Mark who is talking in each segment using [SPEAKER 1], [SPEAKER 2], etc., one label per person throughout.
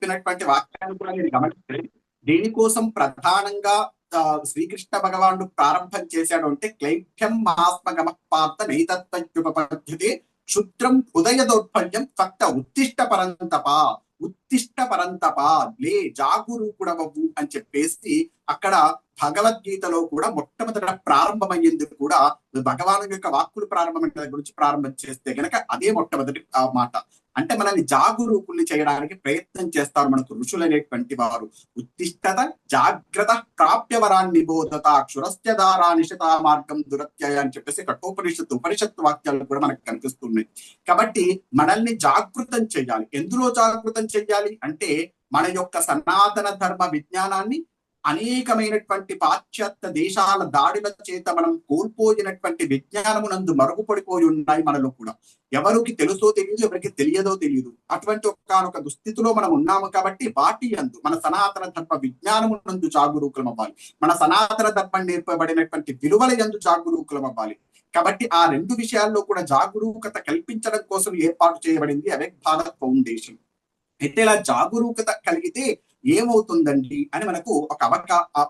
[SPEAKER 1] చెప్పినటువంటి వాక్యాన్ని కూడా మీరు గమనిస్తే దీనికోసం ప్రధానంగా శ్రీకృష్ణ భగవానుడు ప్రారంభం చేశాడు అంటే క్లైభ్యం మాస్మగమ పార్థ నైతత్వపద్ధతి క్షుద్రం హృదయ దౌర్బల్యం ఫక్త ఉత్తిష్ట పరంతప ఉత్తిష్ట పరంతప లే జాగురూకుడవవు అని చెప్పేసి అక్కడ భగవద్గీతలో కూడా మొట్టమొదట ప్రారంభమయ్యేది కూడా భగవాను యొక్క వాక్కులు ప్రారంభమైన దగ్గర నుంచి ప్రారంభం చేస్తే గనక అదే మొట్టమొదటి మాట. అంటే మనల్ని జాగరూకుల్ని చేయడానికి ప్రయత్నం చేస్తారు మనకు ఋషులు అనేటువంటి వారు. ఉత్తిష్టత జాగ్రత్త ప్రాప్యవరాన్ని బోధత క్షురస్యధారా నిశతా మార్గం దురత్యయ అని చెప్పేసి ఉపనిషత్తు వాక్యాలు కూడా మనకు కనిపిస్తున్నాయి. కాబట్టి మనల్ని జాగృతం చేయాలి. ఎందులో జాగృతం చేయాలి అంటే మన యొక్క సనాతన ధర్మ విజ్ఞానాన్ని అనేకమైనటువంటి పాశ్చాత్య దేశాల దాడుల చేత మనం కోల్పోయినటువంటి విజ్ఞానమునందు మరుగుపడిపోయి ఉన్నాయి మనలో కూడా. ఎవరికి తెలుసో తెలియదు, ఎవరికి తెలియదో తెలియదు. అటువంటి ఒక్క దుస్థితిలో మనం ఉన్నాము. కాబట్టి వాటి యందు మన సనాతన ధర్మ విజ్ఞానమునందు జాగరూకులం అవ్వాలి. మన సనాతన ధర్మం నేర్పబడినటువంటి విలువల యందు జాగరూకులం అవ్వాలి. కాబట్టి ఆ రెండు విషయాల్లో కూడా జాగరూకత కల్పించడం కోసం ఏర్పాటు చేయబడింది అవేక్ భారత్ ఫౌండేషన్. అయితే ఇలా జాగరూకత కలిగితే ఏమవుతుందండి అని మనకు ఒక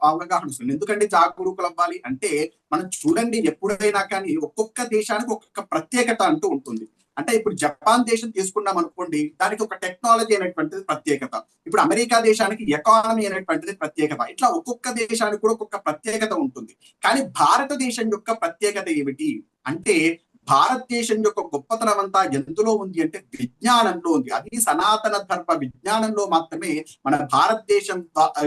[SPEAKER 1] అవగాహన వస్తుంది. ఎందుకంటే జాగరూకులు అవ్వాలి అంటే మనం చూడండి, ఎప్పుడైనా కానీ ఒక్కొక్క దేశానికి ఒక్కొక్క ప్రత్యేకత అంటూ ఉంటుంది. అంటే ఇప్పుడు జపాన్ దేశం తీసుకున్నాం అనుకోండి, దానికి ఒక టెక్నాలజీ అనేటువంటిది ప్రత్యేకత. ఇప్పుడు అమెరికా దేశానికి ఎకానమీ అనేటువంటిది ప్రత్యేకత. ఇట్లా ఒక్కొక్క దేశానికి కూడా ఒక్కొక్క ప్రత్యేకత ఉంటుంది. కానీ భారతదేశం యొక్క ప్రత్యేకత ఏమిటి అంటే భారతదేశం యొక్క గొప్పతనం అంతా ఎందులో ఉంది అంటే విజ్ఞానంలో ఉంది. అది సనాతన ధర్మ విజ్ఞానంలో మాత్రమే మన భారతదేశం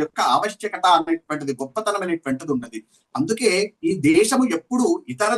[SPEAKER 1] యొక్క ఆవశ్యకత అనేటువంటిది, గొప్పతనం అనేటువంటిది ఉన్నది. అందుకే ఈ దేశము ఎప్పుడు ఇతర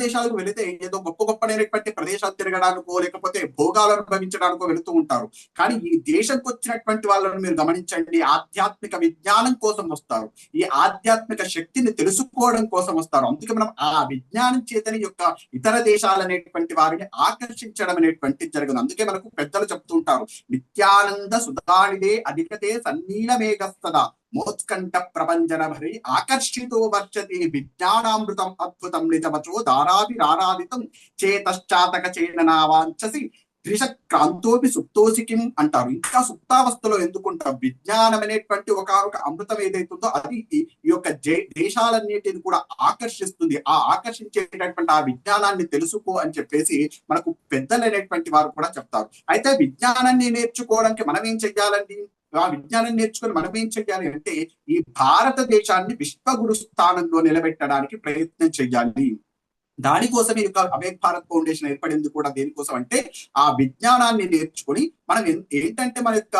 [SPEAKER 1] దేశాలకు వెళితే ఏదో గొప్పనైనటువంటి ప్రదేశాలు తిరగడానికో లేకపోతే భోగాలు అనుభవించడానికో వెళుతూ ఉంటారు. కానీ ఈ దేశంకి వచ్చినటువంటి వాళ్ళని మీరు గమనించండి, ఆధ్యాత్మిక విజ్ఞానం కోసం వస్తారు. ఈ ఆధ్యాత్మిక శక్తిని తెలుసుకోవడం కోసం వస్తారు. అందుకే మనం ఆ విజ్ఞానం చేతని యొక్క ఇతర దేశాలు అనేటువంటి వారిని ఆకర్షించడం అనేటువంటిది జరగదు. అందుకే మనకు పెద్దలు చెప్తుంటారు, నిత్యానంద సుధానిదే అధికతే సన్నీల మేఘస్తదా మోత్కంఠ ప్రభంజన భరి ఆకర్షితో వర్షతి విజ్ఞానామృతం అద్భుతం నిజమచో దారాభిరారాధితం చేతశ్చాతక చేననావాంఛసి త్రిశక్రాంతోపి సుప్తోసికిం అంటారు. ఇంకా సుప్తావస్థలో ఎందుకుంటారు? విజ్ఞానం అనేటువంటి ఒక అమృతం ఏదైతుందో అది ఈ యొక్క దేశాలన్నిటిని కూడా ఆకర్షిస్తుంది. ఆ ఆకర్షించేటటువంటి ఆ విజ్ఞానాన్ని తెలుసుకో అని చెప్పేసి మనకు పెద్దలైనటువంటి వారు కూడా చెప్తారు. అయితే విజ్ఞానాన్ని నేర్చుకోవడానికి మనం ఏం చెయ్యాలండి? ఆ విజ్ఞానం నేర్చుకొని మనం ఏం చెయ్యాలి అంటే ఈ భారతదేశాన్ని విశ్వగురు స్థానంలో నిలబెట్టడానికి ప్రయత్నం చెయ్యాలి. దానికోసమే అవేక్ భారత్ ఫౌండేషన్ ఏర్పడింది కూడా. దేనికోసం అంటే ఆ విజ్ఞానాన్ని నేర్చుకొని మనం ఏంటంటే మన యొక్క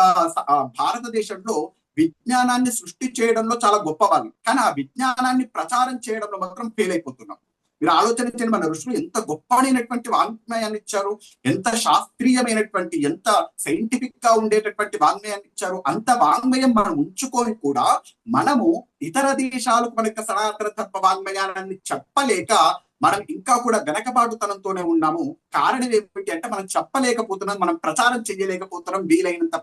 [SPEAKER 1] భారతదేశంలో విజ్ఞానాన్ని సృష్టి చేయడంలో చాలా గొప్పవాళ్ళు, కానీ ఆ విజ్ఞానాన్ని ప్రచారం చేయడంలో మాత్రం ఫెయిల్ అయిపోతున్నాం. మీరు ఆలోచన మన ఋషులు ఎంత గొప్పనైనటువంటి వాంగ్మయాన్ని ఇచ్చారు, ఎంత శాస్త్రీయమైనటువంటి, ఎంత సైంటిఫిక్ గా ఉండేటటువంటి వాంగ్మయాన్ని ఇచ్చారు. అంత వాంగ్మయం మనం ఉంచుకొని కూడా మనము ఇతర దేశాలకు మన యొక్క సనాతన ధర్మ వాంగ్మయాన్ని చెప్పలేక మనం ఇంకా కూడా వెనకబాటుతనంతోనే ఉన్నాము. కారణం ఏమిటి అంటే మనం చెప్పలేకపోతున్నాం, మనం ప్రచారం చేయలేకపోతున్నాం. వీలైనంత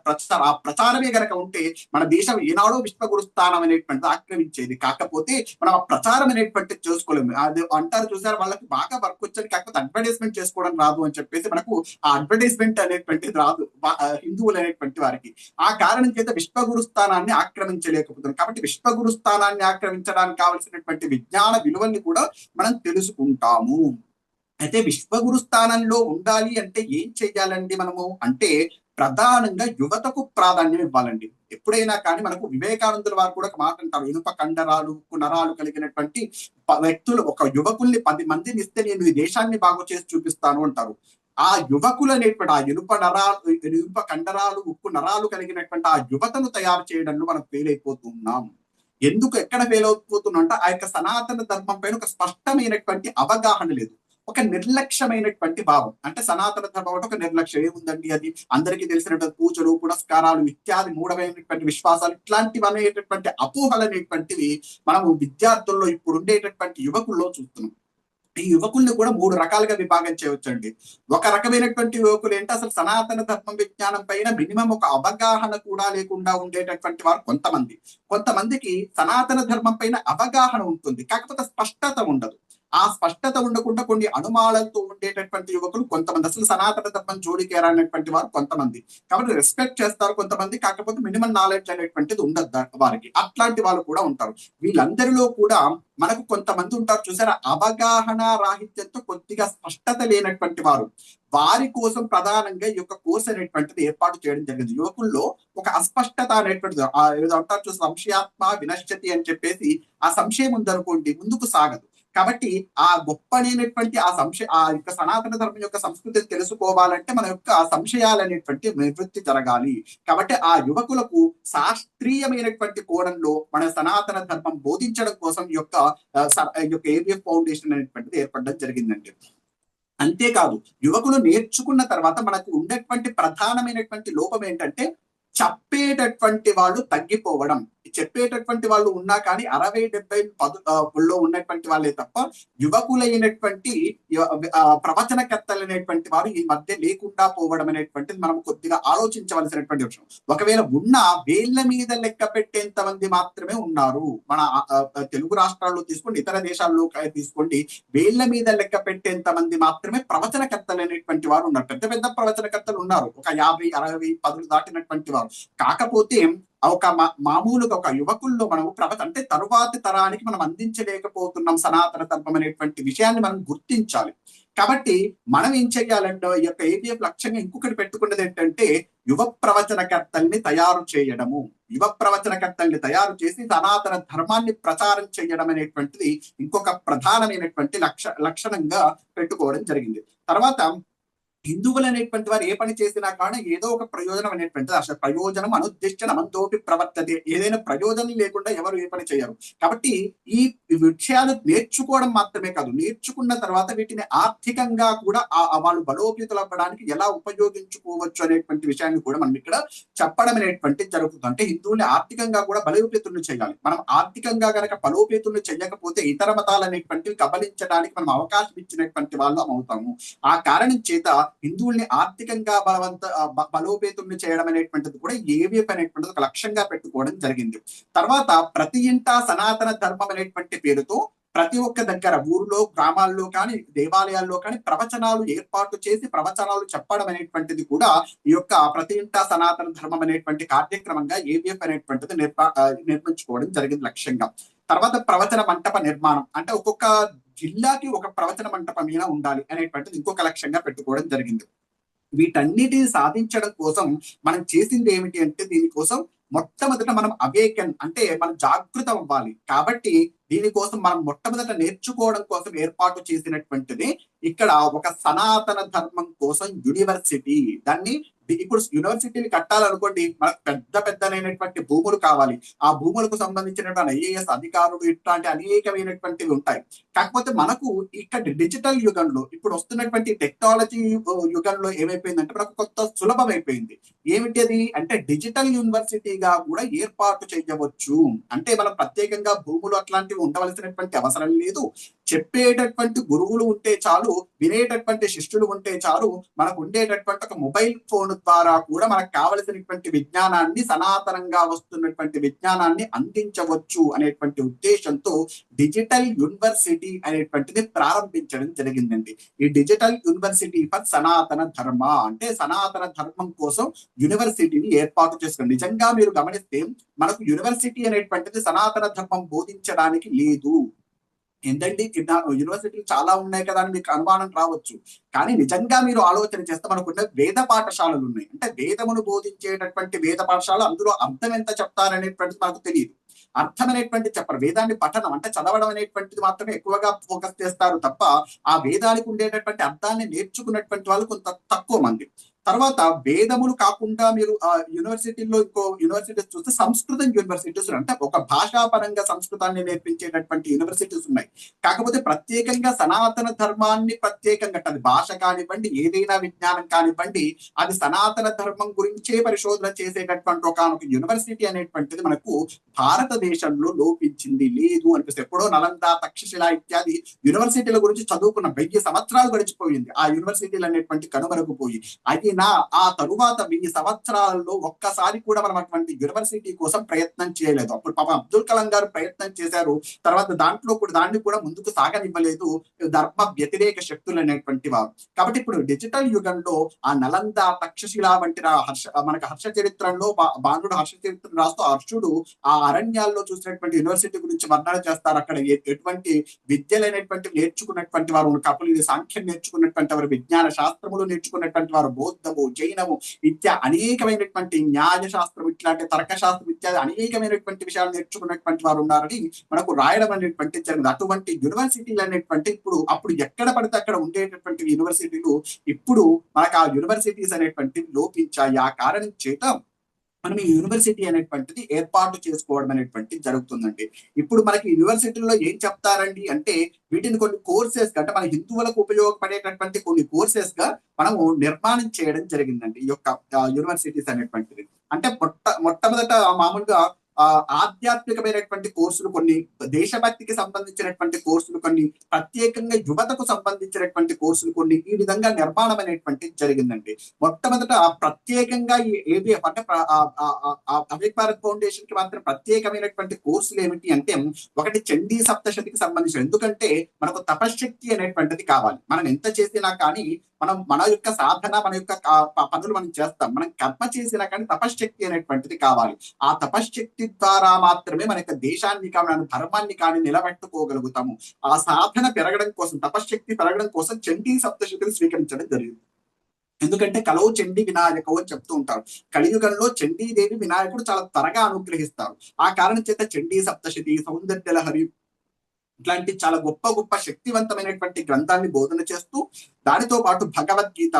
[SPEAKER 1] ఆ ప్రచారమే గనక ఉంటే మన దేశం ఏనాడో విశ్వగురు స్థానం అనేటువంటిది ఆక్రమించేది. కాకపోతే మనం ఆ ప్రచారం అనేటువంటిది చేసుకోలేము. అది అంటారు చూసారు, వాళ్ళకి బాగా వర్క్ వచ్చేది, కాకపోతే అడ్వర్టైజ్మెంట్ చేసుకోవడం రాదు అని చెప్పేసి మనకు ఆ అడ్వర్టైజ్మెంట్ అనేటువంటిది రాదు హిందువులు అనేటువంటి వారికి. ఆ కారణం చేత విశ్వగురు స్థానాన్ని ఆక్రమించలేకపోతున్నాం. కాబట్టి విశ్వగురు స్థానాన్ని ఆక్రమించడానికి కావలసినటువంటి విజ్ఞాన విలువల్ని కూడా మనం తెలుసుకుంటాము. అయితే విశ్వగురు స్థానంలో ఉండాలి అంటే ఏం చెయ్యాలండి మనము అంటే ప్రధానంగా యువతకు ప్రాధాన్యం ఇవ్వాలండి. ఎప్పుడైనా కానీ మనకు వివేకానందుల వారు కూడా ఒక మాట అంటారు, ఇనుప కండరాలు నరాలు కలిగినటువంటి వ్యక్తులు ఒక యువకుల్ని 10 మందిని ఇస్తే నేను ఈ దేశాన్ని బాగు చేసి చూపిస్తాను అంటారు. ఆ యువకులు అనేటువంటి ఆ ఇనుప కండరాలు ఉక్కు నరాలు కలిగినటువంటి ఆ యువతను తయారు చేయడంలో మనం ఫెయిల్ అయిపోతున్నాం. ఎందుకు ఎక్కడ ఫెయిల్ అయిపోతున్నాం అంటే ఆ యొక్క సనాతన ధర్మం పైన ఒక స్పష్టమైనటువంటి అవగాహన లేదు, ఒక నిర్లక్ష్యమైనటువంటి భావం. అంటే సనాతన ధర్మం అంటే ఒక నిర్లక్ష్యం. ఏముందండి, అది అందరికీ తెలిసినటువంటి పూజలు పునస్కారాలు ఇత్యాది మూఢమైనటువంటి విశ్వాసాలు ఇట్లాంటివి అనేటటువంటి అపోహలు అనేటువంటివి మనము విద్యార్థుల్లో ఇప్పుడు ఉండేటటువంటి యువకుల్లో చూస్తున్నాం. ఈ యువకుల్ని కూడా 3 రకాలుగా విభాగం చేయవచ్చండి. ఒక రకమైనటువంటి యువకులు ఏంటి, అసలు సనాతన ధర్మం విజ్ఞానం పైన మినిమం ఒక అవగాహన కూడా లేకుండా ఉండేటటువంటి వారు కొంతమందికి సనాతన ధర్మం పైన అవగాహన ఉంటుంది, కాకపోతే స్పష్టత ఉండదు. ఆ స్పష్టత ఉండకుండా కొన్ని అనుమానాలతో ఉండేటటువంటి యువకులు కొంతమంది, అసలు సనాతన ధర్మం జోలికి రానటువంటి వారు కొంతమంది. కాబట్టి రెస్పెక్ట్ చేస్తారు కొంతమంది, కాకపోతే మినిమం నాలెడ్జ్ అనేటువంటిది ఉండదు వారికి. అట్లాంటి వాళ్ళు కూడా ఉంటారు. వీళ్ళందరిలో కూడా మనకు కొంతమంది ఉంటారు చూసారా, అవగాహన రాహిత్యంతో కొద్దిగా స్పష్టత లేనటువంటి వారు. వారి కోసం ప్రధానంగా ఈ యొక్క కోర్స్ అనేటువంటిది ఏర్పాటు చేయడం జరిగింది. యువకుల్లో ఒక అస్పష్టత అనేటువంటిది, ఏదో అంటారు చూసి సంశయాత్మ వినశ్యతి అని చెప్పేసి, ఆ సంశయం ఉందనుకోండి ముందుకు సాగదు. కాబట్టి ఆ గొప్పనైనటువంటి ఆ యొక్క సనాతన ధర్మం యొక్క సంస్కృతిని తెలుసుకోవాలంటే మన యొక్క సంశయాలు అనేటువంటి నివృత్తి జరగాలి. కాబట్టి ఆ యువకులకు శాస్త్రీయమైనటువంటి కోణంలో మన సనాతన ధర్మం బోధించడం కోసం ఈ యొక్క ఏబిఎఫ్ ఫౌండేషన్ అనేటువంటిది ఏర్పడడం జరిగిందండి. అంతేకాదు, యువకులు నేర్చుకున్న తర్వాత మనకు ఉండేటువంటి ప్రధానమైనటువంటి లోపం ఏంటంటే, చెప్పేటటువంటి వాళ్ళు తగ్గిపోవడం. చెప్పేటటువంటి వాళ్ళు ఉన్నా కానీ 60-70 ఉన్నటువంటి వాళ్ళే తప్ప యువకులైనటువంటి ప్రవచనకర్తలైనటువంటి వారు ఈ మధ్య లేకుండా పోవడం అనేటువంటిది మనం కొద్దిగా ఆలోచించవలసినటువంటి విషయం. ఒకవేళ ఉన్నా వేళ్ల మీద లెక్క పెట్టేంత మంది మాత్రమే ఉన్నారు. మన తెలుగు రాష్ట్రాల్లో తీసుకోండి, ఇతర దేశాల్లో తీసుకోండి, వేళ్ల మీద లెక్క పెట్టేంత మంది మాత్రమే ప్రవచనకర్తలు అనేటువంటి వారు ఉన్నారు. పెద్ద పెద్ద ప్రవచనకర్తలు ఉన్నారు, ఒక 50, 60, 10 దాటినటువంటి వారు. కాకపోతే ఒక మామూలుగా ఒక యువకుల్లో మనం అంటే తరువాతి తరానికి మనం అందించలేకపోతున్నాం సనాతన ధర్మం అనేటువంటి విషయాన్ని మనం గుర్తించాలి. కాబట్టి మనం ఏం చెయ్యాలంటే, ఈ యొక్క ఏబిఎఫ్ లక్ష్యంగా ఇంకొకటి పెట్టుకున్నది ఏంటంటే, యువ ప్రవచనకర్తల్ని తయారు చేయడము. యువ ప్రవచనకర్తల్ని తయారు చేసి సనాతన ధర్మాన్ని ప్రచారం చేయడం అనేటువంటిది ఇంకొక ప్రధానమైనటువంటి లక్షణంగా పెట్టుకోవడం జరిగింది. తర్వాత హిందువులు అనేటువంటి వారు ఏ పని చేసినా కానీ ఏదో ఒక ప్రయోజనం అనేటువంటిది, అసలు ప్రయోజనం అనుద్దిష్ట నమంతోపి ప్రవర్తతే, ఏదైనా ప్రయోజనం లేకుండా ఎవరు ఏ పని చేయరు. కాబట్టి ఈ విషయాలు నేర్చుకోవడం మాత్రమే కాదు, నేర్చుకున్న తర్వాత వీటిని ఆర్థికంగా కూడా వాళ్ళు బలోపేతులు అవ్వడానికి ఎలా ఉపయోగించుకోవచ్చు అనేటువంటి విషయాన్ని కూడా మనం ఇక్కడ చెప్పడం అనేటువంటిది జరుగుతుంది. అంటే హిందువుల్ని ఆర్థికంగా కూడా బలోపేతులను చేయాలి. మనం ఆర్థికంగా గనక బలోపేతులను చేయకపోతే ఇతర మతాలు అనేటువంటివి కబలించడానికి మనం అవకాశం ఇచ్చినటువంటి వాళ్ళం అవుతాము. ఆ కారణం చేత హిందువుల్ని ఆర్థికంగా బలోపేతుల్ని చేయడం అనేటువంటిది కూడా ఏబిఎఫ్ అనేటువంటిది ఒక లక్ష్యంగా పెట్టుకోవడం జరిగింది. తర్వాత ప్రతి ఇంటా సనాతన ధర్మం అనేటువంటి పేరుతో ప్రతి ఒక్క దగ్గర ఊర్లో, గ్రామాల్లో కానీ, దేవాలయాల్లో కానీ ప్రవచనాలు ఏర్పాటు చేసి ప్రవచనాలు చెప్పడం అనేటువంటిది కూడా ఈ యొక్క ప్రతి ఇంటా సనాతన ధర్మం అనేటువంటి కార్యక్రమంగా ఏబిఎఫ్ అనేటువంటిది నిర్మించుకోవడం జరిగింది లక్ష్యంగా. తర్వాత ప్రవచన మంటప నిర్మాణం, అంటే ఒక్కొక్క జిల్లాకి ఒక ప్రవచన మంటపం మీద ఉండాలి అనేటువంటిది ఇంకొక లక్ష్యంగా పెట్టుకోవడం జరిగింది. వీటన్నిటిని సాధించడం కోసం మనం చేసింది ఏమిటి అంటే, దీనికోసం మొట్టమొదట మనం అవేకన్, అంటే మనం జాగృతం అవ్వాలి. కాబట్టి దీనికోసం మనం మొట్టమొదట నేర్చుకోవడం కోసం ఏర్పాటు చేసినటువంటిది ఇక్కడ ఒక సనాతన ధర్మం కోసం యూనివర్సిటీ. దాన్ని ఇప్పుడు యూనివర్సిటీని కట్టాలనుకోండి, మనకు పెద్దనైనటువంటి భూములు కావాలి. ఆ భూములకు సంబంధించినటువంటి ఐఏఎస్ అధికారులు ఇట్లాంటి అనేకమైనటువంటివి ఉంటాయి. కాకపోతే మనకు ఇక్కడ డిజిటల్ యుగంలో, ఇప్పుడు వస్తున్నటువంటి టెక్నాలజీ యుగంలో ఏమైపోయిందంటే మనకు కొత్త సులభం అయిపోయింది. ఏమిటి అది అంటే, డిజిటల్ యూనివర్సిటీగా కూడా ఏర్పాటు చేయవచ్చు. అంటే మనం ప్రత్యేకంగా భూములు అట్లాంటివి ఉండవలసినటువంటి అవసరం లేదు. చెప్పేటటువంటి గురువులు ఉంటే చాలు, వినేటటువంటి శిష్యులు ఉంటే చాలు. మనకు ఉండేటటువంటి ఒక మొబైల్ ఫోన్ ద్వారా కూడా మనకు కావలసినటువంటి విజ్ఞానాన్ని, సనాతనంగా వస్తున్నటువంటి విజ్ఞానాన్ని అందించవచ్చు అనేటువంటి ఉద్దేశంతో డిజిటల్ యూనివర్సిటీ అనేటువంటిది ప్రారంభించడం జరిగిందండి. ఈ డిజిటల్ యూనివర్సిటీ ఫర్ సనాతన ధర్మ, అంటే సనాతన ధర్మం కోసం యూనివర్సిటీని ఏర్పాటు చేసుకుని, నిజంగా మీరు గమనిస్తే మనకు యూనివర్సిటీ అనేటువంటిది సనాతన ధర్మం బోధించడానికి లేదు. ఏంటంటే యూనివర్సిటీలు చాలా ఉన్నాయి కదా అని మీకు అనుమానం రావచ్చు. కానీ నిజంగా మీరు ఆలోచన చేస్తే మనకున్న వేద పాఠశాలలు ఉన్నాయి. అంటే వేదమును బోధించేటటువంటి వేద పాఠశాల, అందులో అర్థం ఎంత చెప్తారనేటువంటిది మనకు తెలియదు. అర్థం అనేటువంటి చెప్పరు. వేదాన్ని పఠనం అంటే చదవడం అనేటువంటిది మాత్రమే ఎక్కువగా ఫోకస్ చేస్తారు తప్ప ఆ వేదానికి ఉండేటటువంటి అర్థాన్ని నేర్చుకున్నటువంటి వాళ్ళు కొంత తక్కువ మంది. తర్వాత వేదములు కాకుండా మీరు యూనివర్సిటీల్లో ఇంకో యూనివర్సిటీస్ చూస్తే సంస్కృతం యూనివర్సిటీస్, అంటే ఒక భాషాపరంగా సంస్కృతాన్ని నేర్పించేటటువంటి యూనివర్సిటీస్ ఉన్నాయి. కాకపోతే ప్రత్యేకంగా సనాతన ధర్మాన్ని ప్రత్యేకంగా, అది భాష కానివ్వండి, ఏదైనా విజ్ఞానం కానివ్వండి, అది సనాతన ధర్మం గురించే పరిశోధన చేసేటటువంటి ఒక యూనివర్సిటీ అనేటువంటిది మనకు భారతదేశంలో లోపించింది, లేదు అనిపిస్తుంది. ఎప్పుడో నలంద, తక్షశిల ఇత్యాది యూనివర్సిటీల గురించి చదువుకున్న 1000 సంవత్సరాలు గడిచిపోయింది. ఆ యూనివర్సిటీలు అనేటువంటి కనుమరుగుపోయి. అయితే అయినా ఆ తరువాత 1000 సంవత్సరాలలో ఒక్కసారి కూడా మనం అటువంటి యూనివర్సిటీ కోసం ప్రయత్నం చేయలేదు. అప్పుడు పాపం అబ్దుల్ కలాం గారు ప్రయత్నం చేశారు. తర్వాత దాన్ని కూడా ముందుకు సాగనివ్వలేదు ధర్మ వ్యతిరేక శక్తులు అనేటువంటి వారు. కాబట్టి ఇప్పుడు డిజిటల్ యుగంలో ఆ నలంద, తక్షశిల వంటి మనకు హర్ష చరిత్రలో బాణుడు హర్ష చరిత్ర రాస్తూ హర్షుడు ఆ అరణ్యాల్లో చూసినటువంటి యూనివర్సిటీ గురించి వర్ణన చేస్తారు. అక్కడ ఎటువంటి విద్యలైనటువంటి నేర్చుకున్నటువంటి వారు, కపులు సాంఖ్యం నేర్చుకున్నటువంటి వారు, విజ్ఞాన శాస్త్రములు నేర్చుకున్నటువంటి వారు, బౌద్ధము, జైనము అనేకమైనటువంటి న్యాయ శాస్త్రం, ఇట్లాంటి తర్కశాస్త్రం ఇత్యాది అనేకమైనటువంటి విషయాలు నేర్చుకున్నటువంటి వారు ఉన్నారని మనకు రాయడం అనేటువంటి జరిగింది. అటువంటి యూనివర్సిటీలు అనేటువంటి అప్పుడు ఎక్కడ పడితే అక్కడ ఉండేటటువంటి యూనివర్సిటీలు ఇప్పుడు మనకు ఆ యూనివర్సిటీస్ అనేటువంటివి లోపించాయి. ఆ కారణం చేత మనం ఈ యూనివర్సిటీ అనేటువంటిది ఏర్పాటు చేసుకోవడం అనేటువంటిది జరుగుతుందండి. ఇప్పుడు మనకి యూనివర్సిటీలో ఏం చెప్తారండి అంటే వీటిని కొన్ని కోర్సెస్ గా, అంటే మన హిందువులకు ఉపయోగపడేటటువంటి కొన్ని కోర్సెస్ గా మనము నిర్మాణం చేయడం జరిగిందండి ఈ యొక్క యూనివర్సిటీస్ అనేటువంటిది. అంటే మొట్టమొదట మామూలుగా ఆధ్యాత్మికమైనటువంటి కోర్సులు కొన్ని, దేశభక్తికి సంబంధించినటువంటి కోర్సులు కొన్ని, ప్రత్యేకంగా యువతకు సంబంధించినటువంటి కోర్సులు కొన్ని, ఈ విధంగా నిర్మాణం అనేటువంటి జరిగిందండి. మొట్టమొదట ప్రత్యేకంగా ఈ ఏబిఎఫ్ అంటే అవిక్ భారత్ ఫౌండేషన్ కి మాత్రం ప్రత్యేకమైనటువంటి కోర్సులు ఏమిటి అంటే ఒకటి చండీ సప్తశతికి సంబంధించిన, ఎందుకంటే మనకు తపశ్శక్తి అనేటువంటిది కావాలి. మనం ఎంత చేసినా కానీ మన యొక్క సాధన, మన యొక్క పనులు మనం చేస్తాం, మనం కర్మ చేసినా కానీ తపశ్శక్తి అనేటువంటిది కావాలి. ఆ తపశ్శక్తి ద్వారా మాత్రమే మన యొక్క దేశాన్ని కానీ మన ధర్మాన్ని కానీ నిలబెట్టుకోగలుగుతాము. ఆ సాధన పెరగడం కోసం, తపశ్శక్తి పెరగడం కోసం చండీ సప్తశతిని స్వీకరించడం జరిగింది. ఎందుకంటే కలో చండీ వినాయకం అని చెప్తూ ఉంటారు. కలియుగంలో చండీదేవి వినాయకుడు చాలా త్వరగా అనుగ్రహిస్తారు. ఆ కారణం చేత చండీ సప్తశతి, సౌందర్యలహరి ఇట్లాంటి చాలా గొప్ప గొప్ప శక్తివంతమైనటువంటి గ్రంథాన్ని బోధన చేస్తూ దానితో పాటు భగవద్గీత,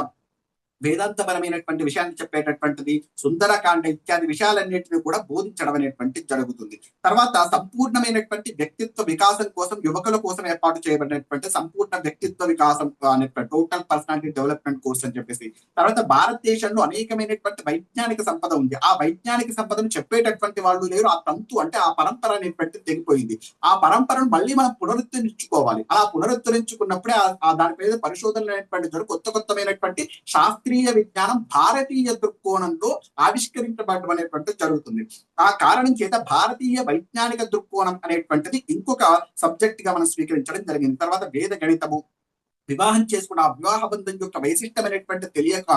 [SPEAKER 1] వేదాంతపరమైనటువంటి విషయాన్ని చెప్పేటటువంటిది, సుందరకాండ ఇత్యాది విషయాలన్నింటినీ కూడా బోధించడం అనేటువంటి జరుగుతుంది. తర్వాత సంపూర్ణమైనటువంటి వ్యక్తిత్వ వికాసం కోసం యువకుల కోసం ఏర్పాటు చేయబడినటువంటి సంపూర్ణ వ్యక్తిత్వ వికాసం అనేటువంటి టోటల్ పర్సనాలిటీ డెవలప్మెంట్ కోర్స్ అని చెప్పేసి. తర్వాత భారతదేశంలో అనేకమైనటువంటి వైజ్ఞానిక సంపద ఉంది. ఆ వైజ్ఞానిక సంపదను చెప్పేటటువంటి వాళ్ళు లేరు. ఆ తంతు అంటే ఆ పరంపర అనేటువంటిది తెగిపోయింది. ఆ పరంపరను మళ్ళీ మనం పునరుద్ధరించుకోవాలి. అలా పునరుద్ధరించుకున్నప్పుడే దానిపై పరిశోధనలు అనేటువంటి కొత్తమైనటువంటి శాస్త్రీయ విజ్ఞానం భారతీయ దృక్కోణంలో ఆవిష్కరించబడడం అనేటువంటిది జరుగుతుంది. ఆ కారణం చేత భారతీయ వైజ్ఞానిక దృక్కోణం అనేటువంటిది ఇంకొక సబ్జెక్ట్ గా మనం స్వీకరించడం జరిగింది. తర్వాత వేద గణితము, వివాహం చేసుకున్న ఆ వివాహ బంధం యొక్క వైశిష్టమైనటువంటి తెలియక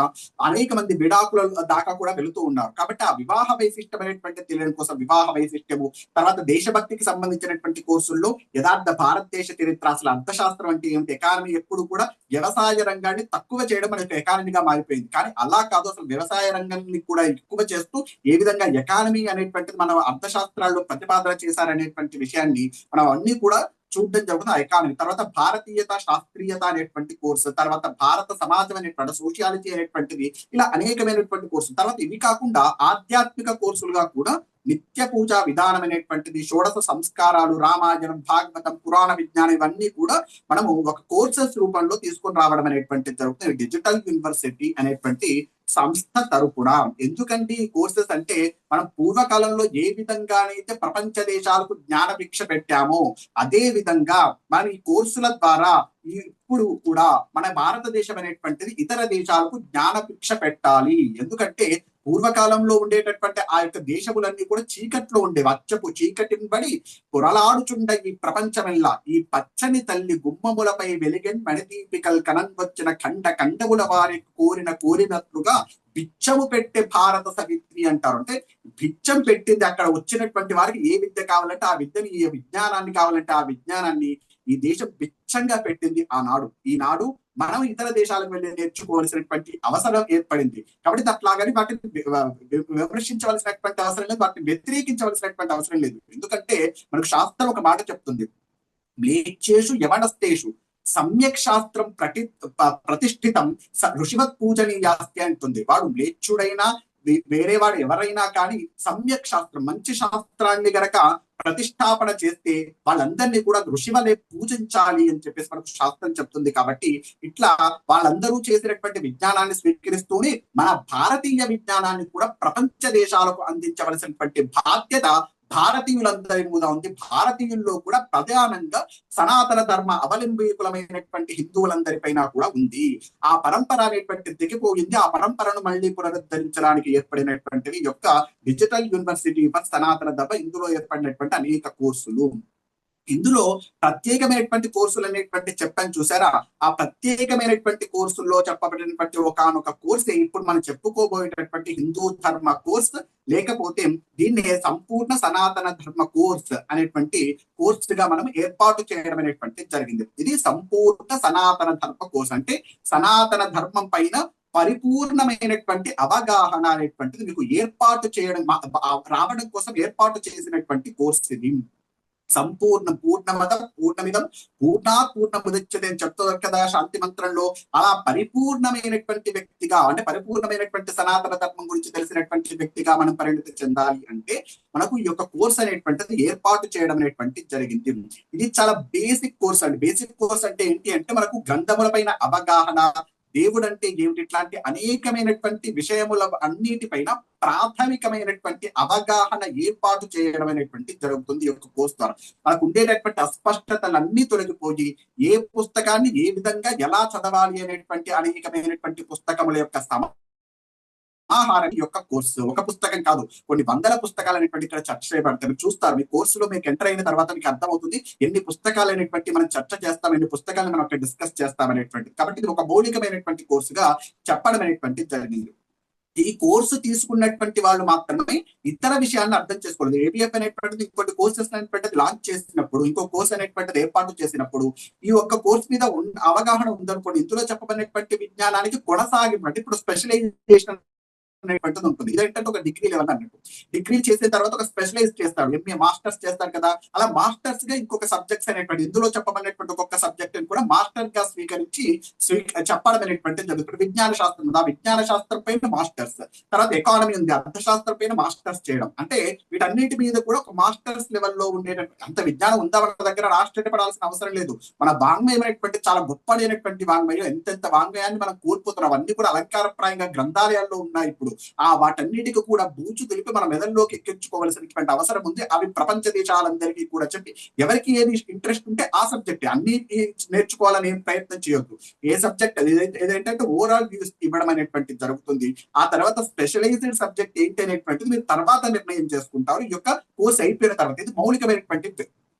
[SPEAKER 1] అనేక మంది విడాకుల దాకా కూడా వెళుతూ ఉన్నారు. కాబట్టి ఆ వివాహ వైశిష్టమైనటువంటి తెలియడం కోసం వివాహ వైశిష్టము, తర్వాత దేశభక్తికి సంబంధించినటువంటి కోర్సుల్లో యథార్థ భారతదేశ చరిత్ర, అసలు అర్థశాస్త్రం అంటే ఏమిటి, ఎకానమీ ఎప్పుడు కూడా వ్యవసాయ రంగాన్ని తక్కువ చేయడం అనేది ఎకానమీగా మారిపోయింది. కానీ అలా కాదు, అసలు వ్యవసాయ రంగాన్ని కూడా ఎక్కువ చేస్తూ ఏ విధంగా ఎకానమీ అనేటువంటిది మన అర్థశాస్త్రాల్లో ప్రతిపాదన చేశారనేటువంటి విషయాన్ని మనం అన్ని కూడా చూడడం జరుగుతుంది. ఆ ఎకానమీ తర్వాత భారతీయత, శాస్త్రీయత అనేటువంటి కోర్సు, తర్వాత భారత సమాజం అనేటువంటి సోషియాలజీ అనేటువంటిది, ఇలా అనేకమైనటువంటి కోర్సులు. తర్వాత ఇవి కాకుండా ఆధ్యాత్మిక కోర్సులుగా కూడా నిత్య పూజా విధానం అనేటువంటిది, షోడశ సంస్కారాలు, రామాయణం, భాగవతం, పురాణ విజ్ఞానం, ఇవన్నీ కూడా మనము ఒక కోర్సెస్ రూపంలో తీసుకొని రావడం అనేటువంటిది జరుగుతుంది డిజిటల్ యూనివర్సిటీ అనేటువంటి సంస్థ తరపున. ఎందుకంటే ఈ కోర్సెస్ అంటే మనం పూర్వకాలంలో ఏ విధంగానైతే ప్రపంచ దేశాలకు జ్ఞాన భిక్ష పెట్టామో అదే విధంగా మన ఈ కోర్సుల ద్వారా ఇప్పుడు కూడా మన భారతదేశం అనేటువంటిది ఇతర దేశాలకు జ్ఞాన భిక్ష పెట్టాలి. ఎందుకంటే పూర్వకాలంలో ఉండేటటువంటి ఆ యొక్క దేశములన్నీ కూడా చీకట్లో ఉండేవి. అచ్చపు చీకటిని బడి పొరలాడుచుండ ఈ ప్రపంచమెల్లా ఈ పచ్చని తల్లి గుమ్మములపై వెలిగెన్ మణిదీపికల్ కనన్ వచ్చిన కండముల వారి కోరినట్లుగా బిచ్చము పెట్టే భారత సవిత్రి అంటారు. అంటే బిచ్చం పెట్టింది అక్కడ వచ్చినటువంటి వారికి ఏ విద్య కావాలంటే ఆ విద్యని, ఏ విజ్ఞానాన్ని కావాలంటే ఆ విజ్ఞానాన్ని ఈ దేశం బిచ్చంగా పెట్టింది ఆనాడు. ఈనాడు మనం ఇతర దేశాలకు వెళ్ళి నేర్చుకోవాల్సినటువంటి అవసరం ఏర్పడింది. కాబట్టి అట్లాగని వాటిని విమర్శించవలసినటువంటి అవసరం లేదు, వాటిని వ్యతిరేకించవలసినటువంటి అవసరం లేదు. ఎందుకంటే మనకు శాస్త్రం ఒక మాట చెప్తుంది, మ్లేచ్ఛేషు యవనస్తేషు సమ్యక్ శాస్త్రం ప్రతిష్ఠితం ఋషివత్ పూజనీయాస్తి అంటుంది. వాడు మ్లేచ్ఛుడైనా వేరే వాడు ఎవరైనా కానీ సమ్యక్ శాస్త్రం, మంచి శాస్త్రాన్ని గనక ప్రతిష్టాపన చేస్తే వాళ్ళందరినీ కూడా ఋషివలే పూజించాలి అని చెప్పేసి మనకు శాస్త్రం చెప్తుంది. కాబట్టి ఇట్లా వాళ్ళందరూ చేసినటువంటి విజ్ఞానాన్ని స్వీకరిస్తూనే మన భారతీయ విజ్ఞానాన్ని కూడా ప్రపంచ దేశాలకు అందించవలసినటువంటి బాధ్యత భారతీయులందరి మీద ఉంది. భారతీయుల్లో కూడా ప్రధానంగా సనాతన ధర్మ అవలంబికులమైనటువంటి హిందువులందరిపైన కూడా ఉంది. ఆ పరంపర అనేటువంటి దిగిపోయింది. ఆ పరంపరను మళ్ళీ పునరుద్ధరించడానికి ఏర్పడినటువంటివి యొక్క డిజిటల్ యూనివర్సిటీ ఫర్ సనాతన ధర్మ. ఇందులో ఏర్పడినటువంటి అనేక కోర్సులు. ఇందులో ప్రత్యేకమైనటువంటి కోర్సులు అనేటువంటి చెప్పాను చూసారా, ఆ ప్రత్యేకమైనటువంటి కోర్సుల్లో చెప్పబడినటువంటి ఒకనొక కోర్సే ఇప్పుడు మనం చెప్పుకోబోయేటటువంటి హిందూ ధర్మ కోర్స్, లేకపోతే దీన్ని సంపూర్ణ సనాతన ధర్మ కోర్స్ అనేటువంటి కోర్సుగా మనం ఏర్పాటు చేయడం అనేటువంటి జరిగింది. ఇది సంపూర్ణ సనాతన ధర్మ కోర్స్ అంటే సనాతన ధర్మం పైన పరిపూర్ణమైనటువంటి అవగాహన అనేటువంటిది మీకు ఏర్పాటు చేయడం రావడం కోసం ఏర్పాటు చేసినటువంటి కోర్స్ ఇది. సంపూర్ణ పూర్ణమిదం పూర్ణాత్ పూర్ణముదచ్యతే అని చెప్తారు కదా శాంతి మంత్రంలో. అలా పరిపూర్ణమైనటువంటి వ్యక్తిగా అంటే పరిపూర్ణమైనటువంటి సనాతన ధర్మం గురించి తెలిసినటువంటి వ్యక్తిగా మనం పరిణతి చెందాలి అంటే మనకు ఈ యొక్క కోర్స్ అనేటువంటిది ఏర్పాటు చేయడం అనేటువంటి జరిగింది. ఇది చాలా బేసిక్ కోర్స్ అండి. బేసిక్ కోర్స్ అంటే ఏంటి అంటే మనకు గ్రంథములపైన అవగాహన, దేవుడు అంటే ఏమిటి, ఇట్లాంటి అనేకమైనటువంటి విషయముల అన్నిటిపైన ప్రాథమికమైనటువంటి అవగాహన ఏర్పాటు చేయడం అనేటువంటి జరుగుతుంది ఈ యొక్క కోర్స్ ద్వారా. మనకు ఉండేటటువంటి అస్పష్టతలన్నీ తొలగిపోయి ఏ పుస్తకాన్ని ఏ విధంగా ఎలా చదవాలి అనేటువంటి అనేకమైనటువంటి పుస్తకముల యొక్క ఆహారం యొక్క కోర్సు. ఒక పుస్తకం కాదు, కొన్ని వందల పుస్తకాలు అనేటువంటి ఇక్కడ చర్చ చేయబడతాయి. మీరు చూస్తారు, మీ కోర్సులో మీకు ఎంటర్ అయిన తర్వాత మీకు అర్థమవుతుంది ఎన్ని పుస్తకాలు అనేటువంటి మనం చర్చ చేస్తాం, ఎన్ని పుస్తకాలను మనం అక్కడ డిస్కస్ చేస్తాం అనేటువంటి. కాబట్టి ఇది ఒక మౌలికమైనటువంటి కోర్సుగా చెప్పడం అనేటువంటి జరిగింది. ఈ కోర్సు తీసుకున్నటువంటి వాళ్ళు మాత్రమే ఇతర విషయాన్ని అర్థం చేసుకోలేదు. ఏబిఎఫ్ అనేటువంటిది ఇంకోటి కోర్సెస్ అనేటువంటిది లాంచ్ చేసినప్పుడు, ఇంకో కోర్స్ అనేటువంటిది ఏర్పాటు చేసినప్పుడు ఈ ఒక్క కోర్స్ మీద అవగాహన ఉందనుకోండి, ఇందులో చెప్పబడినటువంటి విజ్ఞానానికి కొనసాగింపు. ఇప్పుడు స్పెషలైజేషన్ అనేటువంటిది ఉంటుంది. ఇదేంటంటే ఒక డిగ్రీ లెవెల్ అన్నట్టు. డిగ్రీ చేసిన తర్వాత ఒక స్పెషలైజ్ చేస్తాడు, ఎంఏ మాస్టర్స్ చేస్తారు కదా, అలా మాస్టర్స్ గా ఇంకొక సబ్జెక్ట్స్ అనేటువంటి ఇందులో చెప్పబడినటువంటి ఒక్కొక్క సబ్జెక్ట్ కూడా మాస్టర్ గా స్వీకరించి చెప్పడం అనేటువంటి జరుగుతుంది. విజ్ఞాన శాస్త్రం ఉంది, ఆ విజ్ఞాన శాస్త్రం పైన మాస్టర్స్, తర్వాత ఎకానమీ ఉంది, అర్థశాస్త్రం పైన మాస్టర్స్ చేయడం. అంటే వీటన్నిటి మీద కూడా ఒక మాస్టర్స్ లెవెల్లో ఉండేటటువంటి అంత విజ్ఞానం ఉందా మన దగ్గర ఆశ్చర్యపడాల్సిన అవసరం లేదు. మన వాంగ్మయం అనేటువంటి చాలా గొప్పడైనటువంటి వాంగ్మయం. ఎంతెంత వాంగ్మయాన్ని మనం కోల్పోతున్నాం, అవన్నీ కూడా అలంకారప్రాయంగా గ్రంథాలయాల్లో ఉన్నాయి. ఇప్పుడు వాటన్నిటికి కూడా బూచు తెలిపి మన మెదడులోకి ఎక్కించుకోవాల్సినటువంటి అవసరం ఉంది. అవి ప్రపంచ దేశాలందరికీ కూడా చెప్పి ఎవరికి ఏది ఇంట్రెస్ట్ ఉంటే ఆ సబ్జెక్ట్ అన్ని నేర్చుకోవాలని ప్రయత్నం చేయొద్దు. ఏ సబ్జెక్ట్ ఏదంటే ఓవరాల్ వ్యూస్ ఇవ్వడం అనేటువంటి జరుగుతుంది. ఆ తర్వాత స్పెషలైజ్డ్ సబ్జెక్ట్ ఏంటి అనేటువంటిది మీరు తర్వాత నిర్ణయం చేసుకుంటారు ఈ యొక్క కోర్స్ అయిపోయిన తర్వాత. ఇది మౌలికమైనటువంటి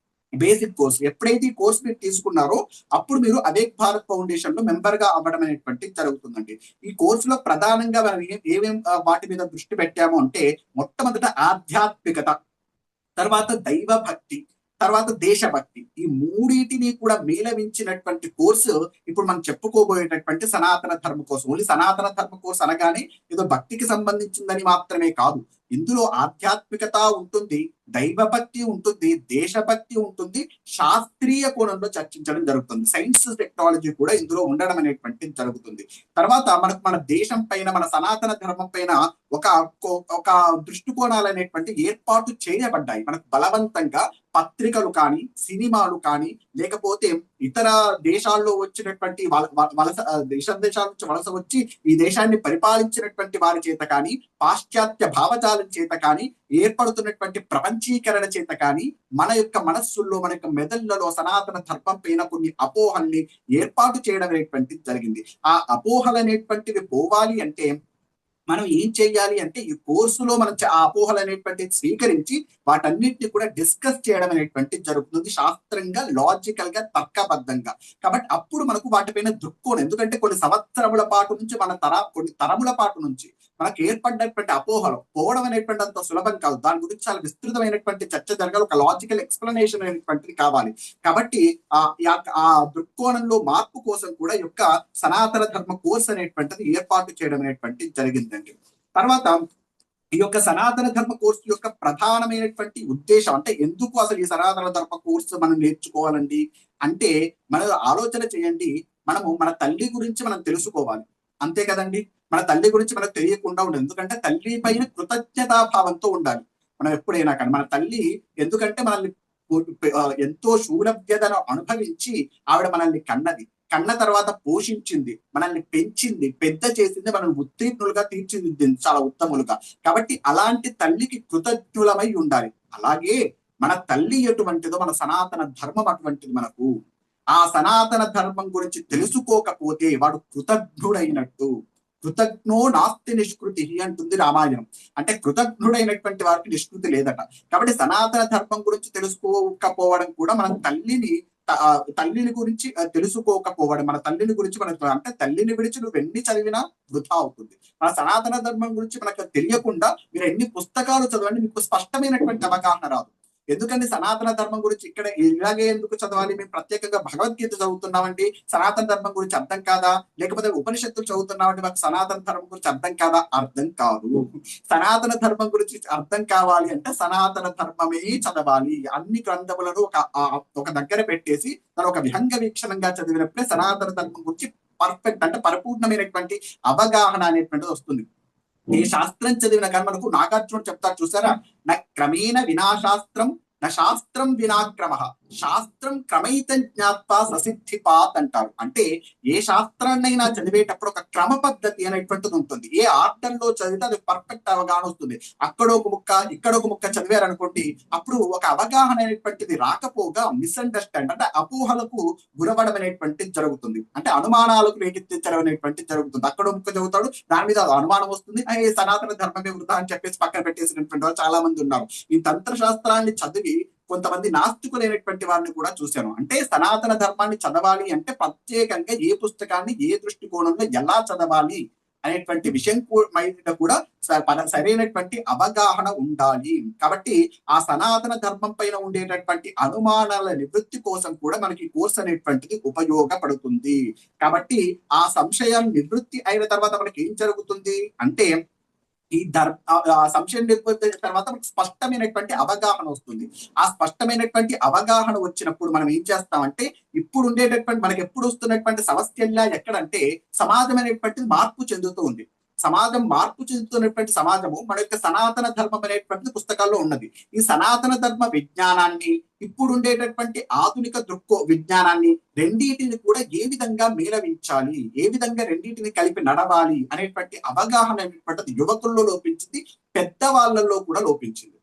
[SPEAKER 1] బేసిక్ కోర్స్. ఎప్పుడైతే ఈ కోర్స్ మీరు తీసుకున్నారో అప్పుడు మీరు అవేక్ భారత్ ఫౌండేషన్ లో మెంబర్ గా అవ్వడం అనేటువంటి జరుగుతుందండి. ఈ కోర్సులో ప్రధానంగా మనం ఏమేం వాటి మీద దృష్టి పెట్టాము అంటే మొట్టమొదట ఆధ్యాత్మికత, తర్వాత దైవ భక్తి, తర్వాత దేశభక్తి, ఈ మూడింటిని కూడా మేళవించినటువంటి కోర్సు ఇప్పుడు మనం చెప్పుకోబోయేటటువంటి సనాతన ధర్మ కోర్సు. ఓన్లీ సనాతన ధర్మ కోర్సు అనగానే ఏదో భక్తికి సంబంధించిందని మాత్రమే కాదు. ఇందులో ఆధ్యాత్మికత ఉంటుంది, దైవభక్తి ఉంటుంది, దేశభక్తి ఉంటుంది, శాస్త్రీయ కోణంలో చర్చించడం జరుగుతుంది. సైన్స్ టెక్నాలజీ కూడా ఇందులో ఉండడం అనేటువంటిది జరుగుతుంది. తర్వాత మనకు మన దేశం పైన, మన సనాతన ధర్మం పైన ఒక దృష్టికోణాలు అనేటువంటి ఏర్పాటు చేయబడ్డాయి. మనకు బలవంతంగా పత్రికలు కానీ, సినిమాలు కానీ, లేకపోతే ఇతర దేశాల్లో వచ్చినటువంటి దేశాల నుంచి వలస వచ్చి ఈ దేశాన్ని పరిపాలించినటువంటి వారి చేత కానీ, పాశ్చాత్య భావజాలం చేత కానీ, ఏర్పడుతున్నటువంటి ప్రపంచీకరణ చేత కానీ మన యొక్క మనస్సుల్లో, మన యొక్క మెదళ్లలో సనాతన ధర్మం పైన కొన్ని అపోహల్ని ఏర్పాటు చేయడం అనేటువంటిది జరిగింది. ఆ అపోహలు అనేటువంటివి పోవాలి అంటే మనం ఏం చేయాలి అంటే ఈ కోర్సులో మనం ఆ అపోహలు అనేటువంటిది స్వీకరించి వాటన్నిటిని కూడా డిస్కస్ చేయడం అనేటువంటిది జరుగుతుంది, శాస్త్రంగా, లాజికల్ గా, తర్కబద్ధంగా. కాబట్టి అప్పుడు మనకు వాటిపైన దృక్కోణం, ఎందుకంటే కొన్ని సంవత్సరముల పాటు నుంచి కొన్ని తరముల పాటు నుంచి మనకు ఏర్పడినటువంటి అపోహలు పోవడం అనేటువంటి అంత సులభం కాదు. దాని గురించి చాలా విస్తృతమైనటువంటి చర్చ జరగాలి, ఒక లాజికల్ ఎక్స్ప్లెనేషన్ అనేటువంటిది కావాలి. కాబట్టి ఆ దృక్కోణంలో మార్పు కోసం కూడా యొక్క సనాతన ధర్మ కోర్స్ అనేటువంటిది ఏర్పాటు చేయడం అనేటువంటిది జరిగిందండి. తర్వాత ఈ యొక్క సనాతన ధర్మ కోర్సు యొక్క ప్రధానమైనటువంటి ఉద్దేశం అంటే ఎందుకు అసలు ఈ సనాతన ధర్మ కోర్సు మనం నేర్చుకోవాలండి అంటే, మనం ఆలోచన చేయండి, మన తల్లి గురించి మనం తెలుసుకోవాలి, అంతే కదండి. మన తల్లి గురించి మనకు తెలియకుండా ఉండదు, ఎందుకంటే తల్లి పైన కృతజ్ఞతాభావంతో ఉండాలి మనం ఎప్పుడైనా కానీ. మన తల్లి ఎందుకంటే మనల్ని ఎంతో శూలభ్యతను అనుభవించి ఆవిడ మనల్ని కన్న తర్వాత పోషించింది, మనల్ని పెంచింది, పెద్ద చేసింది, మనల్ని ఉత్తీర్ణులుగా తీర్చిదిద్దింది చాలా ఉత్తములుగా. కాబట్టి అలాంటి తల్లికి కృతజ్ఞులమై ఉండాలి. అలాగే మన తల్లి ఎటువంటిదో మన సనాతన ధర్మం అటువంటిది. మనకు ఆ సనాతన ధర్మం గురించి తెలుసుకోకపోతే వాడు కృతజ్ఞుడైనట్టు. కృతజ్ఞో నాస్తి నిష్కృతి అంటుంది రామాయణం. అంటే కృతజ్ఞుడైనటువంటి వారికి నిష్కృతి లేదట. కాబట్టి సనాతన ధర్మం గురించి తెలుసుకోకపోవడం కూడా మన తల్లిని గురించి తెలుసుకోకపోవడం, మన తల్లిని గురించి మనకు, అంటే తల్లిని విడిచి నువ్వు ఎన్ని చదివినా వృధా అవుతుంది. మన సనాతన ధర్మం గురించి మనకు తెలియకుండా మీరు ఎన్ని పుస్తకాలు చదవండి, మీకు స్పష్టమైనటువంటి అవగాహన రాదు. ఎందుకంటే సనాతన ధర్మం గురించి ఇక్కడ ఇలాగే ఎందుకు చదవాలి? మేము ప్రత్యేకంగా భగవద్గీత చదువుతున్నామండి, సనాతన ధర్మం గురించి అర్థం కాదా? లేకపోతే ఉపనిషత్తులు చదువుతున్నామండి, మాకు సనాతన ధర్మం గురించి అర్థం కాదా? అర్థం కాదు. సనాతన ధర్మం గురించి అర్థం కావాలి అంటే సనాతన ధర్మమే చదవాలి. అన్ని గ్రంథములను ఒక దగ్గర పెట్టేసి తను ఒక విహంగ వీక్షణంగా చదివినప్పుడే సనాతన ధర్మం గురించి పర్ఫెక్ట్, అంటే పరిపూర్ణమైనటువంటి అవగాహన అనేటువంటిది వస్తుంది. ఏ శాస్త్రం చదివిన కానీ మనకు నాగార్జునుడు చెప్తారు చూసారా, నా క్రమేణ వినాశాస్త్రం నా శాస్త్రం వినాక్రమ, శాస్త్రం క్రమైతం జ్ఞాత్వా ససిద్ధిపాత్ అంటారు. అంటే ఏ శాస్త్రాన్నైనా చదివేటప్పుడు ఒక క్రమ పద్ధతి అనేటువంటిది ఉంటుంది. ఏ ఆర్డర్ లో చదివితే అది పర్ఫెక్ట్ అవగాహన వస్తుంది. అక్కడ ఒక ముక్క ఇక్కడ ఒక ముక్క చదివారనుకోండి, అప్పుడు ఒక అవగాహన అనేటువంటిది రాకపోగా మిస్అండర్స్టాండ్, అంటే అపోహలకు గురవడం అనేటువంటిది జరుగుతుంది. అంటే అనుమానాలకు రేకెత్తించడం అనేటువంటిది జరుగుతుంది. అక్కడ ముక్క చదువుతాడు, దాని మీద అనుమానం వస్తుంది, సనాతన ధర్మమే వృధా అని చెప్పేసి పక్కన పెట్టేసినటువంటి వాళ్ళు చాలా మంది ఉన్నారు. ఈ తంత్ర శాస్త్రాన్ని చదివి కొంతమంది నాస్తికులైనటువంటి వారిని కూడా చూశాను. అంటే సనాతన ధర్మాన్ని చదవాలి అంటే ప్రత్యేకంగా ఏ పుస్తకాన్ని ఏ దృష్టికోణంలో ఎలా చదవాలి అనేటువంటి విషయం మీద కూడా సరైనటువంటి అవగాహన ఉండాలి. కాబట్టి ఆ సనాతన ధర్మం పైన ఉండేటటువంటి అనుమానాల నివృత్తి కోసం కూడా మనకి కోర్స్ అనేటువంటిది ఉపయోగపడుతుంది. కాబట్టి ఆ సంశయం నివృత్తి అయిన తర్వాత మనకి ఏం జరుగుతుంది అంటే, ఈ సంశయం నిర్వహించిన తర్వాత మనకు స్పష్టమైనటువంటి అవగాహన వస్తుంది. ఆ స్పష్టమైనటువంటి అవగాహన వచ్చినప్పుడు మనం ఏం చేస్తామంటే, ఇప్పుడు ఉండేటటువంటి మనకి ఎప్పుడు వస్తున్నటువంటి సమస్యల్లా ఎక్కడంటే, సమాజం అనేటువంటిది మార్పు చెందుతూ ఉంది. సమాజం మార్పు చెందుతున్నటువంటి సమాజము మన యొక్క సనాతన ధర్మం అనేటువంటి పుస్తకాల్లో ఉన్నది. ఈ సనాతన ధర్మ విజ్ఞానాన్ని, ఇప్పుడు ఉండేటటువంటి ఆధునిక విజ్ఞానాన్ని రెండింటిని కూడా ఏ విధంగా మేళవించాలి, ఏ విధంగా రెండింటిని కలిపి నడవాలి అనేటువంటి అవగాహన అనేటువంటిది యువకుల్లో లోపించింది, పెద్దవాళ్ళల్లో కూడా లోపించింది.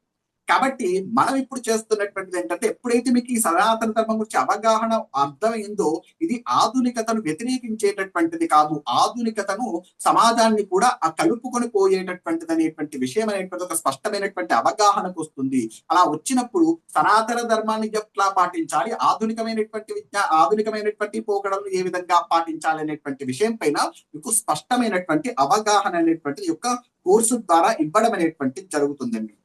[SPEAKER 1] కాబట్టి మనం ఇప్పుడు చేస్తున్నటువంటిది ఏంటంటే, ఎప్పుడైతే మీకు ఈ సనాతన ధర్మం గురించి అవగాహన అర్థమైందో, ఇది ఆధునికతను వ్యతిరేకించేటటువంటిది కాదు, ఆధునికతను సమాజాన్ని కూడా కలుపుకొని పోయేటటువంటిది అనేటువంటి విషయం అనేటువంటి ఒక స్పష్టమైనటువంటి అవగాహనకు వస్తుంది. అలా వచ్చినప్పుడు సనాతన ధర్మాన్ని ఎట్లా పాటించాలి, ఆధునికమైనటువంటి పోకడలను ఏ విధంగా పాటించాలి అనేటువంటి విషయం పైన మీకు స్పష్టమైనటువంటి అవగాహన అనేటువంటిది యొక్క కోర్సు ద్వారా ఇవ్వడం అనేటువంటిది జరుగుతుందండి.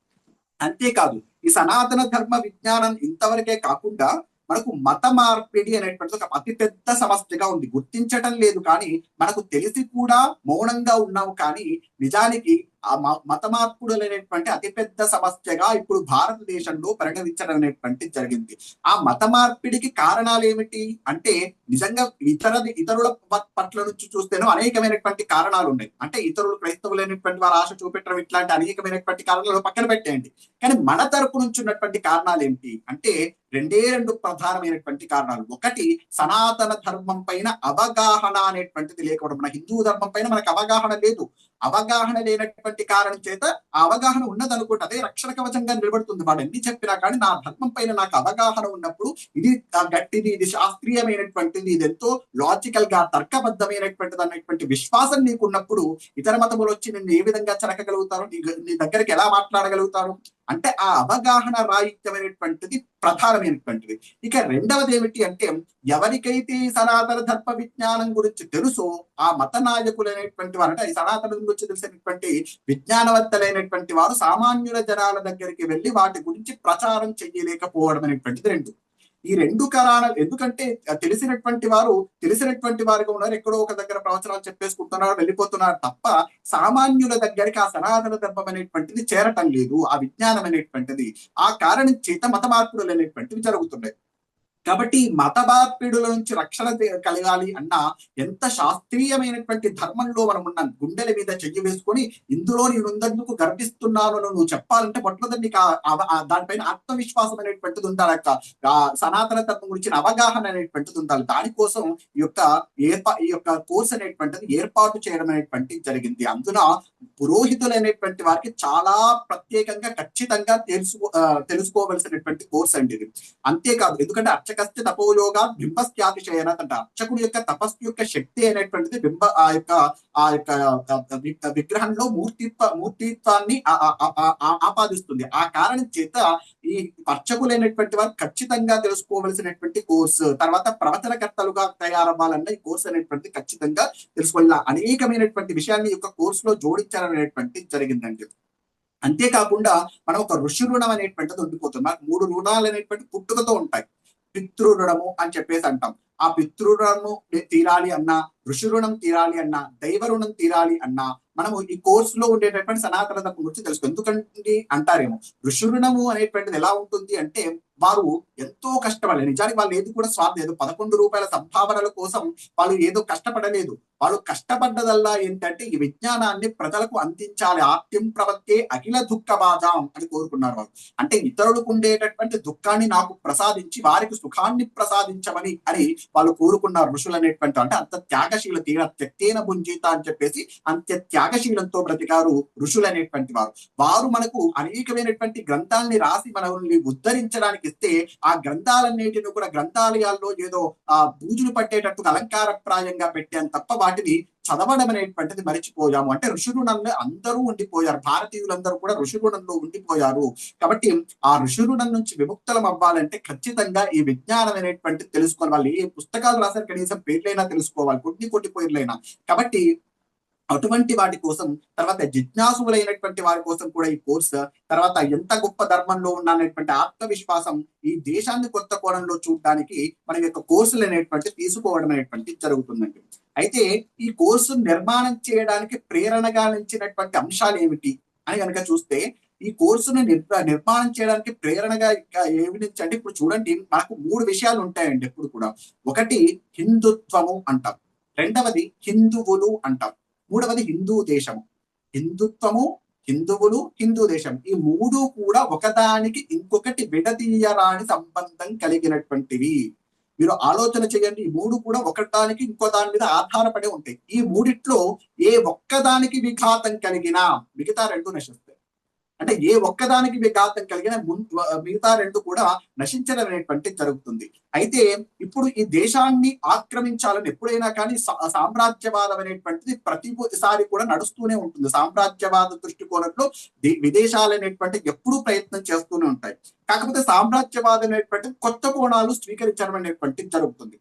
[SPEAKER 1] అంతేకాదు, ఈ సనాతన ధర్మ విజ్ఞానం ఇంతవరకే కాకుండా మనకు మత మార్పిడి అనేటువంటిది ఒక అతిపెద్ద సమస్యగా ఉంది. గుర్తించటం లేదు కానీ, మనకు తెలిసి కూడా మౌనంగా ఉన్నాము కానీ, నిజానికి ఆ మత మార్పుడు అనేటువంటి అతిపెద్ద సమస్యగా ఇప్పుడు భారతదేశంలో పరిగణించడం అనేటువంటి జరిగింది. ఆ మత మార్పిడికి కారణాలు ఏమిటి అంటే, నిజంగా ఇతరుల పట్ల నుంచి చూస్తేనో అనేకమైనటువంటి కారణాలు ఉన్నాయి. అంటే ఇతరులు క్రైస్తవులైనటువంటి వారు ఆశ చూపెట్టడం, ఇట్లాంటి అనేకమైనటువంటి కారణాలు పక్కన పెట్టేయండి. కానీ మన తరపు నుంచి ఉన్నటువంటి కారణాలు ఏంటి అంటే, రెండు ప్రధానమైనటువంటి కారణాలు. ఒకటి, సనాతన ధర్మం పైన అవగాహన అనేటువంటిది లేకపోవడం. మన హిందూ ధర్మం పైన మనకు అవగాహన లేదు. అవగాహన లేనటువంటి కారణం చేత ఆ అవగాహన ఉన్నదనుకుంటే అదే రక్షణ కవచంగా నిలబడుతుంది. వాడు ఎన్ని చెప్పినా కానీ నా ధర్మం పైన నాకు అవగాహన ఉన్నప్పుడు ఇది గట్టిది, ఇది శాస్త్రీయమైనటువంటిది, ఇది ఎంతో లాజికల్ గా తర్కబద్ధమైనటువంటిది అనేటువంటి విశ్వాసం నీకు ఉన్నప్పుడు ఇతర మతములు వచ్చి నిన్ను ఏ విధంగా చెరకగలుగుతారు, నీ దగ్గరికి ఎలా మాట్లాడగలుగుతారు అంటే, ఆ అవగాహన రాహిత్యమైనటువంటిది ప్రధానమైనటువంటిది. ఇక రెండవది ఏమిటి అంటే, ఎవరికైతే సనాతన ధర్మ విజ్ఞానం గురించి తెలుసో ఆ మత నాయకులు అనేటువంటి వారు, అంటే ఈ సనాతనం గురించి తెలిసినటువంటి విజ్ఞానవంతులైనటువంటి వారు సామాన్యుల జనాల దగ్గరికి వెళ్ళి వాటి గురించి ప్రచారం చేయలేకపోవడం అనేటువంటిది రెండు. ఈ రెండు కారణాలు, ఎందుకంటే తెలిసినటువంటి వారుగా ఉన్నారు, ఎక్కడో ఒక దగ్గర ప్రవచనాలు చెప్పేసుకుంటున్నారు, వెళ్ళిపోతున్నారు తప్ప సామాన్యుల దగ్గరికి ఆ సనాతన ధర్మం అనేటువంటిది చేరటం లేదు, ఆ విజ్ఞానం అనేటువంటిది. ఆ కారణం చేత మత మార్పులు అనేటువంటివి జరుగుతున్నాయి. కాబట్టి మత మార్పిడుల నుంచి రక్షణ కలగాలి అన్న ఎంత శాస్త్రీయమైనటువంటి ధర్మంలో మనం ఉన్నాం. గుండెల మీద చెయ్యి వేసుకొని ఇందులో నేను ఉన్నందుకు గర్విస్తున్నాను నువ్వు చెప్పాలంటే మొట్టమొదటి నీకు దానిపైన ఆత్మవిశ్వాసం అనేటువంటిది ఉండాలి. సనాతన ధర్మం గురించిన అవగాహన అనేటువంటిది ఉండాలి. దానికోసం ఈ యొక్క కోర్స్ అనేటువంటిది ఏర్పాటు చేయడం అనేటువంటిది జరిగింది. అందున పురోహితులు అనేటువంటి వారికి చాలా ప్రత్యేకంగా ఖచ్చితంగా తెలుసుకోవలసినటువంటి కోర్స్ అండి ఇది. అంతేకాదు, ఎందుకంటే అర్చకస్య తపోయోగా బింబస్యాతిశయన అంటే అర్చకుడి యొక్క తపస్సు యొక్క శక్తి అనేటువంటిది ఆ యొక్క విగ్రహంలో మూర్తిత్వాన్ని ఆపాదిస్తుంది. ఆ కారణం చేత ఈ అర్చకులైనటువంటి వారు ఖచ్చితంగా తెలుసుకోవలసినటువంటి కోర్సు. తర్వాత ప్రవచనకర్తలుగా తయారవ్వాలన్న ఈ కోర్సు అనేటువంటి ఖచ్చితంగా తెలుసుకోవాలి. అనేకమైనటువంటి విషయాన్ని ఈ యొక్క కోర్సులో జోడించాలనేటువంటి జరిగిందండి. అంతేకాకుండా మనం ఒక ఋషి రుణం అనేటువంటిది ఉండిపోతుంది. మనకు 3 రుణాలు అనేటువంటి పుట్టుకతో ఉంటాయి. పితృ రుణము అని చెప్పేసి అంటాం. ఆ పితృ రుణము తీరాలి అన్నా, ఋషి రుణం తీరాలి అన్నా, దైవ రుణం తీరాలి అన్నా మనము ఈ కోర్సులో ఉండేటటువంటి సనాతన ధర్మం గురించి తెలుసుకో. ఎందుకంటే అంటారేమో ఋషి రుణము అనేటువంటిది ఎలా ఉంటుంది అంటే వారు ఎంతో కష్టపడలేదు. నిజానికి వాళ్ళు ఏది కూడా స్వార్థం లేదు. 11 రూపాయల సంభావనల కోసం వాళ్ళు ఏదో కష్టపడలేదు. వాళ్ళు కష్టపడ్డదల్లా ఏంటంటే ఈ విజ్ఞానాన్ని ప్రజలకు అందించాలి. ఆప్యం ప్రవత్తే అఖిల దుఃఖ బాధం అని కోరుకున్నారు వాళ్ళు. అంటే ఇతరులకు ఉండేటటువంటి దుఃఖాన్ని నాకు ప్రసాదించి వారికి సుఖాన్ని ప్రసాదించమని అని వాళ్ళు కోరుకున్నారు ఋషులు అనేటువంటి. అంటే అంత త్యాగశీల తీర త్యక్తేన భుంజిత అని చెప్పేసి అంత్య త్యాగశీలంతో బ్రతికారు ఋషులు అనేటువంటి వారు. వారు మనకు అనేకమైనటువంటి గ్రంథాలని రాసి మనల్ని ఉద్ధరించడానికి ఇస్తే ఆ గ్రంథాలన్నిటిని కూడా గ్రంథాలయాల్లో ఏదో బూజులు పట్టేటట్టుగా అలంకారప్రాయంగా పెట్టాను తప్ప వాటిని చదవడం అనేటువంటిది మరిచిపోయాము. అంటే ఋషురుణంలో అందరూ ఉండిపోయారు. భారతీయులందరూ కూడా ఋషురుణంలో ఉండిపోయారు. కాబట్టి ఆ ఋషురుణం నుంచి విముక్తులం అవ్వాలంటే ఖచ్చితంగా ఈ విజ్ఞానం అనేటువంటిది తెలుసుకోవాలి. వాళ్ళు ఏ పుస్తకాలు రాశారు కనీసం పేర్లైనా తెలుసుకోవాలి, కొన్ని పేర్లైనా. కాబట్టి అటువంటి వాటి కోసం, తర్వాత జిజ్ఞాసులైనటువంటి వారి కోసం కూడా ఈ కోర్సు, తర్వాత ఎంత గొప్ప ధర్మంలో ఉన్నటువంటి ఆత్మవిశ్వాసం ఈ దేశాన్ని కొత్త కోణంలో చూడడానికి మన యొక్క కోర్సులు అనేటువంటి తీసుకోవడం అనేటువంటి జరుగుతుందండి. అయితే ఈ కోర్సు నిర్మాణం చేయడానికి ప్రేరణగా నిలిచినటువంటి అంశాలు ఏమిటి అని కనుక చూస్తే, ఈ కోర్సును నిర్మాణం చేయడానికి ప్రేరణగా ఏమి నుంచి అంటే ఇప్పుడు చూడండి మనకు 3 విషయాలు ఉంటాయండి ఎప్పుడు కూడా. ఒకటి హిందుత్వము అంటాం, రెండవది హిందువులు అంటాం, మూడవది హిందూ దేశము. హిందుత్వము, హిందువులు, హిందూ దేశం, ఈ 3 కూడా ఒకదానికి ఇంకొకటి విడదీయరాని సంబంధం కలిగినటువంటివి. మీరు ఆలోచన చేయండి. ఈ 3 కూడా ఒకదానికి ఇంకో దాని మీద ఆధారపడి ఉంటాయి. ఈ 3 ఏ ఒక్కదానికి విఘాతం కలిగినా మిగతా 2 నశిస్తాయి. అంటే ఏ ఒక్కదానికి విఘాతం కలిగిన మిగతా 2 కూడా నశించడం అనేటువంటి జరుగుతుంది. అయితే ఇప్పుడు ఈ దేశాన్ని ఆక్రమించాలని ఎప్పుడైనా కానీ సామ్రాజ్యవాదం అనేటువంటిది ప్రతిసారి కూడా నడుస్తూనే ఉంటుంది. సామ్రాజ్యవాద దృష్టికోణంలో విదేశాలు అనేటువంటి ఎప్పుడూ ప్రయత్నం చేస్తూనే ఉంటాయి. కాకపోతే సామ్రాజ్యవాదం అనేటువంటి కొత్త కోణాలు స్వీకరించడం అనేటువంటిది జరుగుతుంది.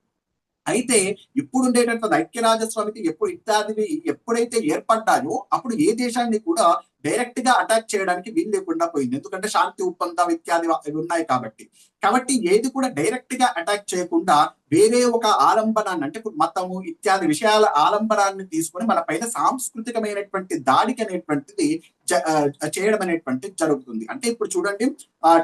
[SPEAKER 1] అయితే ఇప్పుడు ఉండేటటువంటి ఐక్యరాజ్య సమితి ఇత్యాదివి ఎప్పుడైతే ఏర్పడ్డాయో అప్పుడు ఏ దేశాన్ని కూడా డైరెక్ట్ గా అటాక్ చేయడానికి వీలు లేకుండా పోయింది. ఎందుకంటే శాంతి ఒప్పందం ఇత్యాది ఉన్నాయి కాబట్టి ఏది కూడా డైరెక్ట్ గా అటాక్ చేయకుండా వేరే ఒక ఆలంబనాన్ని, అంటే మతము ఇత్యాది విషయాల ఆలంబనాన్ని తీసుకొని మన పైన సాంస్కృతికమైనటువంటి దాడికి అనేటువంటిది చేయడం అనేటువంటిది జరుగుతుంది. అంటే ఇప్పుడు చూడండి,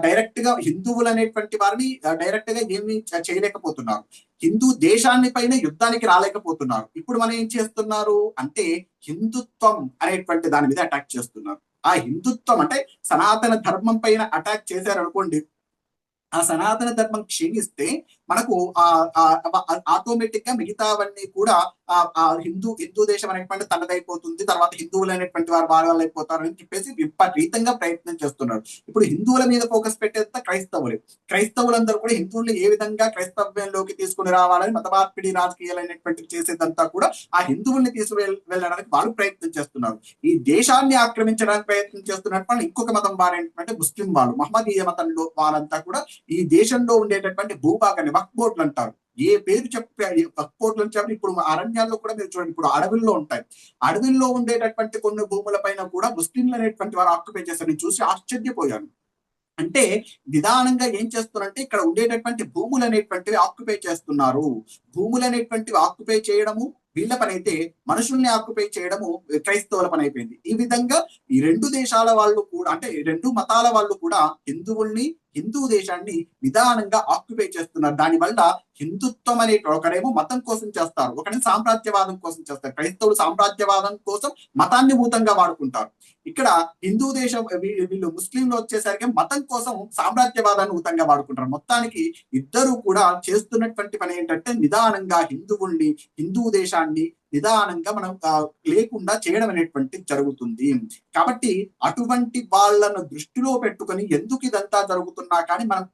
[SPEAKER 1] డైరెక్ట్ గా హిందువులు అనేటువంటి వారిని డైరెక్ట్ గా ఏమి చేయలేకపోతున్నారు. హిందూ దేశాన్ని పైన యుద్ధానికి రాలేకపోతున్నారు. ఇప్పుడు మనం ఏం చేస్తున్నారు అంటే హిందుత్వం అనేటువంటి దాని మీద అటాక్ చేస్తున్నారు. ఆ హిందుత్వం అంటే సనాతన ధర్మం పైన అటాక్ చేశారు అనుకోండి, ఆ సనాతన ధర్మం క్షీణిస్తే మనకు ఆటోమేటిక్ గా మిగతావన్నీ కూడా హిందూ దేశం అనేటువంటి తనదైపోతుంది. తర్వాత హిందువులు అనేటువంటి వారు వాళ్ళు అయిపోతారని చెప్పేసి విపరీతంగా ప్రయత్నం చేస్తున్నారు. ఇప్పుడు హిందువుల మీద ఫోకస్ పెట్టేంత క్రైస్తవులందరూ కూడా హిందువుల్ని ఏ విధంగా క్రైస్తవ్యంలోకి తీసుకుని రావాలని మత మార్పిడి రాజకీయాలు అనేటువంటి చేసేదంతా కూడా ఆ హిందువుల్ని తీసుకువెళ్ళడానికి వాళ్ళు ప్రయత్నం చేస్తున్నారు. ఈ దేశాన్ని ఆక్రమించడానికి ప్రయత్నం చేస్తున్నట్టు వాళ్ళు ఇంకొక మతం వారేంటంటే ముస్లిం వాళ్ళు, మహమ్మదీయ మతంలో వాళ్ళంతా కూడా ఈ దేశంలో ఉండేటటువంటి భూభాగాన్ని వక్ఫ్ బోర్డులు అంటారు. ఏ పేరు చెప్పే వక్ఫ్ బోర్డులు చెప్పి ఇప్పుడు అరణ్యాల్లో కూడా మీరు చూడండి, ఇప్పుడు అడవుల్లో ఉంటాయి. అడవుల్లో ఉండేటటువంటి కొన్ని భూముల పైన కూడా ముస్లింలు అనేటువంటి వారు ఆక్యుపై చేశారు. నేను చూసి ఆశ్చర్యపోయాను. అంటే నిదానంగా ఏం చేస్తున్నారంటే ఇక్కడ ఉండేటటువంటి భూములు అనేటువంటివి ఆక్యుపై చేస్తున్నారు. భూములు అనేటువంటివి ఆక్యుపై చేయడము వీళ్ళ పని అయితే, మనుషుల్ని ఆక్యుపై చేయడము క్రైస్తవుల పని అయిపోయింది. ఈ విధంగా ఈ 2 దేశాల వాళ్ళు కూడా, అంటే 2 మతాల వాళ్ళు కూడా హిందువుల్ని హిందూ దేశాన్ని నిదానంగా ఆక్యుపై చేస్తున్నారు. దానివల్ల హిందుత్వం అనే ఒకడేమో మతం కోసం చేస్తారు, ఒకడేమో సామ్రాజ్యవాదం కోసం చేస్తారు. క్రైస్తవులు సామ్రాజ్యవాదం కోసం మతాన్ని భూతంగా వాడుకుంటారు. ఇక్కడ హిందూ దేశం వీళ్ళు ముస్లింలు వచ్చేసరికి మతం కోసం సామ్రాజ్యవాదాన్ని భూతంగా వాడుకుంటారు. మొత్తానికి ఇద్దరు కూడా చేస్తున్నటువంటి పని ఏంటంటే నిదానంగా హిందువుల్ని, హిందూ దేశాన్ని నిదానంగా మనం లేకుండా చేయడం అనేటువంటి జరుగుతుంది. కాబట్టి అటువంటి వాళ్ళను దృష్టిలో పెట్టుకొని ఎందుకు ఇదంతా జరుగుతున్నా కానీ మనం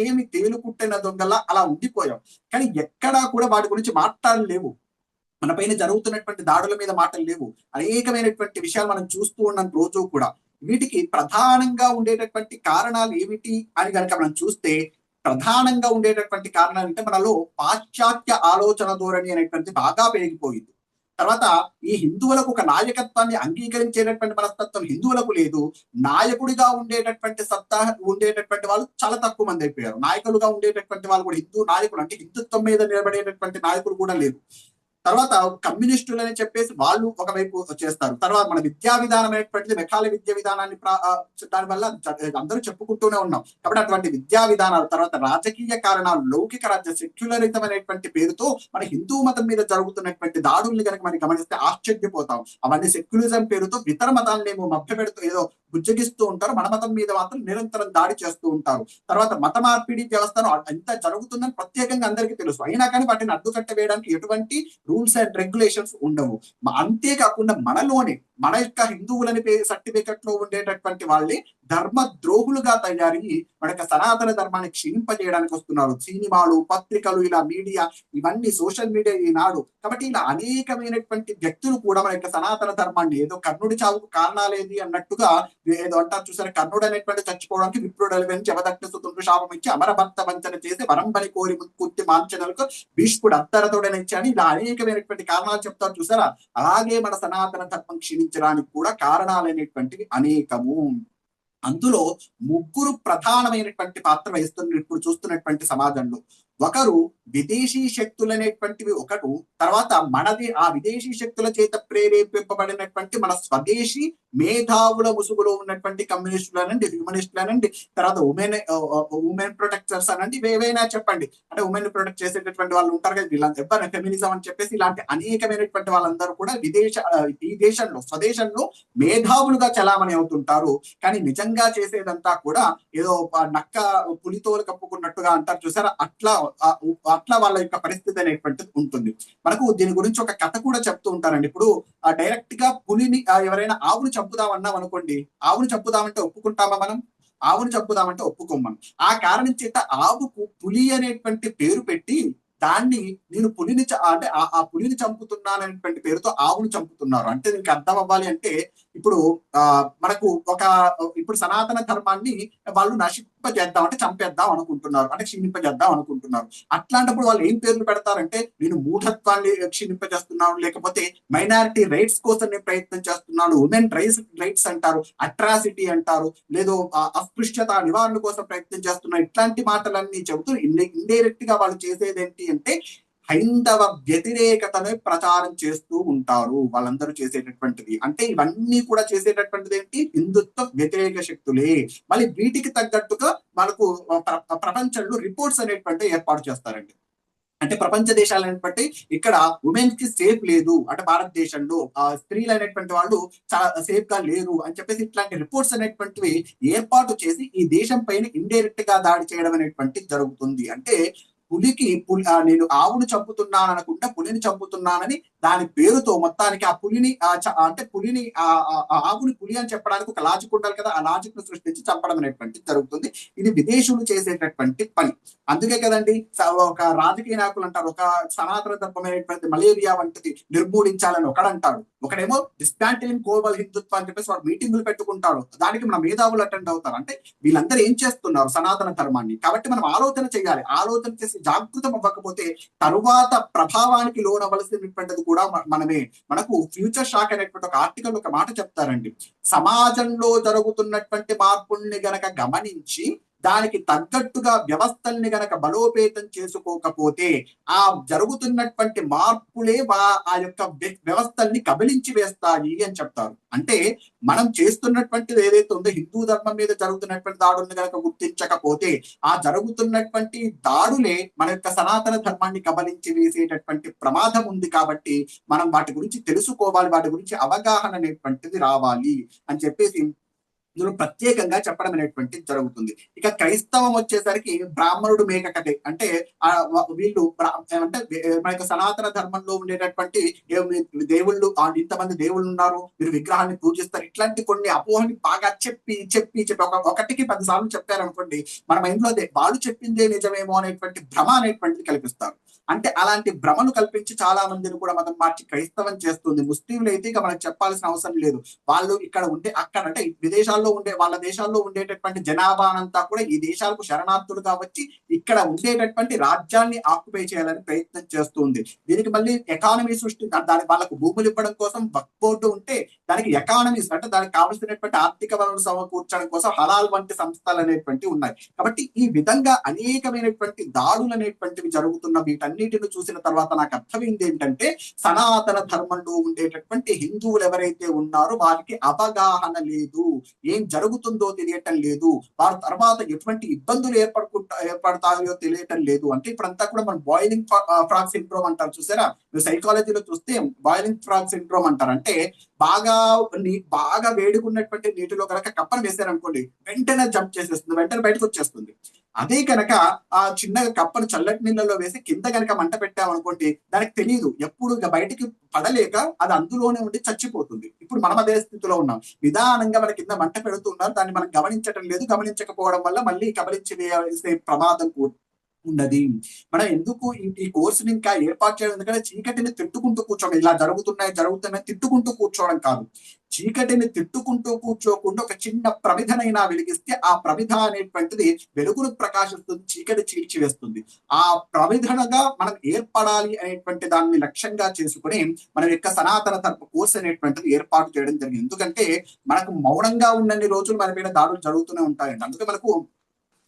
[SPEAKER 1] ఏమి తేలు కుట్టిన దొంగలా అలా ఉండిపోయాం. కానీ ఎక్కడా కూడా వాటి గురించి మాట్లాడలేవు. మన పైన జరుగుతున్నటువంటి దాడుల మీద మాటలు లేవు. అనేకమైనటువంటి విషయాలు మనం చూస్తూ ఉన్నాం రోజు కూడా. వీటికి ప్రధానంగా ఉండేటటువంటి కారణాలు ఏమిటి అని కనుక మనం చూస్తే, ప్రధానంగా ఉండేటటువంటి కారణాలు అంటే మనలో పాశ్చాత్య ఆలోచన ధోరణి అనేటువంటి బాగా పెరిగిపోయింది. తర్వాత ఈ హిందువులకు ఒక నాయకత్వాన్ని అంగీకరించేటటువంటి మనస్తత్వం హిందువులకు లేదు. నాయకుడిగా ఉండేటటువంటి సత్తా ఉండేటటువంటి వాళ్ళు చాలా తక్కువ మంది అయిపోయారు. నాయకులుగా ఉండేటటువంటి వాళ్ళు కూడా హిందూ నాయకులు అంటే హిందుత్వం మీద నిలబడేటటువంటి నాయకులు కూడా లేరు. తర్వాత కమ్యూనిస్టులు అని చెప్పేసి వాళ్ళు ఒకవైపు చేస్తారు. తర్వాత మన విద్యా విధానం అనేటువంటిది మెకాల విద్యా విధానాన్ని దానివల్ల అందరూ చెప్పుకుంటూనే ఉన్నాం. కాబట్టి అటువంటి విద్యా విధానాలు, తర్వాత రాజకీయ కారణాలు, లౌకిక రాజ్య సెక్యులరిజం అనేటువంటి పేరుతో మన హిందూ మతం మీద జరుగుతున్నటువంటి దాడుల్ని కనుక మనం గమనిస్తే ఆశ్చర్యపోతాం. అవన్నీ సెక్యులరిజం పేరుతో ఇతర మతాలనేమో మభ్య పెడుతూ ఏదో బుజ్జగిస్తూ ఉంటారు, మన మతం మీద మాత్రం నిరంతరం దాడి చేస్తూ ఉంటారు. తర్వాత మత మార్పిడి వ్యవస్థను ఎంత జరుగుతుందని ప్రత్యేకంగా అందరికీ తెలుసు. అయినా కానీ వాటిని అడ్డుకట్ట వేయడానికి ఎటువంటి రూల్స్ అండ్ రెగ్యులేషన్స్ ఉండవు. అంతేకాకుండా మనలోనే మన యొక్క హిందువులని సర్టిఫికెట్ లో ఉండేటటువంటి వాళ్ళే ధర్మ ద్రోహులుగా తయారయ్యి మన యొక్క సనాతన ధర్మాన్ని క్షీణింపజేయడానికి వస్తున్నారు. సినిమాలు, పత్రికలు, ఇలా మీడియా, ఇవన్నీ సోషల్ మీడియా ఈనాడు. కాబట్టి ఇలా అనేకమైనటువంటి వ్యక్తులు కూడా మన యొక్క సనాతన ధర్మాన్ని ఏదో కర్ణుడి చావుకు కారణాలేది అన్నట్టుగా ఏదో అంటారు చూసారు, కర్ణుడు అనేటువంటి చచ్చిపోవడానికి విప్రుడు వెంచి అవదగ్న సుతుండు శాపం ఇచ్చి అమరభర్త వంచన చేసి వరంబని కోరి కుర్తి మాంచనలకు భీష్ముడు అత్తరతోడనిచ్చి అని ఇలా అనేకమైనటువంటి కారణాలు చెప్తారు చూసారా. అలాగే మన సనాతన ధర్మం క్షీణించడానికి కూడా కారణాలైనటువంటివి అనేకము. అందులో ముగ్గురు ప్రధానమైనటువంటి పాత్ర వహిస్తున్నారు ఇప్పుడు చూస్తున్నటువంటి సమాజంలో. ఒకరు విదేశీ శక్తులు అనేటువంటివి ఒకటి, తర్వాత మనది ఆ విదేశీ శక్తుల చేత ప్రేరేపింపబడినటువంటి మన స్వదేశీ మేధావుల ముసుగులో ఉన్నటువంటి కమ్యూనిస్టులు అనండి, హ్యూమనిస్టులు అనండి, తర్వాత ఉమెన్ ప్రొటెక్టర్స్ అనండి, ఏవైనా చెప్పండి. అంటే ఉమెన్ ప్రొటెక్ట్ చేసేటటువంటి వాళ్ళు ఉంటారు కదా, వీళ్ళంతా ఎవరైనా ఫెమినిజం అని చెప్పేసి ఇలాంటి అనేకమైనటువంటి వాళ్ళందరూ కూడా ఈ దేశంలో స్వదేశంలో మేధావులుగా చలామణి అవుతుంటారు. కానీ నిజంగా చేసేదంతా కూడా ఏదో నక్క పులితోలు కప్పుకున్నట్టుగా అంటారు చూసారా, అట్లా వాళ్ళ యొక్క పరిస్థితి అనేటువంటిది ఉంటుంది. మనకు దీని గురించి ఒక కథ కూడా చెప్తూ ఉంటారండి. ఇప్పుడు డైరెక్ట్ గా పులిని ఎవరైనా ఆవును చంపుదామన్నాం అనుకోండి, ఆవును చంపుదామంటే ఒప్పుకుంటామా మనం? ఆవును చంపుదామంటే ఒప్పుకోమం. ఆ కారణం చేత ఆవుకు పులి అనేటువంటి పేరు పెట్టి దాన్ని నేను పులిని అంటే ఆ పులిని చంపుతున్నాననేటువంటి పేరుతో ఆవును చంపుతున్నారు. అంటే దీనికి అర్థం అవ్వాలి అంటే ఇప్పుడు మనకు ఇప్పుడు సనాతన ధర్మాన్ని వాళ్ళు నశింపజేద్దాం అంటే చంపేద్దాం అనుకుంటున్నారు, అంటే క్షీణింపజేద్దాం అనుకుంటున్నారు. అట్లాంటప్పుడు వాళ్ళు ఏం పేర్లు పెడతారంటే నేను మూఢత్వాన్ని క్షీణింపజేస్తున్నాను, లేకపోతే మైనారిటీ రైట్స్ కోసం నేను ప్రయత్నం చేస్తున్నాను, ఉమెన్ రైట్స్ అంటారు, అట్రాసిటీ అంటారు, లేదో అస్పృశ్యత నివారణ కోసం ప్రయత్నం చేస్తున్నారు. ఇట్లాంటి మాటలన్నీ చెబుతూ ఇండైరెక్ట్ గా వాళ్ళు చేసేది ఏంటి అంటే హైందవ వ్యతిరేకతను ప్రచారం చేస్తూ ఉంటారు వాళ్ళందరూ చేసేటటువంటిది. అంటే ఇవన్నీ కూడా చేసేటటువంటిది ఏంటి? హిందుత్వ వ్యతిరేక శక్తులే. మళ్ళీ వీటికి తగ్గట్టుగా మనకు ప్రపంచంలో రిపోర్ట్స్ అనేటువంటి ఏర్పాటు చేస్తారండి. అంటే ప్రపంచ దేశాలు అనేటువంటి ఇక్కడ ఉమెన్స్ కి సేఫ్ లేదు, అంటే భారతదేశంలో స్త్రీలు అనేటువంటి వాళ్ళు చాలా సేఫ్ గా లేరు అని చెప్పేసి ఇట్లాంటి రిపోర్ట్స్ అనేటువంటివి ఏర్పాటు చేసి ఈ దేశం పైన ఇండైరెక్ట్ గా దాడి చేయడం అనేటువంటిది జరుగుతుంది. అంటే నేను ఆవును చంపుతున్నాను అనకుండా పులిని చంపుతున్నానని దాని పేరుతో మొత్తానికి ఆ పులిని అంటే పులిని ఆవుని పులి అని చెప్పడానికి ఒక లాజిక్ ఉండాలి కదా, ఆ లాజిక్ ను సృష్టించి చంపడం అనేటువంటిది జరుగుతుంది. ఇది విదేశీయులు చేసేటటువంటి పని. అందుకే కదండి ఒక రాజకీయ నాయకులు అంటారు ఒక సనాతన ధర్మమైనటువంటి మలేరియా వంటిది నిర్మూలించాలని ఒకడంటాడు, ఒకడేమో డిస్మాంటిలింగ్ గ్లోబల్ హిందుత్వం అని చెప్పేసి వాడు మీటింగులు పెట్టుకుంటాడు, దానికి మన మేధావులు అటెండ్ అవుతారు. అంటే వీళ్ళందరూ ఏం చేస్తున్నారు? సనాతన ధర్మాన్ని. కాబట్టి మనం ఆలోచన చేయాలి. ఆలోచన చేసి జాగృతం అవ్వకపోతే తరువాత ప్రభావానికి లోనవలసినటువంటిది కూడా మనమే. మనకు ఫ్యూచర్ షాక్ అనేటువంటి ఒక ఆర్టికల్ ఒక మాట చెప్తారండి. సమాజంలో జరుగుతున్నటువంటి మార్పుల్ని గనక గమనించి దానికి తగ్గట్టుగా వ్యవస్థల్ని గనక బలోపేతం చేసుకోకపోతే ఆ జరుగుతున్నటువంటి మార్పులే ఆ యొక్క వ్యవస్థల్ని కబలించి వేస్తాయి అని చెప్తారు. అంటే మనం చేస్తున్నటువంటిది ఏదైతే ఉందో హిందూ ధర్మం మీద జరుగుతున్నటువంటి దాడుల్ని కనుక గుర్తించకపోతే ఆ జరుగుతున్నటువంటి దాడులే మన యొక్క సనాతన ధర్మాన్ని కబలించి వేసేటటువంటి ప్రమాదం ఉంది. కాబట్టి మనం వాటి గురించి తెలుసుకోవాలి, వాటి గురించి అవగాహన అనేటువంటిది రావాలి అని చెప్పేసి ఇందులో ప్రత్యేకంగా చెప్పడం అనేటువంటిది జరుగుతుంది. ఇక క్రైస్తవం వచ్చేసరికి బ్రాహ్మణుడు మేక కథే. అంటే వీళ్ళు అంటే మన యొక్క సనాతన ధర్మంలో ఉండేటటువంటి దేవుళ్ళు, ఇంతమంది దేవుళ్ళు ఉన్నారు, మీరు విగ్రహాన్ని పూజిస్తారు, ఇట్లాంటి కొన్ని అపోహని బాగా చెప్పి చెప్పి చెప్పి ఒకటికి 10 సార్లు చెప్పారనుకోండి, మన మైండ్ లో వాళ్ళు చెప్పిందే నిజమేమో అనేటువంటి భ్రమ అనేటువంటిది కల్పిస్తారు. అంటే అలాంటి భ్రమను కల్పించి చాలా మందిని కూడా మతం మార్చి క్రైస్తవం చేస్తుంది. ముస్లింలు అయితే ఇక మనకు చెప్పాల్సిన అవసరం లేదు. వాళ్ళు ఇక్కడ ఉండే అక్కడ అంటే విదేశాల్లో ఉండే వాళ్ళ దేశాల్లో ఉండేటటువంటి జనాభానంతా కూడా ఈ దేశాలకు శరణార్థులుగా వచ్చి ఇక్కడ ఉండేటటువంటి రాజ్యాన్ని ఆక్యుపై చేయాలని ప్రయత్నం చేస్తుంది. దీనికి మళ్ళీ ఎకానమీ సృష్టి, దానికి వాళ్ళకు భూములు ఇవ్వడం కోసం వక్ఫ్ బోర్డు ఉంటే దానికి ఎకానమీస్ అంటే దానికి కావాల్సినటువంటి ఆర్థిక వనరులు సమకూర్చడం కోసం హలాల్ వంటి సంస్థలు అనేటువంటి ఉన్నాయి. కాబట్టి ఈ విధంగా అనేకమైనటువంటి దాడులు అనేటువంటివి జరుగుతున్న వీటన్నిటిని చూసిన తర్వాత నాకు అర్థమైంది ఏంటంటే సనాతన ధర్మంలో ఉండేటటువంటి హిందువులు ఎవరైతే ఉన్నారో వారికి అవగాహన లేదు, ఏం జరుగుతుందో తెలియటం లేదు, వారి తర్వాత ఎటువంటి ఇబ్బందులు ఏర్పడతాయో తెలియటం లేదు. అంటే ఇప్పుడంతా కూడా మనం బాయిలింగ్ ఫ్రాగ్ సిండ్రోమ్ అంటారు చూసారా, మీరు సైకాలజీలో చూస్తే బాయిలింగ్ ఫ్రాగ్ సిండ్రోమ్ అంటారు. అంటే బాగా వేడుకున్నటువంటి నీటిలో కనుక కప్పను వేసారనుకోండి, వెంటనే జంప్ చేసేస్తుంది, వెంటనే బయటకు వచ్చేస్తుంది. అదే కనుక ఆ చిన్నగా కప్పను చల్లటి నీళ్ళలో వేసి కింద కనుక మంట పెట్టామనుకోండి, దానికి తెలియదు, ఎప్పుడు ఇక బయటికి పడలేక అది అందులోనే ఉండి చచ్చిపోతుంది. ఇప్పుడు మనం అదే స్థితిలో ఉన్నాం. నిదానంగా మన కింద మంట పెడుతున్నారు, దాన్ని మనం గమనించటం లేదు. గమనించకపోవడం వల్ల మళ్ళీ కబలించి వేసే ప్రమాదం ఉన్నది. మనం ఎందుకు ఈ కోర్సుని ఇంకా ఏర్పాటు చేయడం, ఎందుకంటే చీకటిని తిట్టుకుంటూ కూర్చోవడం, ఇలా జరుగుతున్నాయి తిట్టుకుంటూ కూర్చోవడం కాదు. చీకటిని తిట్టుకుంటూ కూర్చోకుండా ఒక చిన్న ప్రమిదనైనా వెలిగిస్తే ఆ ప్రమిద అనేటువంటిది వెలుగును ప్రకాశిస్తుంది, చీకటి చీల్చివేస్తుంది. ఆ ప్రమిదనగా మనం ఏర్పడాలి అనేటువంటి దాన్ని లక్ష్యంగా చేసుకుని మన యొక్క సనాతన ధర్మ కోర్సు అనేటువంటిది ఏర్పాటు చేయడం జరిగింది. ఎందుకంటే మనకు మౌనంగా ఉన్నన్ని రోజులు మన మీద దాడులు జరుగుతూనే ఉంటాయండి. అందుకే మనకు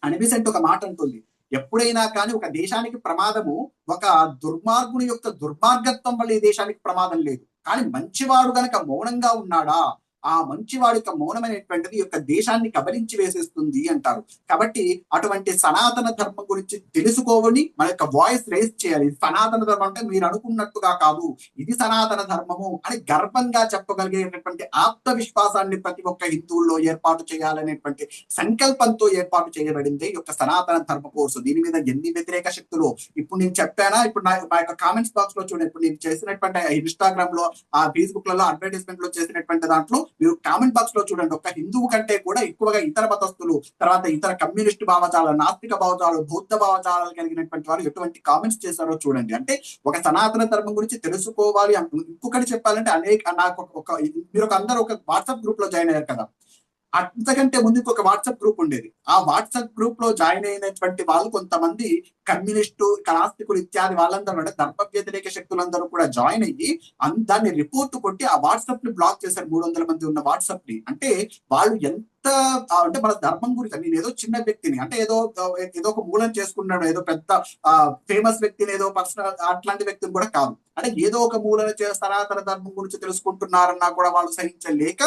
[SPEAKER 1] అనిబిసెంట్ ఒక మాట అంటుంది, ఎప్పుడైనా కానీ ఒక దేశానికి ప్రమాదము ఒక దుర్మార్గుని యొక్క దుర్మార్గత్వం వల్ల ఈ దేశానికి ప్రమాదం లేదు. కానీ మంచివాడు గనక మౌనంగా ఉన్నాడా, ఆ మంచివాడి యొక్క మౌనం అనేటువంటిది యొక్క దేశాన్ని కబలించి వేసేస్తుంది అంటారు. కాబట్టి అటువంటి సనాతన ధర్మం గురించి తెలుసుకోవని మన యొక్క వాయిస్ రేస్ చేయాలి. సనాతన ధర్మం అంటే మీరు అనుకున్నట్టుగా కాదు, ఇది సనాతన ధర్మము అని గర్వంగా చెప్పగలిగేటటువంటి ఆత్మవిశ్వాసాన్ని ప్రతి ఒక్క హిందువుల్లో ఏర్పాటు చేయాలనేటువంటి సంకల్పంతో ఏర్పాటు చేయబడింది ఈ యొక్క సనాతన ధర్మ కోర్సు. దీని మీద ఎన్ని వ్యతిరేక శక్తులు ఇప్పుడు నేను చెప్పానా, ఇప్పుడు నా యొక్క కామెంట్స్ బాక్స్ లో చూడండి, ఇప్పుడు నేను చేసినటువంటి ఇన్స్టాగ్రామ్ లో, ఆ ఫేస్బుక్ లలో అడ్వర్టైజ్మెంట్ లో చేసినటువంటి దాంట్లో మీరు కామెంట్ బాక్స్ లో చూడండి, ఒక హిందువు కంటే కూడా ఎక్కువగా ఇతర మతస్థులు, తర్వాత ఇతర కమ్యూనిస్ట్ భావజాలు, నాస్తిక భావజాలు, బౌద్ధ భావజాలు కలిగినటువంటి వారు ఎటువంటి కామెంట్స్ చేశారో చూడండి. అంటే ఒక సనాతన ధర్మం గురించి తెలుసుకోవాలి. ఇంకొకటి చెప్పాలంటే మీరు అందరూ ఒక వాట్సాప్ గ్రూప్ లో జాయిన్ అయ్యారు కదా, అంతకంటే ముందు ఇంకొక వాట్సాప్ గ్రూప్ ఉండేది. ఆ వాట్సాప్ గ్రూప్ లో జాయిన్ అయినటువంటి వాళ్ళు కొంతమంది కమ్యూనిస్టు, నాస్తికులు ఇత్యాది వాళ్ళందరూ అంటే ధర్మ వ్యతిరేక శక్తులందరూ కూడా జాయిన్ అయ్యి దాన్ని రిపోర్ట్ కొట్టి ఆ వాట్సాప్ ని బ్లాక్ చేశారు. 300 మంది ఉన్న వాట్సాప్ ని. అంటే వాళ్ళు ఎంత అంటే మన ధర్మం గురించి, నేను ఏదో చిన్న వ్యక్తిని అంటే ఏదో ఒక మూలం చేసుకున్నాడు, ఏదో పెద్ద ఫేమస్ వ్యక్తిని, ఏదో పర్సనల్ అట్లాంటి వ్యక్తిని కూడా కాదు. అంటే ఏదో ఒక మూలన సనాతన ధర్మం గురించి తెలుసుకుంటున్నారన్నా కూడా వాళ్ళు సహించలేక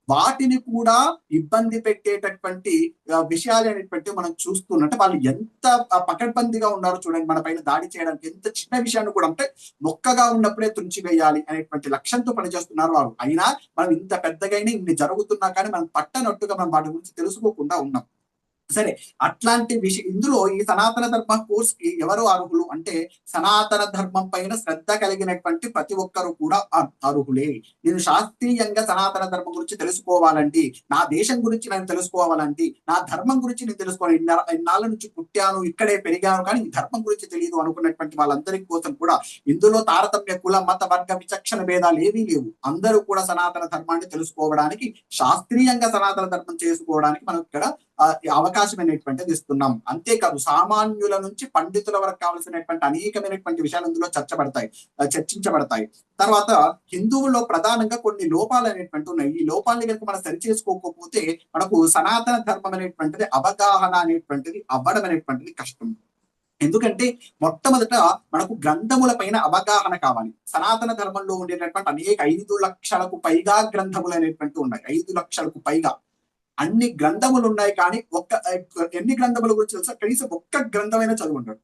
[SPEAKER 1] వాటిని కూడా ఇబ్బంది పెట్టేటటువంటి విషయాలు అనేటువంటి మనం చూస్తున్నట్టు వాళ్ళు ఎంత పకడ్బందీగా ఉన్నారో చూడండి. మన పైన దాడి చేయడానికి ఎంత చిన్న విషయాన్ని కూడా అంటే మొక్కగా ఉన్నప్పుడే తుంచి వేయాలి అనేటువంటి లక్ష్యంతో పనిచేస్తున్నారు వారు. అయినా మనం ఇంత పెద్దగైనా ఇన్ని జరుగుతున్నా కానీ మనం పట్టనట్టుగా మనం వాటి గురించి తెలుసుకోకుండా ఉన్నాం. సరే, అట్లాంటి ఇందులో ఈ సనాతన ధర్మ కోర్స్ కి ఎవరు అర్హులు అంటే సనాతన ధర్మం పైన శ్రద్ధ కలిగినటువంటి ప్రతి ఒక్కరు కూడా అర్హులే. నేను శాస్త్రీయంగా సనాతన ధర్మం గురించి తెలుసుకోవాలండి, నా దేశం గురించి నేను తెలుసుకోవాలండి, నా ధర్మం గురించి నేను తెలుసుకోవాలి, ఇన్నాళ్ళ నుంచి పుట్టాను, ఇక్కడే పెరిగాను, కానీ ఈ ధర్మం గురించి తెలియదు అనుకున్నటువంటి వాళ్ళందరి కోసం కూడా ఇందులో తారతమ్య, కుల, మత, వర్గ విచక్షణ భేదాలు ఏవీ లేవు. అందరూ కూడా సనాతన ధర్మాన్ని తెలుసుకోవడానికి, శాస్త్రీయంగా సనాతన ధర్మం చేసుకోవడానికి మనం ఇక్కడ అవకాశం అనేటువంటిది ఇస్తున్నాం. అంతేకాదు సామాన్యుల నుంచి పండితుల వరకు కావాల్సినటువంటి అనేకమైనటువంటి విషయాలు అందులో చర్చించబడతాయి. తర్వాత హిందువుల్లో ప్రధానంగా కొన్ని లోపాలు అనేటువంటి ఉన్నాయి. ఈ లోపాలని కనుక మనం సరి చేసుకోకపోతే మనకు సనాతన ధర్మం అనేటువంటిది అవగాహన అనేటువంటిది అవ్వడం అనేటువంటిది కష్టం. ఎందుకంటే మొట్టమొదట మనకు గ్రంథముల పైన అవగాహన కావాలి. సనాతన ధర్మంలో ఉండేటటువంటి అనేక 5 లక్షలకు పైగా గ్రంథములు అనేటువంటి ఉన్నాయి. 5 లక్షలకు పైగా అన్ని గ్రంథములు ఉన్నాయి. కానీ ఎన్ని గ్రంథముల గురించి తెలుసా? కనీసం ఒక్క గ్రంథమైనా చదువుంటాడు.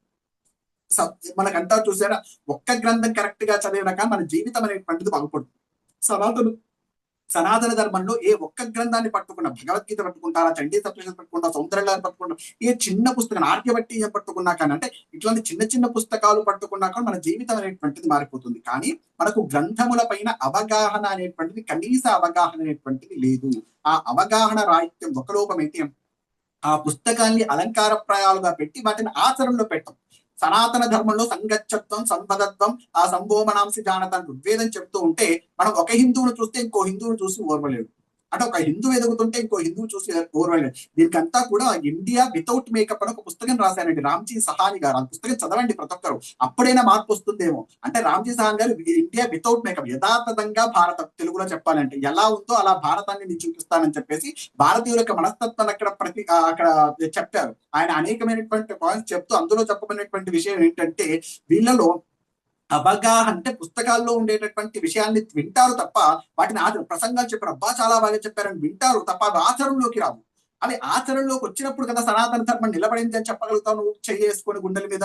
[SPEAKER 1] మనకంతా చూసారా, ఒక్క గ్రంథం కరెక్ట్ గా చదివినా కానీ మన జీవితం అనేటువంటిది బాగుపడుతుంది. సనాతన ధర్మంలో ఏ ఒక్క గ్రంథాన్ని పట్టుకున్నా, భగవద్గీత పట్టుకుంటారా, చండీ సప్తశతి పట్టుకుంటా, సౌందర్యాలు పట్టుకుంటా, ఏ చిన్న పుస్తకం ఆర్యభట్టీయం పట్టుకున్నా కానీ, అంటే ఇట్లాంటి చిన్న చిన్న పుస్తకాలు పట్టుకున్నా కానీ మన జీవితం అనేటువంటిది మారిపోతుంది. కానీ మనకు గ్రంథముల పైన అవగాహన అనేటువంటిది, కనీస అవగాహన అనేటువంటిది లేదు. ఆ అవగాహన రాహిత్యం ఒక లోపం ఏంటి? ఆ పుస్తకాన్ని అలంకారప్రాయాలుగా పెట్టి వాటిని ఆచరణలో పెట్టం. సనాతన ధర్మంలో సంగచ్చత్వం, సంపదత్వం, ఆ సంభోమనాంసి జానతాన్ని ఋగ్వేదం చెప్తూ ఉంటే మనం ఒక హిందువును చూస్తే ఇంకో హిందువును చూసి ఓర్వలేడు. అంటే ఒక హిందువు ఎదుగుతుంటే ఇంకో హిందువు చూసి ఓర్వలేడు. దీనికంతా కూడా ఇండియా వితౌట్ మేకప్ అని ఒక పుస్తకం రాశారండి రామ్జీ సహాని గారు. ఆ పుస్తకం చదవండి ప్రతి ఒక్కరు, అప్పుడైనా మార్పు వస్తుందేమో. అంటే రామ్జీ సహాని గారు ఇండియా వితౌట్ మేకప్, యథాతథంగా భారతం, తెలుగులో చెప్పాలంటే ఎలా ఉందో అలా భారతాన్ని నేను చూపిస్తానని చెప్పేసి భారతీయుల యొక్క మనస్తత్వాన్ని అక్కడ చెప్పారు. ఆయన అనేకమైనటువంటి పాయింట్స్ చెప్తూ అందులో చెప్పబడినటువంటి విషయం ఏంటంటే, వీళ్ళలో అవగాహన అంటే పుస్తకాల్లో ఉండేటటువంటి విషయాన్ని వింటారు తప్ప వాటిని ప్రసంగాలు చెప్పారు, అబ్బా చాలా బాగా చెప్పారని వింటారు తప్ప అవి ఆచరణలోకి రావు. అవి ఆచరణలోకి వచ్చినప్పుడు కదా సనాతన ధర్మం నిలబడింది అని చెప్పగలుగుతావు నువ్వు చేసుకొని గుండెల మీద.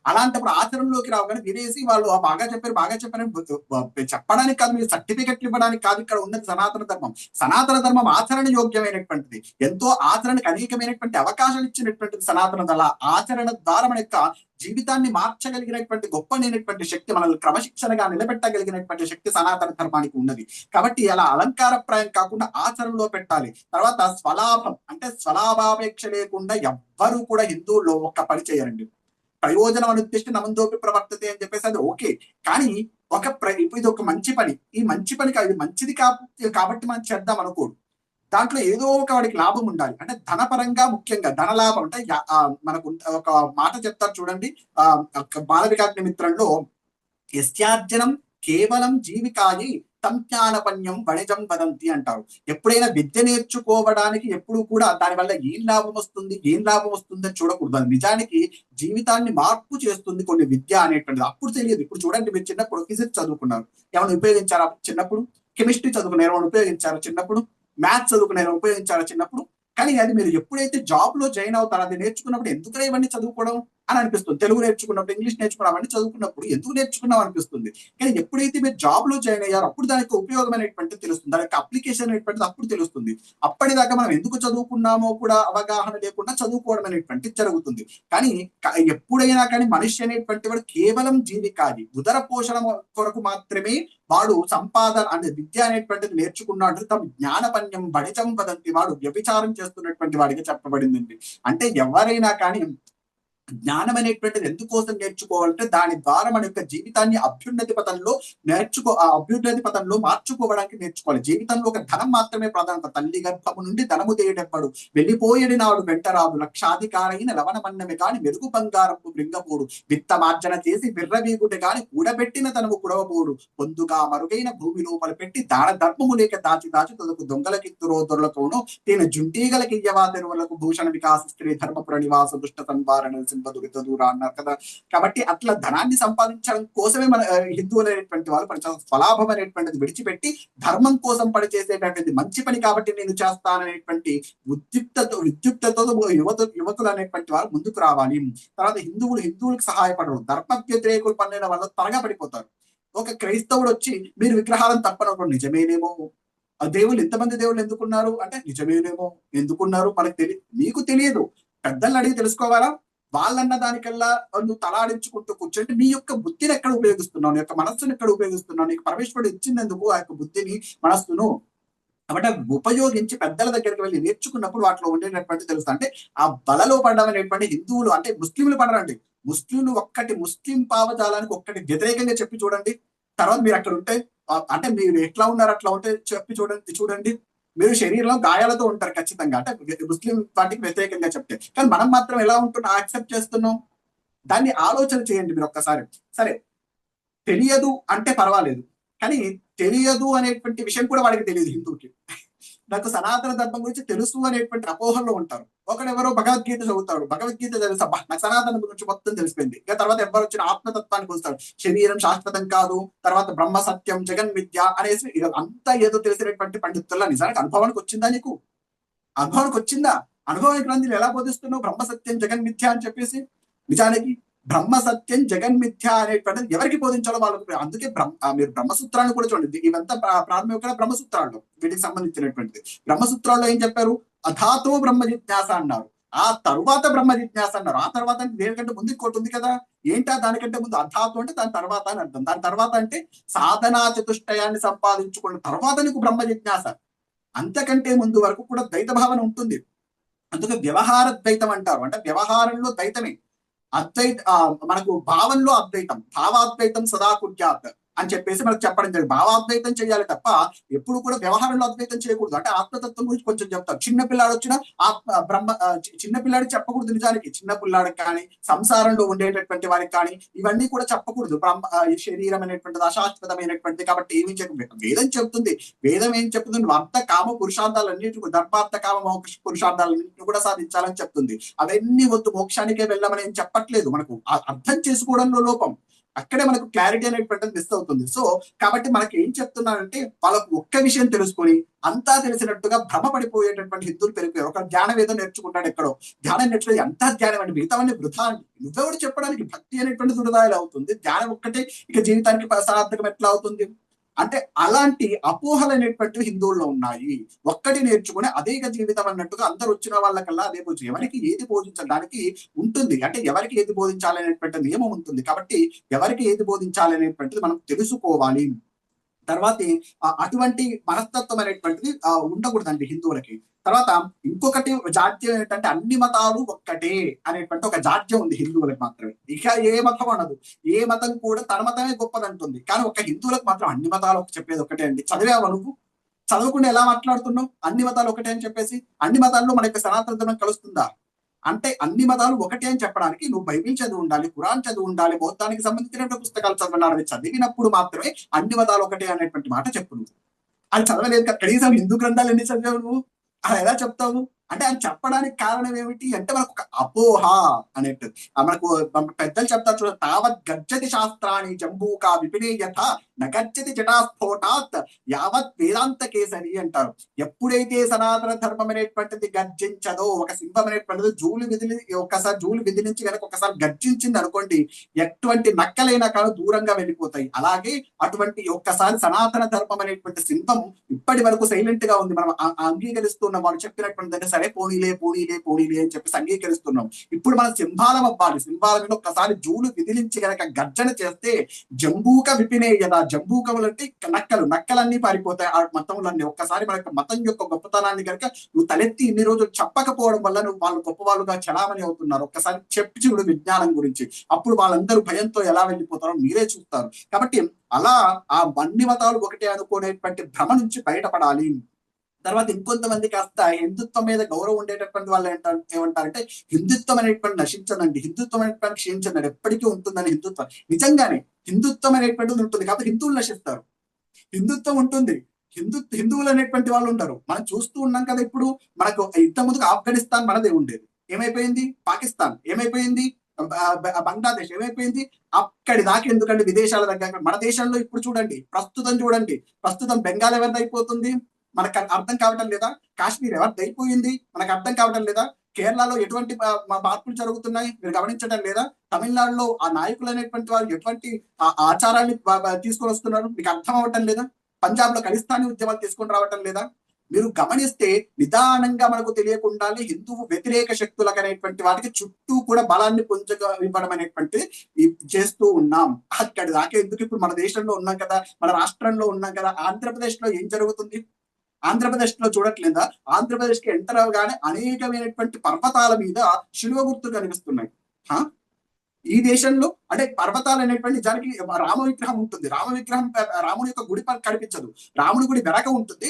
[SPEAKER 1] అలాంటప్పుడు ఆచరణలోకి రావు. కానీ వినేసి వాళ్ళు బాగా చెప్పారని చెప్పడానికి కాదు, మీరు సర్టిఫికెట్లు ఇవ్వడానికి కాదు ఇక్కడ ఉన్నది సనాతన ధర్మం. సనాతన ధర్మం ఆచరణ యోగ్యమైనటువంటిది, ఎంతో ఆచరణకు అనేకమైనటువంటి అవకాశాలు ఇచ్చినటువంటిది సనాతన ధర్మ. ఆచరణ ద్వారా మన యొక్క జీవితాన్ని మార్చగలిగినటువంటి గొప్పనైనటువంటి శక్తి, మనల్ని క్రమశిక్షణగా నిలబెట్టగలిగినటువంటి శక్తి సనాతన ధర్మానికి ఉన్నది. కాబట్టి అలా అలంకారప్రాయం కాకుండా ఆచరణలో పెట్టాలి. తర్వాత స్వలాభం అంటే స్వలాభాపేక్ష లేకుండా ఎవ్వరూ కూడా హిందువుల్లో ఒక్క పని చేయరండి. ప్రయోజనం అనుద్దిష్టి నమందోపి ప్రవర్తతే అని చెప్పేసి అది ఓకే. కానీ ఇది ఒక మంచి పని, ఈ మంచి పనికి అది మంచిది కాబట్టి మనం చేద్దాం అనుకోడు. దాంట్లో ఏదో ఒక వాడికి లాభం ఉండాలి. అంటే ధనపరంగా, ముఖ్యంగా ధన లాభం. అంటే మనకు ఒక మాట చెప్తారు చూడండి, బాల వికాస్ నిమిత్రంలో, యస్యార్జనం కేవలం జీవికాయి తం జ్ఞానపన్యం వణిజం వదంతి అంటారు. ఎప్పుడైనా విద్య నేర్చుకోవడానికి ఎప్పుడు కూడా దానివల్ల ఏం లాభం వస్తుంది అని చూడకూడదు. నిజానికి జీవితాన్ని మార్పు చేస్తుంది కొన్ని విద్య అనేటువంటిది. అప్పుడు తెలియదు. ఇప్పుడు చూడండి, మీరు చిన్నప్పుడు ఫిజిక్స్ చదువుకున్నారు, ఏమైనా ఉపయోగించారా? చిన్నప్పుడు కెమిస్ట్రీ చదువుకున్నారు, ఏమైనా ఉపయోగించారా? చిన్నప్పుడు మ్యాథ్స్ చదువుకున్నారు, ఉపయోగించారా? చిన్నప్పుడు. కానీ అది మీరు ఎప్పుడైతే జాబ్ లో జాయిన్ అవుతారో, అది నేర్చుకున్నప్పుడు ఎందుకు ఇవన్నీ చదువుకోవడం అని అనిపిస్తుంది. తెలుగు నేర్చుకున్నప్పుడు, ఇంగ్లీష్ నేర్చుకున్నాం, అవన్నీ చదువుకున్నప్పుడు ఎందుకు నేర్చుకున్నాం అనిపిస్తుంది. కానీ ఎప్పుడైతే మీరు జాబ్ లో జాయిన్ అయ్యారో అప్పుడు దానికి ఉపయోగం అనేటువంటిది తెలుస్తుంది, దాని యొక్క అప్లికేషన్ అనేటువంటిది అప్పుడు తెలుస్తుంది. అప్పటిదాకా మనం ఎందుకు చదువుకున్నామో కూడా అవగాహన లేకుండా చదువుకోవడం అనేటువంటిది జరుగుతుంది. కానీ ఎప్పుడైనా కానీ మనిషి అనేటువంటి వాడు కేవలం జీవికాది, ఉదర పోషణ కొరకు మాత్రమే వాడు సంపాదన అంటే విద్య అనేటువంటిది నేర్చుకున్నాడు. తమ జ్ఞానపన్యం బడిచం వదంతి, వాడు వ్యభిచారం చేస్తున్నటువంటి వాడికి చెప్పబడిందండి. అంటే ఎవరైనా కానీ జ్ఞానం అనేటువంటిది ఎందుకోసం నేర్చుకోవాలంటే దాని ద్వారా మన యొక్క జీవితాన్ని అభ్యున్నతి పథంలో మార్చుకోవడానికి నేర్చుకోవాలి. జీవితంలో ఒక ధనం మాత్రమే ప్రధానత. తల్లి గర్భము నుండి ధనము తేయడెవ్వడు, వెళ్ళిపోయేది నాడు వెంటరాదు, లక్షాధికారైన లవణమన్నమే కాని మెరుగు బంగారపు బృంగపోడు, విత్తమార్జన చేసి విర్రవీగుటి గాని కూడబెట్టిన తనము కుడవబోడు, పొందుగా మరుగైన భూమి లోపల పెట్టి దాన ధర్మము లేక దాచి తొదకు దొంగలకిత్తురో దొరలతోనూ తేన జుంటీగలకి ఇయ్యవా తెరువులకు భూషణ వికాస స్త్రీ ధర్మపుర నివాస దుష్ట సంవారణ దూరా అన్నారు కదా. కాబట్టి అట్లా ధనాన్ని సంపాదించడం కోసమే మన హిందువులు అనేటువంటి వాళ్ళు స్వలాభం అనేటువంటిది విడిచిపెట్టి ధర్మం కోసం పనిచేసేటటువంటి మంచి పని కాబట్టి నేను చేస్తాననేటువంటి విద్యుక్తతో యువకులు అనేటువంటి వారు ముందుకు రావాలి. తర్వాత హిందువులకు సహాయపడరు, ధర్మ వ్యతిరేకులు పనిన వల్ల త్వరగా పడిపోతారు. ఒక క్రైస్తవుడు వచ్చి మీరు విగ్రహాలను తప్పనప్పుడు నిజమేనేమో, దేవుళ్ళు ఇంతమంది దేవుళ్ళు ఎందుకున్నారు అంటే నిజమేనేమో, ఎందుకున్నారు మనకు నీకు తెలియదు, పెద్దల్ని అడిగి తెలుసుకోవాలా? వాళ్ళన్న దానికల్లా నువ్వు తలాడించుకుంటూ కూర్చుంటే నీ యొక్క బుద్ధిని ఎక్కడ ఉపయోగిస్తున్నావు, నీ యొక్క మనస్సును ఎక్కడ ఉపయోగిస్తున్నావు? నీకు పరమేశ్వరుడు ఇచ్చినందుకు ఆ యొక్క బుద్ధిని, మనస్సును కాబట్టి ఉపయోగించి పెద్దల దగ్గరికి వెళ్ళి నేర్చుకున్నప్పుడు వాటిలో ఉండేటటువంటి తెలుస్తా. అంటే ఆ బలలో పడడం అనేటువంటి హిందువులు అంటే ముస్లింలు పడరండి. ముస్లింలు ముస్లిం భావజాలానికి ఒక్కటి వ్యతిరేకంగా చెప్పి చూడండి, తర్వాత మీరు అక్కడ ఉంటే అంటే మీరు ఎట్లా ఉన్నారు అట్లా ఉంటే చెప్పి చూడండి మీరు శరీరంలో గాయాలతో ఉంటారు ఖచ్చితంగా, అంటే ముస్లిం వాటికి వ్యతిరేకంగా చెప్తే. కానీ మనం మాత్రం ఎలా ఉంటున్నాం, యాక్సెప్ట్ చేస్తున్నాం. దాన్ని ఆలోచన చేయండి మీరు ఒక్కసారి. సరే, తెలియదు అంటే పర్వాలేదు, కానీ తెలియదు అనేటువంటి విషయం కూడా వాడికి తెలియదు హిందువుకి. నాకు సనాతన ధర్మం గురించి తెలుసు అనేటువంటి అపోహల్లో ఉంటారు. ఒకడెవరో భగవద్గీత చదువుతాడు, భగవద్గీత తెలుసా, నాకు సనాతన గురించి మొత్తం తెలిసిపోయింది. ఇక తర్వాత ఎవరు వచ్చిన ఆత్మతత్వానికి వస్తాడు, శరీరం శాశ్వతం కాదు, తర్వాత బ్రహ్మ సత్యం జగన్ విద్య అనేసి ఇక అంతా ఏదో తెలిసినటువంటి పండితుల్లో నిజానికి అనుభవానికి వచ్చిందా నీకు? అనుభవానికి వచ్చిందా? అనుభవానికి గ్రంథులు ఎలా బోధిస్తున్నావు బ్రహ్మ సత్యం జగన్ మిథ్య అని చెప్పేసి? నిజానికి బ్రహ్మ సత్యం జగన్ మిథ్య అనేటువంటిది ఎవరికి బోధించాలో వాళ్ళకు. అందుకే మీరు బ్రహ్మసూత్రాన్ని కూడా చూడండి, ఇవంతా ప్రాథమిక బ్రహ్మసూత్రాల్లో వీటికి సంబంధించినటువంటిది. బ్రహ్మసూత్రాల్లో ఏం చెప్పారు? అథాతో బ్రహ్మ జిజ్ఞాస అన్నారు, ఆ తరువాత బ్రహ్మ జిజ్ఞాస అన్నారు. ఆ తర్వాత అంటే దేనికంటే ముందు ఇంకోటి ఉంది కదా, ఏంటా దానికంటే ముందు? అథాతో అంటే దాని తర్వాత అని అర్థం. దాని తర్వాత అంటే సాధనా చతుష్టయాన్ని సంపాదించుకున్న తర్వాత నీకు బ్రహ్మ జిజ్ఞాస. అంతకంటే ముందు వరకు కూడా ద్వైత భావన ఉంటుంది. అందుకే వ్యవహార ద్వైతం అంటారు, అంటే వ్యవహారంలో ద్వైతమే. అద్వైత మనకు భావంలో అద్వైతం, భావాద్వైతం సదా కుర్యాత్ అని చెప్పేసి మనకు చెప్పడం జరిగింది. భావాద్వైతం చేయాలి తప్ప ఎప్పుడు కూడా వ్యవహారంలో అద్వైతం చేయకూడదు. అంటే ఆత్మతత్వం గురించి కొంచెం చెప్తారు. చిన్న పిల్లాడు వచ్చినా చిన్న పిల్లాడికి చెప్పకూడదు. నిజానికి చిన్న పిల్లాడికి కానీ, సంసారంలో ఉండేటటువంటి వారికి కానీ ఇవన్నీ కూడా చెప్పకూడదు. శరీరం అనేటువంటిది అశాశ్వతమైనటువంటిది కాబట్టి ఏమి చెప్పదు. వేదం చెప్తుంది. వేదం ఏం చెప్తుంది? నువ్వు అర్థ కామ పురుషార్థాలన్నింటి, ధర్మార్థ కామ మోక్ష పురుషార్థాలన్నింటినీ కూడా సాధించాలని చెప్తుంది. అవన్నీ వద్దు, మోక్షానికే వెళ్ళమని ఏం చెప్పట్లేదు. మనకు అర్థం చేసుకోవడంలో లోపం, అక్కడే మనకు క్లారిటీ అనేటువంటిది మిస్ అవుతుంది. సో కాబట్టి మనకి ఏం చెప్తున్నారంటే, వాళ్ళకు ఒక్క విషయం తెలుసుకొని అంతా తెలిసినట్టుగా భ్రమ పడిపోయేటటువంటి హిందువులు పెరిగిపోయారు. ఒక ధ్యానం ఏదో నేర్చుకుంటాడు ఎక్కడో, ధ్యానం నేర్చుకునేది అంతా ధ్యానం అండి, మిగతావన్నీ వృధా అండి. నువ్వెవడు చెప్పడానికి? భక్తి అనేటువంటిది వృధాలు అవుతుంది, ధ్యానం ఒక్కటే ఇక జీవితానికి సార్థకం ఎట్లా అవుతుంది? అంటే అలాంటి అపోహలు అనేటువంటివి హిందువుల్లో ఉన్నాయి. ఒక్కటి నేర్చుకుని అదేక జీవితం అన్నట్టుగా అందరు వచ్చిన వాళ్ళకల్లా అదే బోధించాలి. ఎవరికి ఏది బోధించడానికి ఉంటుంది, అంటే ఎవరికి ఏది బోధించాలి అనేటువంటి నియమం ఉంటుంది. కాబట్టి ఎవరికి ఏది బోధించాలి అనేటువంటిది మనం తెలుసుకోవాలి. తర్వాత అటువంటి మనస్తత్వం అనేటువంటిది ఉండకూడదండి హిందువులకి. తర్వాత ఇంకొకటి జాడ్యం ఏంటంటే, అన్ని మతాలు ఒక్కటే అనేటువంటి ఒక జాడ్యం ఉంది హిందువులకు మాత్రమే. ఇక ఏ మతం అనదు, ఏ మతం కూడా తన మతమే గొప్పదంటుంది. కానీ ఒక హిందువులకు మాత్రం అన్ని మతాలు చెప్పేది ఒకటే అండి. చదివావా నువ్వు? చదవకుండా ఎలా మాట్లాడుతున్నావు అన్ని మతాలు ఒకటే అని చెప్పేసి? అన్ని మతాల్లో మన యొక్క సనాతన ధర్మం కలుస్తుందా? అంటే అన్ని మతాలు ఒకటే అని చెప్పడానికి నువ్వు బైబిల్ చదివి ఉండాలి, ఖురాన్ చదివి ఉండాలి, బౌద్ధానికి సంబంధించినటువంటి పుస్తకాలు చదవాలి. చదివినప్పుడు మాత్రమే అన్ని మతాలు ఒకటే అనేటువంటి మాట చెప్పు. నువ్వు అది చదవలేదు కదా, కనీసం హిందూ గ్రంథాలు ఎన్ని చదివావు నువ్వు? అలా ఎలా చెప్తావు? అంటే ఆయన చెప్పడానికి కారణం ఏమిటి అంటే, మనకు ఒక అపోహ అనేటిది. మనకు పెద్దలు చెప్తారు చూడ, తావత్ గచ్చతి శాస్త్రాన్ని జంబూకా విపినేయథ నగచ్చతి జటాస్ఫోటాత్ యావత్ వేదాంత కేసరి అంటారు. ఎప్పుడైతే సనాతన ధర్మం అనేటువంటిది గర్జించదో, ఒక సింహం అనేటువంటిది ఒక్కసారి జూలు విదిలించి కనుక ఒకసారి గర్జించింది అనుకోండి, ఎటువంటి నక్కలైనా కానీ దూరంగా వెళ్ళిపోతాయి. అలాగే అటువంటి ఒక్కసారి సనాతన ధర్మం అనేటువంటి సింహం ఇప్పటి వరకు సైలెంట్ గా ఉంది. మనం అంగీకరిస్తున్నాం, వాళ్ళు చెప్పినటువంటి సరే పోనీలే పోనీలే పోనీలే అని చెప్పేసి అంగీకరిస్తున్నాం. ఇప్పుడు మనం సింహాలం అవ్వాలి. సింహాల మీద ఒక్కసారి జూలు విదిలించి గనక గర్జన చేస్తే జంబూక విపినే కదా, జంబూకములు అంటే నక్కలన్నీ పారిపోతాయి ఆ మతములన్నీ. ఒక్కసారి మన మతం యొక్క గొప్పతనాన్ని కనుక నువ్వు తలెత్తి ఇన్ని రోజులు చెప్పకపోవడం వల్ల నువ్వు వాళ్ళు గొప్పవాళ్ళుగా చలామణి అవుతున్నారు. ఒక్కసారి చెప్పి చూడు విజ్ఞానం గురించి, అప్పుడు వాళ్ళందరూ భయంతో ఎలా వెళ్ళిపోతారో మీరే చూస్తారు. కాబట్టి అలా ఆ అన్ని మతాలు ఒకటే అనుకునేటువంటి భ్రమ నుంచి బయటపడాలి. తర్వాత ఇంకొంతమంది కాస్త హిందుత్వం మీద గౌరవం ఉండేటటువంటి వాళ్ళు ఏమంటారంటే, హిందుత్వం అనేటువంటి నశించదండి, హిందుత్వం అనేటువంటి క్షీణించదండి, ఎప్పటికీ ఉంటుందని హిందుత్వం. నిజంగానే హిందుత్వం అనేటువంటిది ఉంటుంది, కాబట్టి హిందువులు నశిస్తారు. హిందుత్వం ఉంటుంది, హిందువులు అనేటువంటి వాళ్ళు ఉంటారు. మనం చూస్తూ ఉన్నాం కదా. ఇప్పుడు మనకు ఇంత ముందుకు ఆఫ్ఘనిస్తాన్ మనదే ఉండేది, ఏమైపోయింది? పాకిస్తాన్ ఏమైపోయింది? బంగ్లాదేశ్ ఏమైపోయింది? అక్కడి దాకా ఎందుకండి విదేశాల దగ్గర? మన దేశంలో ఇప్పుడు చూడండి, ప్రస్తుతం బెంగాల్ ఎవరిది అయిపోతుంది మనకు అర్థం కావటం లేదా? కాశ్మీర్ ఎవరిది అయిపోయింది మనకు అర్థం కావటం లేదా? కేరళలో ఎటువంటి మార్పులు జరుగుతున్నాయి మీరు గమనించడం లేదా? తమిళనాడులో ఆ నాయకులు అనేటువంటి వాళ్ళు ఎటువంటి ఆచారాన్ని తీసుకొని వస్తున్నారు మీకు అర్థం అవ్వటం లేదా? పంజాబ్ లో ఖలిస్తానీ ఉద్యమాలు తీసుకొని రావటం లేదా? మీరు గమనిస్తే నిదానంగా మనకు తెలియకుండానే హిందువు వ్యతిరేక శక్తులకు అనేటువంటి వాటికి చుట్టూ కూడా బలాన్ని పొందగా ఇవ్వడం అనేటువంటి చేస్తూ ఉన్నాం. అక్కడి దాకా ఎందుకు? ఇప్పుడు మన దేశంలో ఉన్నాం కదా, మన రాష్ట్రంలో ఉన్నాం కదా. ఆంధ్రప్రదేశ్ లో ఏం జరుగుతుంది? ఆంధ్రప్రదేశ్ లో చూడట్లేదా? ఆంధ్రప్రదేశ్ కి ఎంటర్ అవగానే అనేకమైనటువంటి పర్వతాల మీద శిలువ గుర్తులు కనిపిస్తున్నాయి. ఈ దేశంలో అంటే పర్వతాలు అనేటువంటి నిజానికి రామ విగ్రహం ఉంటుంది. రాముని యొక్క గుడి కనిపించదు, రాముని గుడి వెనక ఉంటుంది.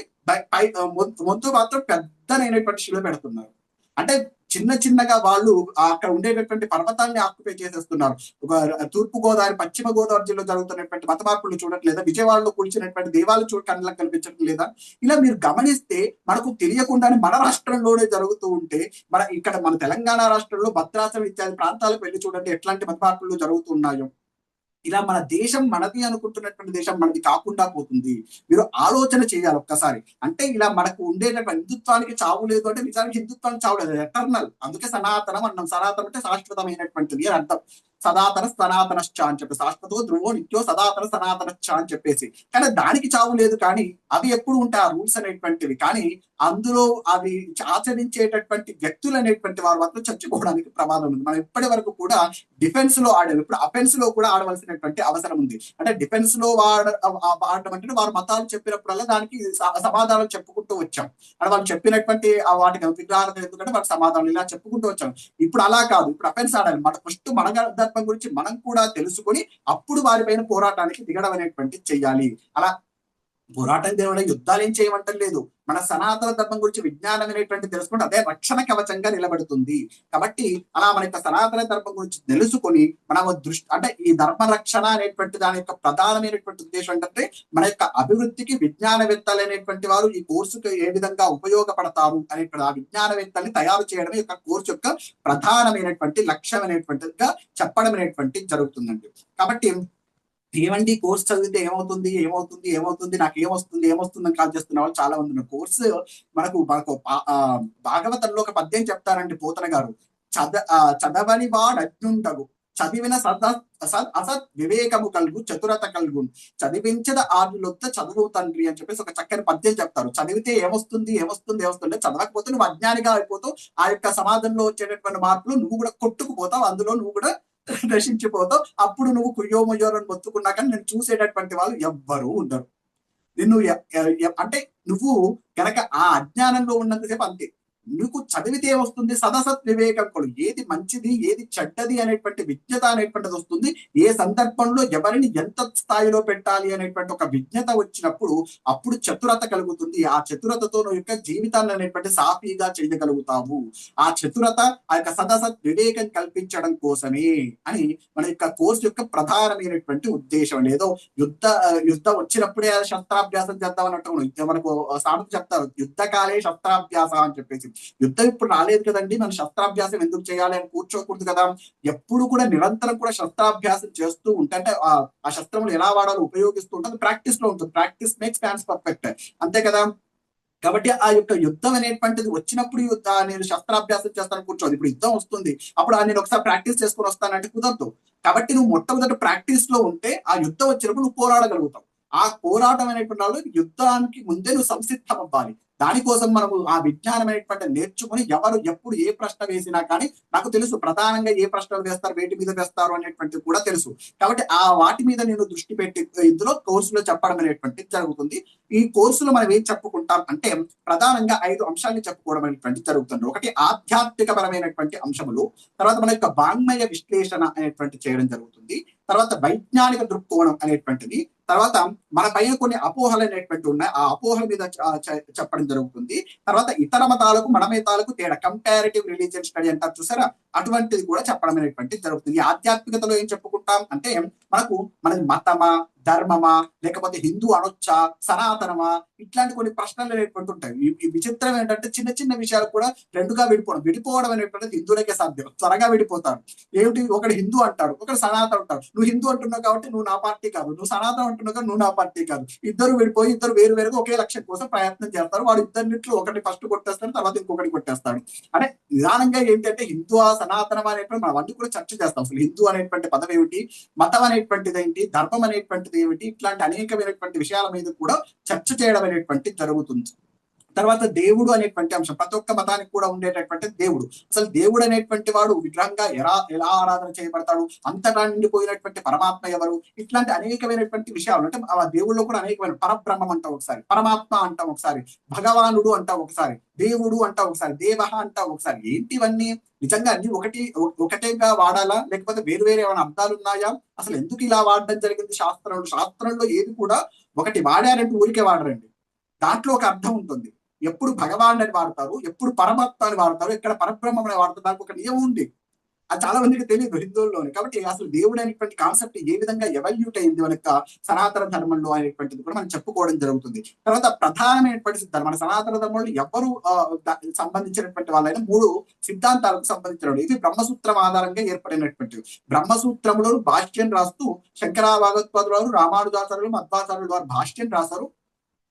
[SPEAKER 1] ముందు మాత్రం పెద్దనైనటువంటి శిల పెడుతున్నారు. అంటే చిన్న చిన్నగా వాళ్ళు అక్కడ ఉండేటటువంటి పర్వతాన్ని ఆక్యుపై చేసేస్తున్నారు. ఒక తూర్పు గోదావరి, పశ్చిమ గోదావరి జిల్లా జరుగుతున్నటువంటి మత మార్పులు చూడట్లేదా? విజయవాడలో కూల్చినటువంటి దేవాలు కళ్ళకు కనిపించడం లేదా? ఇలా మీరు గమనిస్తే మనకు తెలియకుండానే మన రాష్ట్రంలోనే జరుగుతూ ఉంటే, ఇక్కడ మన తెలంగాణ రాష్ట్రంలో భద్రాచలం ఇత్యాది ప్రాంతాలకు వెళ్ళి చూడండి ఎట్లాంటి మత మార్పులు జరుగుతున్నాయో. ఇలా మన దేశం మనది అనుకుంటున్నటువంటి దేశం మనది కాకుండా పోతుంది. మీరు ఆలోచన చేయాలి ఒక్కసారి. అంటే ఇలా మనకు ఉండేటటువంటి హిందుత్వానికి చావు లేదు అంటే నిజానికి హిందుత్వానికి చావు లేదు, ఎటర్నల్. అందుకే సనాతనం అన్నాం. సనాతనం అంటే శాశ్వతమైనటువంటిది అని అర్థం. సనాతన సనాతనశ్చ అని చెప్పి, శాశ్వతో ధ్రువో నిత్యో సనాతన సనాతనశ్చ అని చెప్పేసి. కానీ దానికి చావు లేదు. కానీ అవి ఎప్పుడు ఉంటాయి ఆ రూల్స్ అనేటువంటివి. కానీ అందులో అవి ఆచరించేటటువంటి వ్యక్తులు అనేటువంటి వారు మాత్రం చచ్చిపోవడానికి ప్రమాదం ఉంది. మనం ఇప్పటి వరకు కూడా డిఫెన్స్ లో ఆడాము, ఇప్పుడు అఫెన్స్ లో కూడా ఆడవలసినటువంటి అవసరం ఉంది. అంటే డిఫెన్స్ లో ఆడటం అంటే వారు మతాలు చెప్పినప్పుడల్లా దానికి సమాధానం చెప్పుకుంటూ వచ్చాం. అంటే వాళ్ళు చెప్పినటువంటి వాటికి విగ్రహాలు ఎందుకంటే వాళ్ళకి సమాధానం ఇలా చెప్పుకుంటూ వచ్చాం. ఇప్పుడు అలా కాదు, ఇప్పుడు అఫెన్స్ ఆడాలి. ఫస్ట్ మన ధర్మం గురించి మనం కూడా తెలుసుకొని అప్పుడు వారిపైన పోరాటానికి దిగడం అనేటువంటి చెయ్యాలి. అలా పోరాటం దేవుడు యుద్ధాలు ఏం చేయమంటలేదు. మన సనాతన ధర్మం గురించి విజ్ఞానం అనేటువంటి తెలుసుకుంటే అదే రక్షణ కవచంగా నిలబడుతుంది. కాబట్టి అలా మన యొక్క సనాతన ధర్మం గురించి తెలుసుకొని మన దృష్టి అంటే ఈ ధర్మ రక్షణ అనేటువంటి దాని యొక్క ప్రధానమైనటువంటి ఉద్దేశం ఏంటంటే మన యొక్క అభివృద్ధికి విజ్ఞానవేత్తలు అనేటువంటి వారు ఈ కోర్సుకు ఏ విధంగా ఉపయోగపడతారు అనేటువంటి ఆ విజ్ఞానవేత్తల్ని తయారు చేయడం యొక్క కోర్సు యొక్క ప్రధానమైనటువంటి లక్ష్యం అనేటువంటిగా చెప్పడం అనేటువంటి జరుగుతుందండి. కాబట్టి ఏమండి కోర్స్ చదివితే ఏమవుతుంది ఏమవుతుంది ఏమవుతుంది నాకు ఏమొస్తుంది అని కాల్ చేస్తున్న వాళ్ళు చాలా మంది ఉన్నారు. కోర్సు మనకు భాగవతంలో ఒక పద్యం చెప్తారండి పోతన గారు. చదవని వాడు అజ్ఞుండగు, చదివిన అసత్ వివేకము కలుగు, చతురత కలుగు, చదివించద ఆరులొద్ద చదువు తండ్రి అని చెప్పేసి ఒక చక్కని పద్యం చెప్తారు. చదివితే ఏమొస్తుంది చదవకపోతే నువ్వు అజ్ఞానిగా అయిపోతావు. ఆ యొక్క సమాజంలో వచ్చేటటువంటి మార్పులు నువ్వు కూడా కొట్టుకుపోతావు, అందులో నువ్వు కూడా నశించిపోతావు. అప్పుడు నువ్వు కుయ్యోమయ్యోరని మొత్తుకున్నా కానీ నేను చూసేటటువంటి వాళ్ళు ఎవ్వరూ ఉండరు. నిన్ను అంటే నువ్వు కనుక ఆ అజ్ఞానంలో ఉన్నంతసేపు అంతే. నీకు చదివితే ఏమొస్తుంది? సదసత్ వివేకం కూడా, ఏది మంచిది ఏది చెడ్డది అనేటువంటి విజ్ఞత అనేటువంటిది వస్తుంది. ఏ సందర్భంలో ఎవరిని ఎంత స్థాయిలో పెట్టాలి అనేటువంటి ఒక విజ్ఞత వచ్చినప్పుడు అప్పుడు చతురత కలుగుతుంది. ఆ చతురతతో నువ్వు యొక్క జీవితాన్ని అనేటువంటి సాఫీగా చేయగలుగుతావు. ఆ చతురత ఆ యొక్క సదసత్ వివేకం కల్పించడం కోసమే అని మన యొక్క కోర్సు యొక్క ప్రధానమైనటువంటి ఉద్దేశం. ఏదో యుద్ధం వచ్చినప్పుడే శస్త్రాభ్యాసం చేద్దాం అన్నట్టు మనకు సామెత చెప్తారు, యుద్ధకాలే శస్త్రాభ్యాస అని చెప్పేసి. యుద్ధం ఇప్పుడు రాలేదు కదండి, మనం శస్త్రాభ్యాసం ఎందుకు చేయాలి అని కూర్చోకూడదు కదా. ఎప్పుడు కూడా నిరంతరం కూడా శస్త్రాభ్యాసం చేస్తూ ఉంటే ఆ శస్త్రములు ఎలా వాడాలో ఉపయోగిస్తూ ఉంటుంది. ప్రాక్టీస్ లో ఉంటుంది. ప్రాక్టీస్ మేక్స్ మ్యాన్ పర్ఫెక్ట్, అంతే కదా. కాబట్టి ఆ యొక్క యుద్ధం అనేటువంటిది వచ్చినప్పుడు నేను శస్త్రాభ్యాసం చేస్తాను కూర్చోదు. ఇప్పుడు యుద్ధం వస్తుంది, అప్పుడు నేను ఒకసారి ప్రాక్టీస్ చేసుకుని వస్తానంటే కుదరదు. కాబట్టి నువ్వు మొట్టమొదటి ప్రాక్టీస్ లో ఉంటే ఆ యుద్ధం వచ్చినప్పుడు నువ్వు పోరాడగలుగుతావు. ఆ పోరాటం అనేటువంటి వాళ్ళు యుద్ధానికి ముందే నువ్వు సంసిద్ధం అవ్వాలి. దానికోసం మనము ఆ విజ్ఞానం అనేటువంటి నేర్చుకుని ఎవరు ఎప్పుడు ఏ ప్రశ్న వేసినా కానీ నాకు తెలుసు ప్రధానంగా ఏ ప్రశ్నలు వేస్తారు, వేటి మీద వేస్తారు అనేటువంటిది కూడా తెలుసు. కాబట్టి ఆ వాటి మీద నేను దృష్టి పెట్టి ఇందులో కోర్సులో చెప్పడం అనేటువంటిది జరుగుతుంది. ఈ కోర్సులో మనం ఏం చెప్పుకుంటాం అంటే ప్రధానంగా 5 అంశాన్ని చెప్పుకోవడం అనేటువంటి జరుగుతుంది. ఒకటి ఆధ్యాత్మిక పరమైనటువంటి అంశములు, తర్వాత మన యొక్క వాంగ్మయ విశ్లేషణ అనేటువంటి చేయడం జరుగుతుంది, తర్వాత వైజ్ఞానిక దృక్కోణం అనేటువంటిది, తర్వాత మన పైన కొన్ని అపోహలు అనేటువంటి ఉన్నాయి, ఆ అపోహల మీద చెప్పడం జరుగుతుంది. తర్వాత ఇతర మతాలకు మన మతాలకు తేడా, కంపారిటివ్ రిలీజియన్ స్టడీ అంటారు చూసారా, అటువంటిది కూడా చెప్పడం అనేటువంటిది జరుగుతుంది. ఆధ్యాత్మికతలో ఏం చెప్పుకుంటాం అంటే మనది మతమా, ధర్మమా, లేకపోతే హిందూ అనొచ్చా, సనాతనమా, ఇట్లాంటి కొన్ని ప్రశ్నలు అనేటువంటి ఉంటాయి. ఈ విచిత్రం ఏంటంటే చిన్న చిన్న విషయాలు కూడా రెండుగా విడిపోవడం అనేటువంటిది హిందువులకే సాధ్యం. త్వరగా విడిపోతారు. ఏమిటి, ఒకడు హిందూ అంటాడు, ఒకడు సనాతన అంటాడు. నువ్వు హిందూ అంటున్నావు కాబట్టి నువ్వు నా పార్టీ కాదు, నువ్వు సనాతనం అంటున్నావు కాబట్టి నువ్వు నా పార్టీ కాదు. ఇద్దరు విడిపోయి ఇద్దరు వేరు వేరుగా ఒకే లక్ష్యం కోసం ప్రయత్నం చేస్తారు. వాడు ఇద్దరినిట్లో ఒకటి ఫస్ట్ కొట్టేస్తాడు, తర్వాత ఇంకొకటి కొట్టేస్తాడు. అంటే నిదానంగా ఏంటంటే హిందూ సనాతనం అనేటువంటి మనం అన్ని కూడా చర్చ చేస్తాం. అసలు హిందూ అనేటువంటి పదం ఏమిటి, మతం అనేటువంటిది ఏంటి, ధర్మం అనేటువంటిది ఏమిటి, ఇట్లాంటి అనేకమైనటువంటి విషయాల మీద కూడా చర్చ చేయడం అనేటువంటి జరుగుతుంది. తర్వాత దేవుడు అనేటువంటి అంశం, ప్రతి ఒక్క మతానికి కూడా ఉండేటటువంటి దేవుడు. అసలు దేవుడు అనేటువంటి వాడు విగ్రహంగా ఎలా ఆరాధన చేయబడతాడు, అంతటా నిండిపోయినటువంటి పరమాత్మ ఎవరు, ఇట్లాంటి అనేకమైనటువంటి విషయాలు. అంటే ఆ దేవుళ్ళు కూడా అనేకమైన, పరబ్రహ్మం అంటాం ఒకసారి, పరమాత్మ అంటాం ఒకసారి, భగవానుడు అంటాం ఒకసారి, దేవుడు అంటాం ఒకసారి, దేవ అంటాం ఒకసారి. ఏంటివన్నీ నిజంగా అన్ని ఒకటేగా వాడాలా, లేకపోతే వేరు వేరు ఏమైనా అర్థాలు ఉన్నాయా, అసలు ఎందుకు ఇలా వాడడం జరిగింది? శాస్త్రంలో ఏది కూడా ఒకటి వాడారంటే ఊరికే వాడరండి. దాంట్లో ఒక అర్థం ఉంటుంది. ఎప్పుడు భగవాన్ అని వాడతారు, ఎప్పుడు పరమాత్మ అని వాడతారు, ఇక్కడ పరబ్రహ్మం అని వాడతారు. దానికి ఒక నియమం ఉంది. అది చాలా మందికి తెలియదు హిందువుల్లోని. కాబట్టి అసలు దేవుడు అనేటువంటి కాన్సెప్ట్ ఏ విధంగా ఎవల్యూట్ అయింది మన యొక్క సనాతన ధర్మంలో అనేటువంటిది కూడా మనం చెప్పుకోవడం జరుగుతుంది. తర్వాత ప్రధానమైనటువంటి సిద్ధాలు మన సనాతన ధర్మంలో ఎవరు సంబంధించినటువంటి వాళ్ళైనా 3 సిద్ధాంతాలకు సంబంధించిన ఇది బ్రహ్మసూత్రం ఆధారంగా ఏర్పడినటువంటివి. బ్రహ్మసూత్రములో భాష్యం రాస్తూ శంకర భగవత్పాదులు వారు, రామానుజాచార్యులు, మధ్వాచార్యులు వారు భాష్యం రాశారు.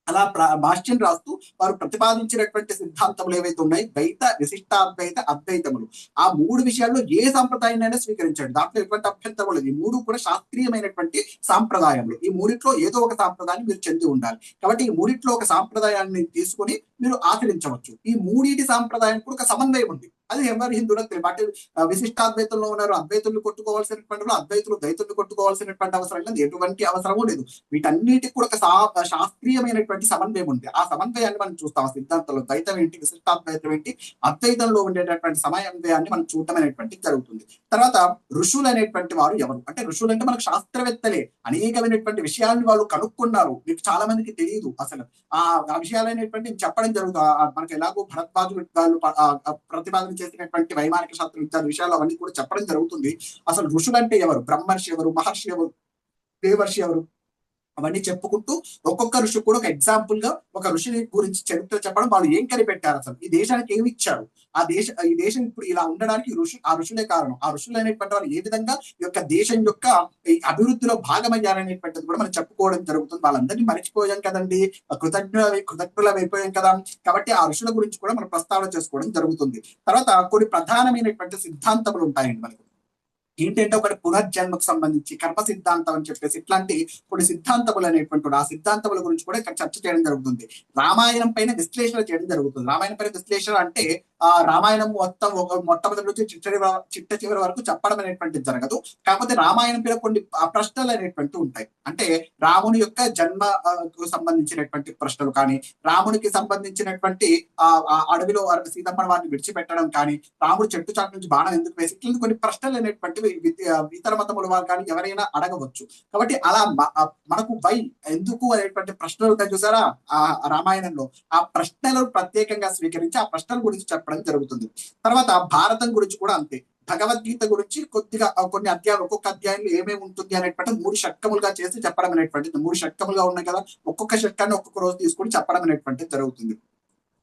[SPEAKER 1] అలా భాష్యం రాస్తూ వారు ప్రతిపాదించినటువంటి సిద్ధాంతములు ఏవైతే ఉన్నాయి, ద్వైత, విశిష్టాద్వైత, అద్వైతములు, ఆ 3 విషయాల్లో ఏ సాంప్రదాయాన్ని స్వీకరించండి, దాంట్లో ఎటువంటి అభ్యంతరం లేదు. ఈ 3 కూడా శాస్త్రీయమైనటువంటి సాంప్రదాయములు. ఈ 3ట్లో ఏదో ఒక సాంప్రదాయాన్ని మీరు చెంది ఉండాలి. కాబట్టి ఈ 3ట్లో ఒక సాంప్రదాయాన్ని తీసుకొని మీరు ఆచరించవచ్చు. ఈ 3 సాంప్రదాయం కూడా ఒక సమన్వయం ఉంది. అది ఎవరి హిందువులకు తెలియదు. బట్ విశిష్టాద్వైతంలో ఉన్నారు, అద్వైతులు కొట్టుకోవాల్సినటువంటి అద్వైతులు ద్వైతులు కొట్టుకోవాల్సినటువంటి అవసరం లేదు, ఎటువంటి అవసరమూ లేదు. వీటన్నిటికి కూడా ఒక శాస్త్రీయమైనటువంటి సమన్వయం ఉంది. ఆ సమన్వయాన్ని మనం చూస్తాం. ఆ సిద్ధాంతంలో ద్వైతం ఏంటి, విశిష్టాద్వైతం ఏంటి, అద్వైతంలో ఉండేటటువంటి సమన్వయాన్ని మనం చూడటం అనేటువంటిది జరుగుతుంది. తర్వాత ఋషులు అనేటువంటి వారు ఎవరు అంటే, ఋషులు అంటే మనకు శాస్త్రవేత్తలే. అనేకమైనటువంటి విషయాలను వాళ్ళు కనుక్కున్నారు. మీకు చాలా మందికి తెలియదు అసలు ఆ విషయాలైనటువంటి చెప్పడం జరుగుతుంది. మనకి ఎలాగో భరద్వాజ వాళ్ళు ప్రతిపాదన చేసినటువంటి వైమానిక శాస్త్రం ఇత్యాది విషయాలు అవన్నీ కూడా చెప్పడం జరుగుతుంది. అసలు ఋషులు అంటే ఎవరు, బ్రహ్మర్షి ఎవరు, మహర్షి ఎవరు, దేవర్షి ఎవరు, అవన్నీ చెప్పుకుంటూ ఒక్కొక్క ఋషి కూడా ఒక ఎగ్జాంపుల్ గా ఒక ఋషిని గురించి చరిత్ర చెప్పడం, వాళ్ళు ఏం కనిపెట్టారు, అసలు ఈ దేశానికి ఏమి ఇచ్చారు, ఈ దేశం ఇప్పుడు ఇలా ఉండడానికి ఆ ఋషులే కారణం. ఆ ఋషులు అనేటువంటి వారు ఏ విధంగా ఈ యొక్క దేశం యొక్క అభివృద్ధిలో భాగమయ్యారనేటువంటిది కూడా మనం చెప్పుకోవడం జరుగుతుంది. వాళ్ళందరినీ మర్చిపోయాం కదండి, కృతజ్ఞులమైపోయాం కదా. కాబట్టి ఆ ఋషుల గురించి కూడా మనం ప్రస్తావన చేసుకోవడం జరుగుతుంది. తర్వాత కొన్ని ప్రధానమైనటువంటి సిద్ధాంతములు ఉంటాయండి మనకు. ఏంటంటే ఒకటి పునర్జన్మకు సంబంధించి కర్మ సిద్ధాంతం అని చెప్పేసి ఇట్లాంటి కొన్ని సిద్ధాంతములు అనేటువంటి ఆ సిద్ధాంతముల గురించి కూడా ఇక్కడ చర్చ చేయడం జరుగుతుంది. రామాయణం పైన విశ్లేషణ చేయడం జరుగుతుంది. రామాయణం పైన విశ్లేషణ అంటే రామాయణం మొత్తం మొట్టమొదటి నుంచి చిట్ట చివరి వరకు చెప్పడం అనేటువంటిది జరగదు. కాకపోతే రామాయణం పైన కొన్ని ప్రశ్నలు అనేటువంటి ఉంటాయి. అంటే రాముని యొక్క జన్మకు సంబంధించినటువంటి ప్రశ్నలు కానీ, రామునికి సంబంధించినటువంటి అడవిలో సీతమ్మని వారిని విడిచిపెట్టడం కానీ, రాముడు చెట్టు చాటు నుంచి బాణం ఎందుకు వేసి, ఇట్లా కొన్ని ప్రశ్నలు అనేటువంటివి ఇతర మతముల వారు కానీ ఎవరైనా అడగవచ్చు. కాబట్టి అలా మనకు వై ఎందుకు అనేటువంటి ప్రశ్నలు ఉంటాయి చూసారా ఆ రామాయణంలో, ఆ ప్రశ్నలను ప్రత్యేకంగా స్వీకరించి ఆ ప్రశ్నల గురించి చెప్పడం జరుగుతుంది. తర్వాత భారతం గురించి కూడా అంతే. భగవద్గీత గురించి కొద్దిగా కొన్ని అధ్యాయాలు, ఒక్కొక్క అధ్యాయంలో ఏమేమి ఉంటుంది అనేటువంటి 3 షట్కములుగా చేసి చెప్పడం అనేటువంటిది, 3 షట్కములుగా ఉన్నాయి కదా, ఒక్కొక్క షట్కాన్ని ఒక్కొక్క రోజు తీసుకొని చెప్పడం అనేటువంటిది జరుగుతుంది.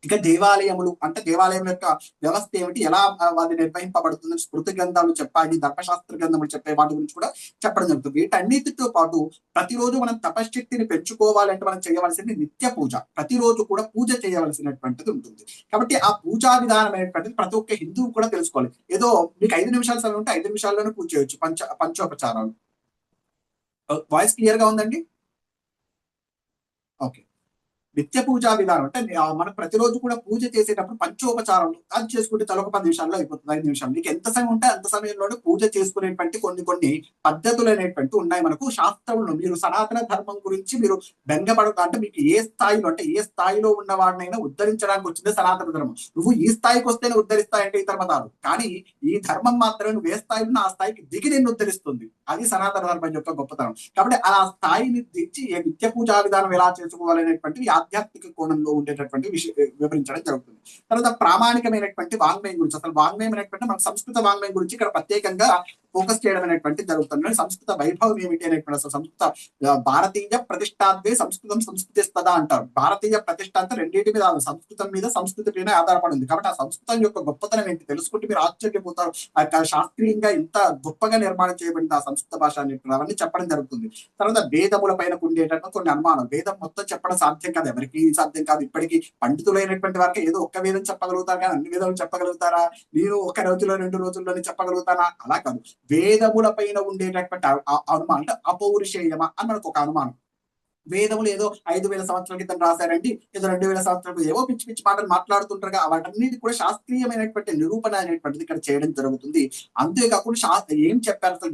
[SPEAKER 1] ఇక దేవాలయములు అంటే దేవాలయం యొక్క వ్యవస్థ ఏమిటి, ఎలా అది నిర్వహింపబడుతుంది, స్మృతి గ్రంథాలు చెప్పాలి, ధర్మశాస్త్ర గ్రంథములు చెప్పే వాటి గురించి కూడా చెప్పడం జరుగుతుంది. వీటన్నిటితో పాటు ప్రతిరోజు మనం తపశ్శక్తిని పెంచుకోవాలంటే మనం చేయవలసింది నిత్య పూజ. ప్రతిరోజు కూడా పూజ చేయవలసినటువంటిది ఉంటుంది. కాబట్టి ఆ పూజా విధానం అనేటువంటిది ప్రతి ఒక్క హిందువు కూడా తెలుసుకోవాలి. ఏదో మీకు 5 నిమిషాల సమయం ఉంటే 5 నిమిషాల్లోనే పూజ చేయొచ్చు. పంచోపచారాలు. వాయిస్ క్లియర్ గా ఉందండి? ఓకే. నిత్య పూజా విధానం అంటే మనం ప్రతిరోజు కూడా పూజ చేసేటప్పుడు పంచోపచారాలు అది చేసుకుంటే తల ఒక 10 నిమిషాల్లో అయిపోతుంది, 5 నిమిషాలు. మీకు ఎంత సమయం ఉంటే అంత సమయంలోనే పూజ చేసుకునేటువంటి కొన్ని పద్ధతులు అనేటువంటి ఉన్నాయి మనకు శాస్త్రంలో. మీరు సనాతన ధర్మం గురించి మీరు బెంగపడదు అంటే మీకు ఏ స్థాయిలో ఉన్న వాడినైనా ఉద్ధరించడానికి వచ్చింది సనాతన ధర్మం. నువ్వు ఈ స్థాయికి వస్తేనే ఉద్ధరిస్తాయంటే ఇతర మతాలు, కానీ ఈ ధర్మం మాత్రమే నువ్వు ఏ స్థాయిలో ఆ స్థాయికి దిగి నిన్ను ఉద్ధరిస్తుంది. అది సనాతన ధర్మం యొక్క గొప్పతనం. కాబట్టి ఆ స్థాయిని దించి నిత్య పూజా విధానం ఎలా చేసుకోవాలనేటువంటిది ఆధ్యాత్మిక కోణంలో ఉండేటటువంటి వివరించడం జరుగుతుంది. తర్వాత ప్రామాణికమైనటువంటి వాంగ్మయం గురించి, అసలు వాంగ్మయం అనేటువంటి మన సంస్కృత వాంగ్మయం గురించి ఇక్కడ ప్రత్యేకంగా ఫోకస్ చేయడం అనేటువంటి జరుగుతుంది. సంస్కృత వైభవం ఏమిటి అనేటువంటి, అసలు సంస్కృత భారతీయ ప్రతిష్టాద్వే సంస్కృతం సంస్కృతిస్తదా అంటారు. భారతీయ ప్రతిష్ట అంటే రెండింటి మీద, సంస్కృతం మీద సంస్కృతి మీద ఆధారపడింది. కాబట్టి ఆ సంస్కృతం యొక్క గొప్పతనం ఏంటి తెలుసుకుంటే మీరు ఆశ్చర్యపోతారు. శాస్త్రీయంగా ఇంత గొప్పగా నిర్మాణం చేయబడింది ఆ సంస్కృత భాష అనేటువంటి అవన్నీ చెప్పడం జరుగుతుంది. తర్వాత వేదముల పైన ఉండేటటువంటి కొన్ని అనుమానం. వేదం మొత్తం చెప్పడం సాధ్యం కాదు, ఎవరికి సాధ్యం కాదు. ఇప్పటికీ పండితులైనటువంటి వారికి ఏదో ఒక్క వేదం చెప్పగలుగుతారు కానీ అన్ని వేదాలు చెప్పగలుగుతారా, నేను ఒక రోజులో 2 రోజుల్లోనే చెప్పగలుగుతానా, అలా కాదు. వేదముల పైన ఉండేటటువంటి అనుమానం అంటే అపౌరుషేయమా అని మనకు ఒక అనుమానం. వేదములు ఏదో 5000 సంవత్సరాల క్రితం రాశారండి, ఏదో 2000 సంవత్సరాలు ఏవో పిచ్చి పిచ్చి మాటలు మాట్లాడుతుంటారుగా, వాటన్నిటి కూడా శాస్త్రీయమైనటువంటి నిరూపణ అనేటువంటిది ఇక్కడ చేయడం జరుగుతుంది. అంతేకాకుండా ఏం చెప్పారు అసలు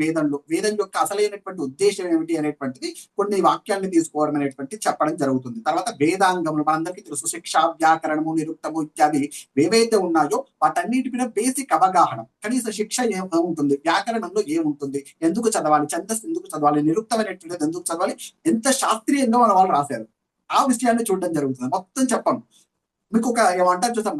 [SPEAKER 1] వేదం యొక్క అసలైనటువంటి ఉద్దేశం ఏమిటి అనేటువంటిది కొన్ని వాక్యాన్ని తీసుకోవడం అనేటువంటి చెప్పడం జరుగుతుంది. తర్వాత వేదాంగములు మనందరికీ తెలుసు, శిక్ష, వ్యాకరణము, నిరుక్తము ఇత్యాది ఏవైతే ఉన్నాయో వాటన్నిటి మీద బేసిక్ అవగాహన. కనీస శిక్ష ఏముంటుంది, వ్యాకరణంలో ఏముంటుంది, ఎందుకు చదవాలి, ఛందస్సు ఎందుకు చదవాలి, నిరుక్తం అనేటువంటిది ఎందుకు చదవాలి, ఎంత శాస్త్రీయ ఎన్నో మన వాళ్ళు రాశారు. ఆ విషయాన్ని చూడడం జరుగుతుంది. మొత్తం చెప్పను. మీకు ఒక ఏమంటారు చూసా,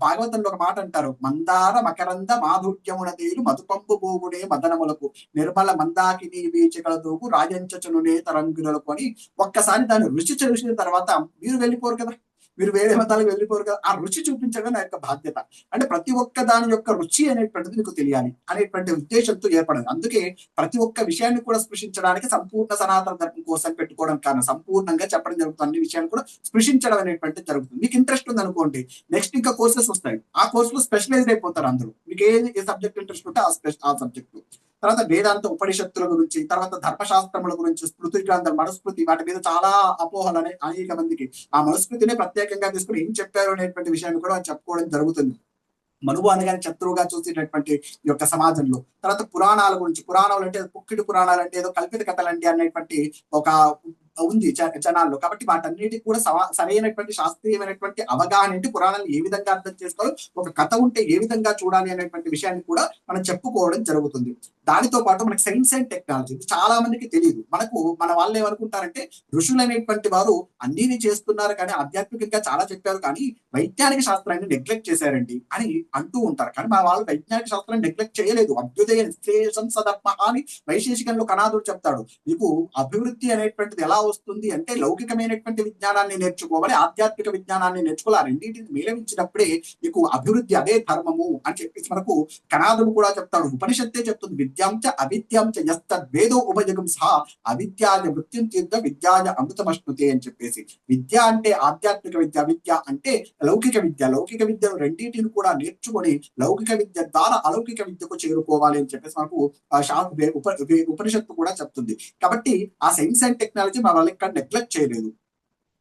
[SPEAKER 1] భాగవతంలో ఒక మాట అంటారు, మందార మకరంద మాధుర్యమున తేలు మధుపంపు పోగునే మదనములకు నిర్మల మందాకిని వీచికల దూకు రాజంచచునునే తరంగులకు అని. ఒక్కసారి దాన్ని రుచి చూసిన తర్వాత మీరు వెళ్ళిపోరు కదా, మీరు వేరే మతాలకు వెళ్ళిపోరు కదా, ఆ రుచి చూపించడం నా యొక్క బాధ్యత. అంటే ప్రతి ఒక్క దాని యొక్క రుచి అనేటువంటిది మీకు తెలియాలి అనేటువంటి ఉద్దేశంతో ఏర్పడింది. అందుకే ప్రతి ఒక్క విషయాన్ని కూడా స్పృశించడానికి సంపూర్ణ సనాతన ధర్మం కోసం పెట్టుకోవడం కారణం, సంపూర్ణంగా చెప్పడం జరుగుతుంది. అన్ని విషయాలు కూడా స్పృశించడం అనేటువంటిది జరుగుతుంది. మీకు ఇంట్రెస్ట్ ఉంది అనుకోండి, నెక్స్ట్ ఇంకా కోర్సెస్ వస్తాయి, ఆ కోర్సులో స్పెషలైజ్ అయిపోతారు అందరూ. మీకు ఏ సబ్జెక్ట్ ఇంట్రెస్ట్ ఉంటే ఆ సబ్జెక్ట్. తర్వాత వేదాంత ఉపనిషత్తుల గురించి, తర్వాత ధర్మశాస్త్రముల గురించి, స్మృతి గ్రంథం, మనుస్మృతి, వాటి మీద చాలా అపోహలు అనేక మందికి. ఆ మనుస్మృతినే ప్రత్యేకంగా తీసుకుని ఏం చెప్పారు అనేటువంటి విషయాన్ని కూడా చెప్పుకోవడం జరుగుతుంది. మనువు అనగానే శత్రువుగా చూసేటటువంటి ఈ యొక్క సమాజంలో. తర్వాత పురాణాల గురించి, పురాణాలు అంటే పుక్కిడి పురాణాలు అంటే ఏదో కల్పిత కథలండి అనేటువంటి ఒక ఉంది జనాల్లో. కాబట్టి వాటన్నిటికి కూడా సరైనటువంటి శాస్త్రీయమైనటువంటి అవగాహన ఏంటి, పురాణాన్ని ఏ విధంగా అర్థం చేసుకోవాలి, ఒక కథ ఉంటే ఏ విధంగా చూడాలి అనేటువంటి విషయాన్ని కూడా మనం చెప్పుకోవడం జరుగుతుంది. దానితో పాటు మనకి సైన్స్ అండ్ టెక్నాలజీ చాలా మందికి తెలియదు. మన వాళ్ళు ఏమనుకుంటారంటే ఋషులు అనేటువంటి వారు అన్ని చేస్తున్నారు కానీ ఆధ్యాత్మికంగా చాలా చెప్పారు కానీ వైజ్ఞానిక శాస్త్రాన్ని నెగ్లెక్ట్ చేశారండి అని అంటూ ఉంటారు. కానీ మన వాళ్ళు వైజ్ఞానిక శాస్త్రాన్ని నెగ్లెక్ట్ చేయలేదు. అభ్యుదయ అని వైశేషికంలో కణాదుడు చెప్తాడు. మీకు అభివృద్ధి అనేటువంటిది ఎలా వస్తుంది అంటే లౌకికమైనటువంటి విజ్ఞానాన్ని నేర్చుకోవాలి, ఆధ్యాత్మిక విజ్ఞానాన్ని నేర్చుకోవాలి. ఆ రెండింటిని మేళవించినప్పుడే మీకు అభివృద్ధి, అదే ధర్మము అని చెప్పేసి మనకు కణాదుడు కూడా చెప్తాడు. ఉపనిషత్తే చెప్తుంది, విద్యాంచ అవిద్యాంచ యస్తద్వేదో ఉపయోగం సహా అవిద్యాయ మృత్యుం తీర్థ విద్యాయ అమృతమశ్నుతే అని చెప్పేసి. విద్య అంటే ఆధ్యాత్మిక విద్య, విద్య అంటే లౌకిక విద్య. లౌకిక విద్యను రెండింటిని కూడా నేర్చుకొని లౌకిక విద్య ద్వారా అలౌకిక విద్యకు చేరుకోవాలి అని చెప్పేసి మనకు ఉపనిషత్తు కూడా చెప్తుంది. కాబట్టి ఆ సైన్స్ అండ్ టెక్నాలజీ మన వాళ్ళు ఇక్కడ నెగ్లెక్ట్ చేయలేదు.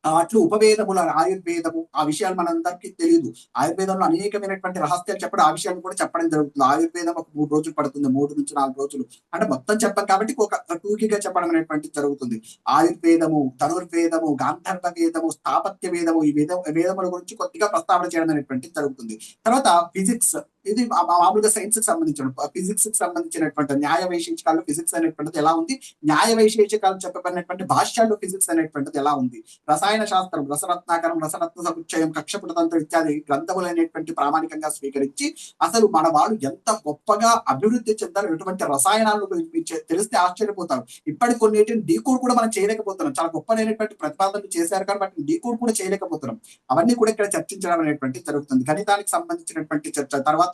[SPEAKER 1] అట్లు ఉపవేదముల ఆయుర్వేదము, ఆ విషయాలు మనందరికీ తెలియదు. ఆయుర్వేదంలో అనేకమైనటువంటి రహస్యాలు చెప్పడం, ఆ విషయాలు కూడా చెప్పడం జరుగుతుంది. ఆయుర్వేదం ఒక 3 రోజులు పడుతుంది, 3 నుంచి 4 రోజులు. అంటే మొత్తం చెప్పం కాబట్టి ఒక టూకీగా చెప్పడం అనేటువంటిది జరుగుతుంది. ఆయుర్వేదము, ధనుర్వేదము, గాంధర్వ వేదము, స్థాపత్య వేదము, ఈ వేదముల గురించి కొద్దిగా ప్రస్తావన చేయడం అనేటువంటిది జరుగుతుంది. తర్వాత ఫిజిక్స్, ఇది మామూలుగా సైన్స్ కి సంబంధించిన, ఫిజిక్స్ కి సంబంధించినటువంటి న్యాయ వైశేషికాల్లో ఫిజిక్స్ అనేటువంటిది ఎలా ఉంది, న్యాయ వైశేషికాలు చెప్పబడినటువంటి భాష్యాల్లో ఫిజిక్స్ అనేటువంటిది ఎలా ఉంది, రసాయన శాస్త్రం, రసరత్నాకరం, రసరత్న సముచ్చయం, కక్షపుటతంత్రం ఇత్యాది గ్రంథములు అనేటువంటి ప్రామాణికంగా స్వీకరించి అసలు మన వాళ్ళు ఎంత గొప్పగా అభివృద్ధి చెందారు, ఎటువంటి రసాయనాలను తెలిస్తే ఆశ్చర్యపోతారు. ఇప్పటి కొన్నిటిని డీకోడ్ కూడా మనం చేయలేకపోతున్నాం. చాలా గొప్పనైనటువంటి ప్రతిపాదనలు చేశారు కానీ వాటిని డీకోడ్ కూడా చేయలేకపోతున్నాం. అవన్నీ కూడా ఇక్కడ చర్చించడం అనేటువంటి జరుగుతుంది. గణితానికి సంబంధించినటువంటి చర్చ. తర్వాత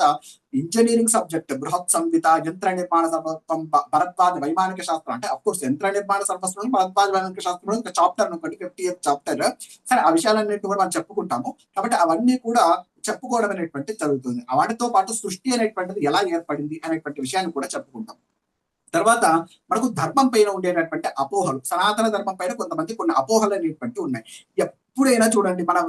[SPEAKER 1] ఇంజనీరింగ్ సబ్జెక్ట్ బృహత్ సంహిత, యంత్ర నిర్మాణ సర్వస్వం, భరద్వాజ వైమానిక శాస్త్రం. అంటే అఫ్ కోర్స్ యంత్ర నిర్మాణ సర్వస్వం భరద్వాజ వైమానిక శాస్త్రంలో ఒక చాప్టర్ అనుకోండి, 50th చాప్టర్. సరే, ఆ విషయాలన్నింటి కూడా మనం చెప్పుకుంటాము. కాబట్టి అవన్నీ కూడా చెప్పుకోవడం అనేటువంటిది జరుగుతుంది. వాటితో పాటు సృష్టి అనేటువంటిది ఎలా ఏర్పడింది అనేటువంటి విషయాన్ని కూడా చెప్పుకుంటాం. తర్వాత మనకు ధర్మం పైన ఉండేటటువంటి అపోహలు, సనాతన ధర్మం పైన కొన్ని అపోహలు అనేటువంటి ఉన్నాయి. ఎప్పుడైనా చూడండి, మన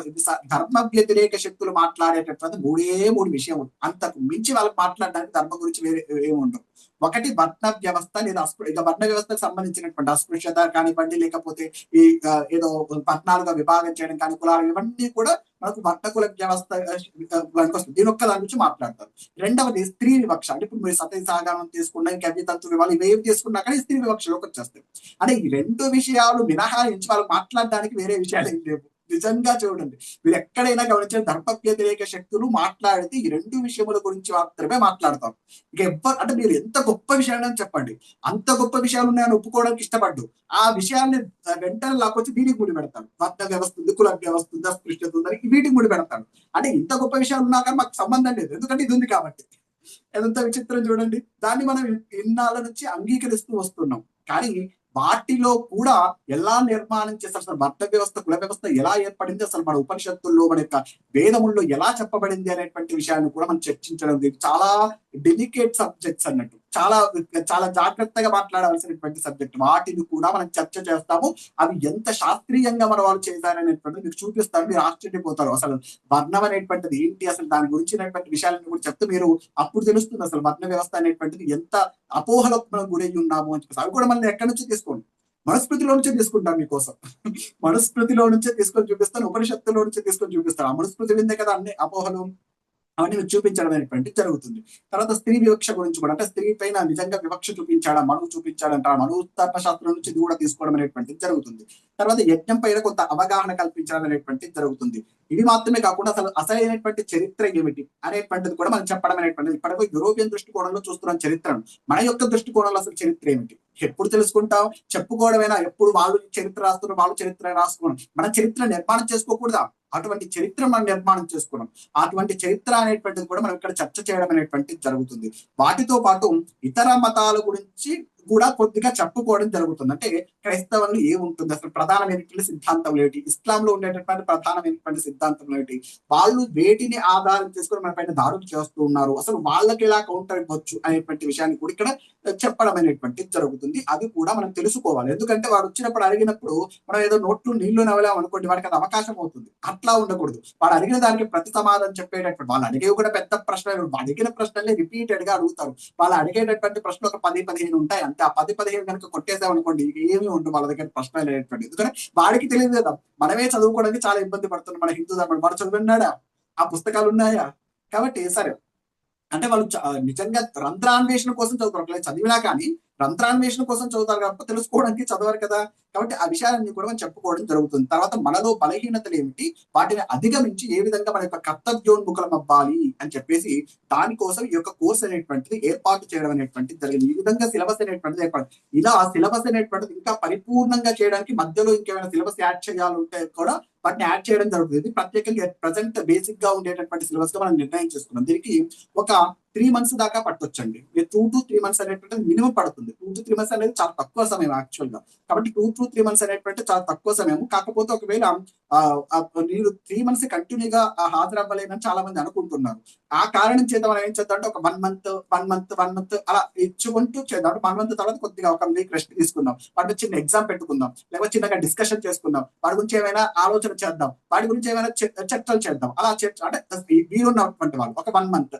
[SPEAKER 1] ధర్మ వ్యతిరేక శక్తులు మాట్లాడేటటువంటి 3 విషయం, అంతకు మించి వాళ్ళకి మాట్లాడడానికి ధర్మం గురించి వేరే ఏముండవు. ఒకటి వర్ణ వ్యవస్థ లేదా వర్ణ వ్యవస్థకు సంబంధించినటువంటి అస్పృశ్యత కానివ్వండి, లేకపోతే ఈ ఏదో పట్టణాలుగా విభాగం చేయడం కానీ, కులాలు, ఇవన్నీ కూడా మనకు వర్ణకుల వ్యవస్థ దీని ఒక్క దాని గురించి మాట్లాడతారు. రెండవది స్త్రీ వివక్ష. అంటే ఇప్పుడు మీరు సతీ సహగమనం తీసుకున్నా, ఇంకా తంతు వివాహాలు ఇవేవి తీసుకున్నా కానీ స్త్రీ వివక్షలోకి వచ్చేస్తాయి. అంటే ఈ 2 విషయాలు మినహాయించి వాళ్ళు మాట్లాడడానికి వేరే విషయాలు ఏం లేవు. నిజంగా చూడండి, మీరు ఎక్కడైనా గమనించిన ధర్మ వ్యతిరేక శక్తులు మాట్లాడితే ఈ 2 విషయముల గురించి మాత్రమే మాట్లాడతారు. ఇక అంటే మీరు ఎంత గొప్ప విషయాన్ని చెప్పండి, అంత గొప్ప విషయాలు ఉన్నాయని ఒప్పుకోవడానికి ఇష్టపడ్డు ఆ విషయాన్ని వెంటనే లాక్కొచ్చి వీటికి ముడి పెడతాడు. వర్ణ వ్యవస్థ ఉంది, కుల వ్యవస్థ ఉంది, అస్పృశ్యత ఉందని వీటికి ముడి పెడతాడు. అంటే ఇంత గొప్ప విషయాలు ఉన్నా కానీ మాకు సంబంధం లేదు, ఎందుకంటే ఇది ఉంది కాబట్టి. ఎంత విచిత్రం చూడండి. దాన్ని మనం ఇన్నాళ్ళ నుంచి అంగీకరిస్తూ వస్తున్నాం. కానీ వాటిలో కూడా ఎలా నిర్మాణం చేస్తారు, అసలు వర్ణ వ్యవస్థ, కుల వ్యవస్థ ఎలా ఏర్పడింది, అసలు మన ఉపనిషత్తుల్లో, మన యొక్క వేదముల్లో ఎలా చెప్పబడింది అనేటువంటి విషయాన్ని కూడా మనం చర్చించడం. చాలా డెలికేట్ సబ్జెక్ట్స్ అన్నట్టు, చాలా జాగ్రత్తగా మాట్లాడాల్సినటువంటి సబ్జెక్ట్. వాటిని కూడా మనం చర్చ చేస్తాము. అవి ఎంత శాస్త్రీయంగా మన వాళ్ళు చేశారనేటువంటిది మీకు చూపిస్తాను, మీరు ఆశ్చర్యపోతారు. అసలు వర్ణం అనేటువంటిది ఏంటి, అసలు దాని గురించినటువంటి విషయాలను కూడా చెప్తే మీరు అప్పుడు తెలుస్తుంది అసలు వర్ణ వ్యవస్థ అనేటువంటిది ఎంత అపోహలకు మనం గురై ఉన్నాము అని చెప్పేసి. అవి కూడా మనం ఎక్కడి నుంచి తీసుకోండి, మనుస్మృతిలో నుంచే తీసుకుంటాం మీకోసం. మనుస్మృతిలో నుంచే తీసుకొని చూపిస్తాను, ఉపనిషత్తులో నుంచే తీసుకొని చూపిస్తాను. ఆ మనుస్మృతి విందే కదా అన్ని అపోహలు. అవన్నీ మీకు చూపించడం అనేటువంటి జరుగుతుంది. తర్వాత స్త్రీ వివక్ష గురించి కూడా, అంటే స్త్రీ పైన నిజంగా వివక్ష చూపించాడా, మనువు చూపించాడంట, మనుతత్వ శాస్త్రం నుంచి ఇది కూడా తీసుకోవడం అనేటువంటిది జరుగుతుంది. తర్వాత యజ్ఞం పైన కొంత అవగాహన కల్పించడం అనేటువంటిది జరుగుతుంది. ఇది మాత్రమే కాకుండా అసలు అసలైనటువంటి చరిత్ర ఏమిటి అనేటువంటిది కూడా మనం చెప్పడం అనేటువంటిది. ఇప్పటికీ యూరోపియన్ దృష్టికోణంలో చూస్తున్నాం చరిత్రను. మన యొక్క దృష్టికోణంలో అసలు చరిత్ర ఏమిటి ఎప్పుడు తెలుసుకుంటాం? చెప్పుకోవడమేనా? ఎప్పుడు వాళ్ళు చరిత్ర రాస్తున్నారు, వాళ్ళు చరిత్ర రాసుకున్నాం. మన చరిత్ర నిర్మాణం చేసుకోకూడదా? అటువంటి చరిత్ర మనం నిర్మాణం చేసుకున్నాం. అటువంటి చరిత్ర అనేటువంటిది కూడా మనం ఇక్కడ చర్చ చేయడం అనేటువంటిది జరుగుతుంది. వాటితో పాటు ఇతర మతాల గురించి కూడా కొద్దిగా చెప్పుకోవడం జరుగుతుంది. అంటే క్రైస్తవంలో ఏముంటుంది, అసలు ప్రధానమైనటువంటి సిద్ధాంతం ఏంటి, ఇస్లాంలో ఉండేటటువంటి ప్రధానమైనటువంటి సిద్ధాంతం ఏంటి, వాళ్ళు వేటిని ఆధారం చేసుకుని మన పైన దాడులు చేస్తూ ఉన్నారు, అసలు వాళ్ళకి ఎలా కౌంటర్ ఇవ్వచ్చు అనేటువంటి విషయాన్ని కూడా ఇక్కడ చెప్పడం అనేటువంటిది జరుగుతుంది. అది కూడా మనం తెలుసుకోవాలి. ఎందుకంటే వాడు వచ్చినప్పుడు అడిగినప్పుడు మనం ఏదో నోట్లు నీళ్లు నవలాం అనుకోండి, వాడికి అది అవకాశం అవుతుంది. అట్లా ఉండకూడదు. వాడు అడిగిన దానికి ప్రతి సమాధానం చెప్పేటటువంటి, వాళ్ళు అడిగేవి కూడా పెద్ద ప్రశ్నలు, అడిగిన ప్రశ్నలే రిపీటెడ్ గా అడుగుతారు. వాళ్ళు అడిగేటటువంటి ప్రశ్నలు ఒక 10-15 ఉంటాయి అంతే. ఆ 10-15 కనుక కొట్టేసామనుకోండి, ఏమీ ఉండవు వాళ్ళ దగ్గర ప్రశ్నలు అనేటువంటి. ఎందుకంటే వాడికి తెలియదు కదా, మనమే చదువుకోవడానికి చాలా ఇబ్బంది పడుతున్నాం. మన హిందూ ధర్మం వాడు చదువున్నాడా, ఆ పుస్తకాలు ఉన్నాయా? కాబట్టి సరే, అంటే వాళ్ళు నిజంగా రంధ్రాన్వేషణ కోసం చదువుతారు. చదివినా కానీ రంధ్రాన్వేషణ కోసం చదువుతారు కాబట్టి తెలుసుకోవడానికి చదవరు కదా. కాబట్టి ఆ విషయాలన్నీ కూడా మనం చెప్పుకోవడం జరుగుతుంది. తర్వాత మనలో బలహీనతలు ఏమిటి, వాటిని అధిగమించి ఏ విధంగా మన యొక్క కర్తవ్యోన్ముఖలం అవ్వాలి అని చెప్పేసి దానికోసం ఈ యొక్క కోర్స్ అనేటువంటిది ఏర్పాటు చేయడం అనేటువంటిది జరిగింది. ఈ విధంగా సిలబస్ అనేటువంటిది ఏర్పాటు, ఇలా సిలబస్ అనేటువంటిది ఇంకా పరిపూర్ణంగా చేయడానికి మధ్యలో ఇంకేమైనా సిలబస్ యాడ్ చేయాలంటే కూడా వాటిని యాడ్ చేయడం జరుగుతుంది. ప్రత్యేకంగా ప్రజెంట్ బేసిక్ గా ఉండేటటువంటి సిలబస్ గా మనం నిర్ణయం చేసుకున్నాం. దీనికి ఒక 3 months దాకా పట్టొచ్చండి. 2 to 3 months అనేటువంటిది మినిమం పడుతుంది. 2 to 3 months అనేది చాలా తక్కువ సమయం యాక్చువల్ గా. కాబట్టి 2 to 3 months అనేటువంటి చాలా తక్కువ సమయం. కాకపోతే ఒకవేళ మీరు 3 months కంటిన్యూగా హాజరవ్వలేనని చాలా మంది అనుకుంటున్నారు. ఆ కారణం చేత మనం ఏం చేద్దాం అంటే ఒక 1 month అలా ఇచ్చుకుంటూ చేద్దాం. 1 month తర్వాత కొద్దిగా ఒక వీక్ రెస్ట్ తీసుకుందాం, వాటి చిన్న ఎగ్జామ్ పెట్టుకుందాం, లేకపోతే చిన్నగా డిస్కషన్ చేసుకుందాం, వాడి గురించి ఏమైనా ఆలోచన చేద్దాం, వాటి గురించి ఏమైనా చర్చలు చేద్దాం. అలా అంటే వీరున్నటువంటి వాళ్ళు ఒక 1 month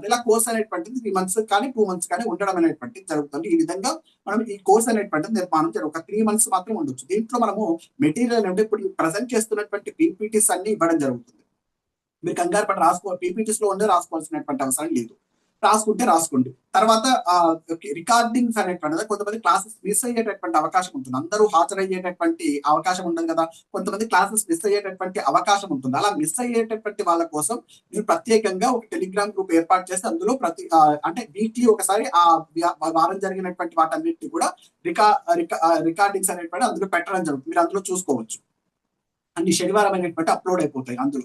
[SPEAKER 1] ఇలా కోర్స్ అనేటువంటిది 3 months కానీ 2 months కానీ ఉండడం అనేటువంటిది జరుగుతుంది. ఈ విధంగా మనం ఈ కోర్స్ అనేటువంటిది నిర్మాణం చేయాలి. ఒక 3 months మాత్రం ఉండొచ్చు. దీంట్లో మనము మెటీరియల్ అంటే ఇప్పుడు ప్రజెంట్ చేస్తున్నటువంటి పీపీటీస్ అన్ని ఇవ్వడం జరుగుతుంది. మీరు కంగారు పడి పీపీటీస్ లో ఉండే రాసుకోవాల్సినటువంటి అవసరం లేదు. రాసుకుంటే రాసుకోండి. తర్వాత రికార్డింగ్స్ అనేటువంటిది కొంతమంది క్లాసెస్ మిస్ అయ్యేటటువంటి అవకాశం ఉంటుంది. అందరూ హాజరయ్యేటటువంటి అవకాశం ఉండదు కదా. కొంతమంది క్లాసెస్ మిస్ అయ్యేటటువంటి అవకాశం ఉంటుంది. అలా మిస్ అయ్యేటటువంటి వాళ్ళ కోసం మీరు ప్రత్యేకంగా ఒక టెలిగ్రామ్ గ్రూప్ ఏర్పాటు చేసి అందులో అంటే వీక్లీ ఒకసారి ఆ వారం జరిగినటువంటి వాటన్నిటిని కూడా రికార్డింగ్స్ అనేటువంటి అందులో పెట్టడం జరుగుతుంది. మీరు అందులో చూసుకోవచ్చు. అన్ని శనివారం అనేటువంటి అప్లోడ్ అయిపోతాయి. అందులో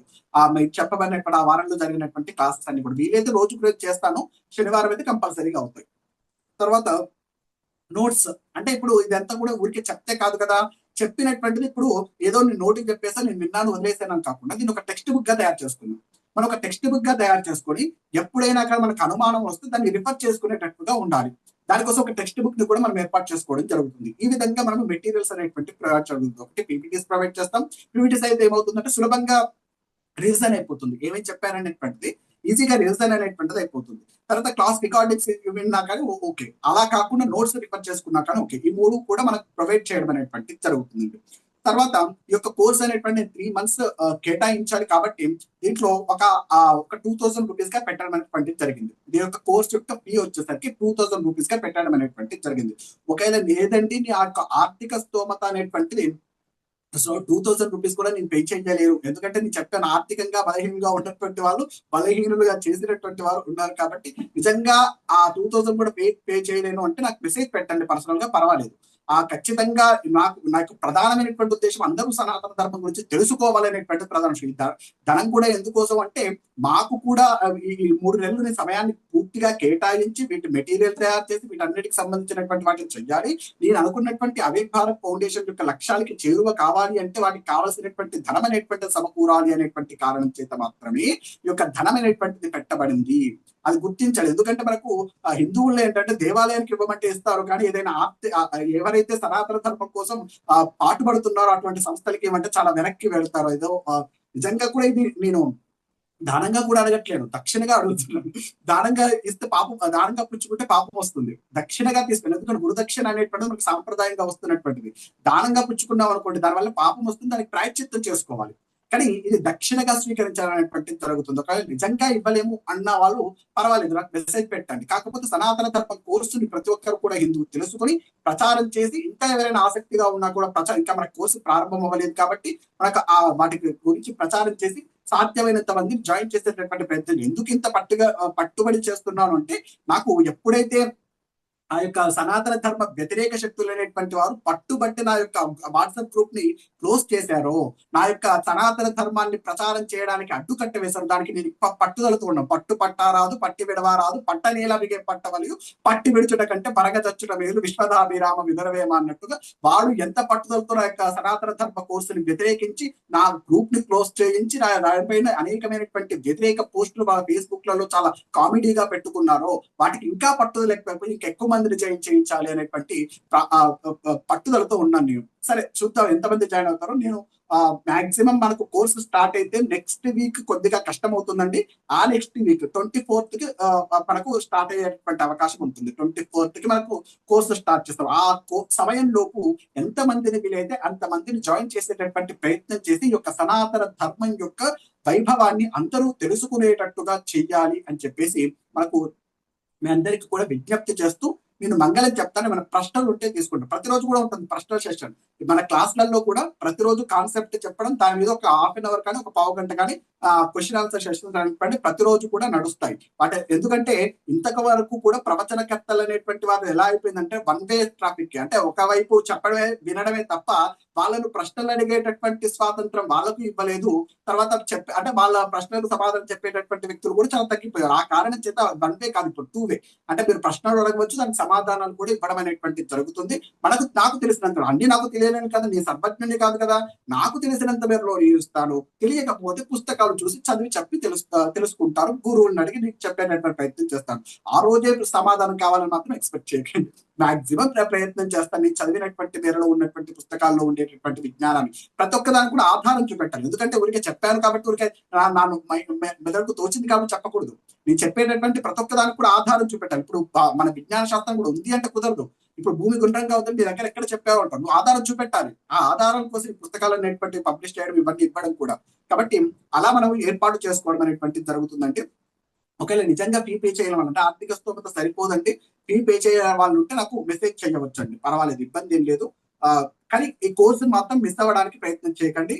[SPEAKER 1] మీకు చెప్పబడినటువంటి ఆ వారంలో జరిగినటువంటి క్లాసెస్ అన్ని కూడా వీలైతే రోజుకు రోజు చేస్తాను, శనివారం అయితే కంపల్సరీగా అవుతాయి. తర్వాత నోట్స్, అంటే ఇప్పుడు ఇదంతా కూడా ఊరికే చెప్తే కాదు కదా. చెప్పినటువంటిది ఇప్పుడు ఏదో నేను నోటికి చెప్పేసా, నేను విన్నాను వదిలేసాను కాకుండా దీన్ని ఒక టెక్స్ట్ బుక్ గా తయారు చేసుకున్నాం. మనం ఒక టెక్స్ట్ బుక్ గా తయారు చేసుకొని ఎప్పుడైనా కానీ మనకు అనుమానం వస్తే దాన్ని రిఫర్ చేసుకునేటట్టుగా ఉండాలి. దానికోసం ఒక టెక్స్ట్ బుక్ ని కూడా మనం ఏర్పాటు చేసుకోవడం జరుగుతుంది. ఈ విధంగా మనం మెటీరియల్స్ అనేటువంటి ప్రొవైడ్ జరుగుతుంది. ఒకటి పీపీటీస్ ప్రొవైడ్ చేస్తాం. పీపీటీస్ అయితే ఏమవుతుందంటే సులభంగా రివిజన్ అయిపోతుంది. ఏమేమి చెప్పారనేటువంటిది ఈజీగా రివిజన్ అనేటువంటిది అయిపోతుంది. తర్వాత క్లాస్ రికార్డింగ్స్ విన్నా కానీ ఓకే, అలా కాకుండా నోట్స్ రిఫర్ చేసుకున్నా కానీ ఓకే. ఈ 3 కూడా మనకు ప్రొవైడ్ చేయడం అనేటువంటిది జరుగుతుంది. తర్వాత ఈ యొక్క కోర్స్ అనేటువంటి 3 months కేటాయించాలి కాబట్టి దీంట్లో ఒక 2000 రూపీస్ గా పెట్టడం అనేటువంటిది జరిగింది. దీని యొక్క కోర్స్ యొక్క ఫీ వచ్చేసరికి 2000 రూపీస్ గా పెట్టడం అనేటువంటిది జరిగింది. ఒకవేళ లేదండి నీ యొక్క ఆర్థిక స్తోమత అనేటువంటిది, సో 2000 రూపీస్ కూడా నేను పే చేయలేరు. ఎందుకంటే నేను చెప్పాను, ఆర్థికంగా బలహీనంగా ఉన్నటువంటి వాళ్ళు, బలహీనులుగా చేసినటువంటి వారు ఉన్నారు. కాబట్టి నిజంగా ఆ 2000 కూడా పే చేయలేను అంటే నాకు మెసేజ్ పెట్టండి పర్సనల్ గా, పర్వాలేదు. ఖచ్చితంగా నాకు ప్రధానమైనటువంటి ఉద్దేశం అందరూ సనాతన ధర్మం గురించి తెలుసుకోవాలనేటువంటి ప్రధాన విషయం. ధనం కూడా ఎందుకోసం అంటే మాకు కూడా ఈ 3 నెలలు సమయాన్ని పూర్తిగా కేటాయించి వీటి మెటీరియల్ తయారు చేసి వీటన్నిటికి సంబంధించినటువంటి వాటిని చెయ్యాలి. నేను అనుకున్నటువంటి అవేక్ భారత్ ఫౌండేషన్ యొక్క లక్ష్యాలకి చేరువ కావాలి అంటే వాటికి కావాల్సినటువంటి ధనం అనేటువంటిది సమకూరాలి అనేటువంటి కారణం చేత మాత్రమే ఈ యొక్క ధనం అనేటువంటిది పెట్టబడింది. అది గుర్తించాలి. ఎందుకంటే మనకు హిందువుల్లో ఏంటంటే దేవాలయానికి ఇవ్వమంటే ఇస్తారు, కానీ ఏదైనా ఎవరైతే సనాతన ధర్మం కోసం పాటుపడుతున్నారో అటువంటి సంస్థలకి ఏమంటే చాలా వెనక్కి వెళ్తారు. ఏదో నిజంగా కూడా ఇది నేను దానంగా కూడా అడగట్లేదు, దక్షిణగా అడుగుతున్నాను. దానంగా ఇస్తే పాపం, దానంగా పుచ్చుకుంటే పాపం వస్తుంది. దక్షిణగా తీసుకుని, ఎందుకంటే గురుదక్షిణ అనేటువంటిది మనకు సాంప్రదాయంగా వస్తున్నటువంటిది. దానంగా పుచ్చుకున్నాం అనుకోండి, దానివల్ల పాపం వస్తుంది, దానికి ప్రాయశ్చిత్తం చేసుకోవాలి. కానీ ఇది దక్షిణగా స్వీకరించాలనేటువంటిది జరుగుతుంది. ఒకవేళ నిజంగా ఇవ్వలేము అన్న వాళ్ళు పర్వాలేదు, నాకు మెసేజ్ పెట్టండి. కాకపోతే సనాతన ధర్మ కోర్సుని ప్రతి ఒక్కరు కూడా హిందువు తెలుసుకుని ప్రచారం చేసి, ఇంకా ఎవరైనా ఆసక్తిగా ఉన్నా కూడా ఇంకా మన కోర్సు ప్రారంభం అవ్వలేదు కాబట్టి మనకు ఆ వాటికి గురించి ప్రచారం చేసి సాధ్యమైనంత మందిని జాయిన్ చేసేటటువంటి ప్రయత్నం. ఎందుకు ఇంత పట్టుబడి చేస్తున్నాను అంటే, నాకు ఎప్పుడైతే ఆ యొక్క సనాతన ధర్మ వ్యతిరేక శక్తులు అనేటువంటి వారు పట్టుబట్టి నా యొక్క వాట్సాప్ గ్రూప్ ని క్లోజ్ చేశారో, నా యొక్క సనాతన ధర్మాన్ని ప్రచారం చేయడానికి అడ్డుకట్ట వేశారు, దానికి నేను పట్టుదలతో ఉన్నాను. పట్టు పట్టారాదు, పట్టి విడవారాదు, పట్ట నీల విగే పట్టవలియు, పట్టి విడుచుట కంటే పరగ చచ్చుట మేలు, విశ్వదాభిరామ విదరవేమ అన్నట్టుగా వాడు ఎంత పట్టుదలతో నా యొక్క సనాతన ధర్మ కోర్సుని వ్యతిరేకించి నా గ్రూప్ ని క్లోజ్ చేయించి దానిపైన అనేకమైనటువంటి వ్యతిరేక పోస్టులు వాళ్ళ ఫేస్బుక్ లలో చాలా కామెడీగా పెట్టుకున్నారో, వాటికి ఇంకా పట్టుదల ఎక్కువైపోయి ఇంకెక్కువ మందిని చేయించాలి అనేటువంటి పట్టుదలతో ఉన్నాను నేను. సరే చూద్దాం ఎంతమంది జాయిన్ అవుతారో. నేను మాక్సిమం మనకు కోర్సు స్టార్ట్ అయితే నెక్స్ట్ వీక్ కొద్దిగా కష్టం అవుతుందండి. ఆ నెక్స్ట్ వీక్ 24th కి మనకు స్టార్ట్ అయ్యేటువంటి అవకాశం ఉంటుంది. 24th కి మనకు కోర్సు స్టార్ట్ చేస్తాం. ఆ సమయంలోపు ఎంత మందిని వీలైతే అంత మందిని జాయిన్ చేసేటటువంటి ప్రయత్నం చేసి ఈ యొక్క సనాతన ధర్మం యొక్క వైభవాన్ని అందరూ తెలుసుకునేటట్టుగా చెయ్యాలి అని చెప్పేసి మనకు మీ అందరికీ కూడా విజ్ఞప్తి చేస్తూ నేను మంగళం చెప్తాను. మన ప్రశ్నలు ఉంటే తీసుకుంటాం. ప్రతిరోజు కూడా ఉంటుంది ప్రశ్నల సెషన్. మన క్లాసులలో కూడా ప్రతిరోజు కాన్సెప్ట్ చెప్పడం, దాని మీద ఒక ½ అవర్ కానీ ఒక పావు గంట కానీ క్వశ్చన్ ఆన్సర్ సెషన్స్ అనేటువంటి ప్రతిరోజు కూడా నడుస్తాయి. ఎందుకంటే ఇంతకు వరకు కూడా ప్రవచనకర్తలు అనేటువంటి వారు ఎలా అయిపోయిందంటే వన్ వే ట్రాఫిక్, అంటే ఒకవైపు చెప్పడమే వినడమే తప్ప వాళ్ళను ప్రశ్నలు అడిగేటటువంటి స్వాతంత్రం వాళ్ళకు ఇవ్వలేదు. తర్వాత అంటే వాళ్ళ ప్రశ్నలకు సమాధానం చెప్పేటటువంటి వ్యక్తులు కూడా చాలా తగ్గిపోయారు. ఆ కారణం చేత వన్ వే కాదు, ఇప్పుడు 2 వే. అంటే మీరు ప్రశ్నలు అడగవచ్చు, దానికి సమాధానాలు కూడా ఇవ్వడం అనేటువంటిది జరుగుతుంది. నాకు తెలిసినంత, అన్ని నాకు తెలియలేను కదా, నీ సర్వజ్ఞుని కాదు కదా, నాకు తెలిసినంత మేరలో నేను ఇస్తాను. తెలియకపోతే పుస్తకాలు చూసి చదివి చెప్పి తెలుసుకుంటారు. గురువుని అడిగి నీకు చెప్పేటటువంటి ప్రయత్నం చేస్తాను. ఆ రోజే సమాధానం కావాలని మాత్రం ఎక్స్పెక్ట్ చేయకండి. మాక్సిమం ప్రయత్నం చేస్తాను. నేను చదివినటువంటి మేరలో ఉన్నటువంటి పుస్తకాల్లో ఉండేటటువంటి విజ్ఞానాన్ని ప్రతి ఒక్కదానికి కూడా ఆధారం చూపెట్టాలి. ఎందుకంటే ఊరికే చెప్పాను కాబట్టి ఊరికే మెదడుకు తోచింది కాబట్టి చెప్పకూడదు. నేను చెప్పేటటువంటి ప్రతి ఒక్కదానికి కూడా ఆధారం చూపెట్టాలి. ఇప్పుడు మన విజ్ఞాన శాస్త్రం కూడా ఉంది అంటే కుదరదు. ఇప్పుడు భూమి గుండ్రంగా ఉందని మీ దగ్గర ఎక్కడ చెప్పావు అంటారు, నువ్వు ఆధారం చూపెట్టాలి. ఆ ఆధారం కోసం పుస్తకాలు అనేటువంటి పబ్లిష్ చేయడం, ఇవన్నీ ఇవ్వడం కూడా. కాబట్టి అలా మనం ఏర్పాటు చేసుకోవడం అనేటువంటిది జరుగుతుందంటే, ఒకవేళ నిజంగా ఫీ పే చేయాలంటే ఆర్థిక స్తోమత సరిపోదండి, ఫీ పే చేయ వాళ్ళు ఉంటే నాకు మెసేజ్ చేయవచ్చు అండి, పర్వాలేదు, ఇబ్బంది ఏం లేదు. కానీ ఈ కోర్సు మాత్రం మిస్ అవ్వడానికి ప్రయత్నం చేయకండి.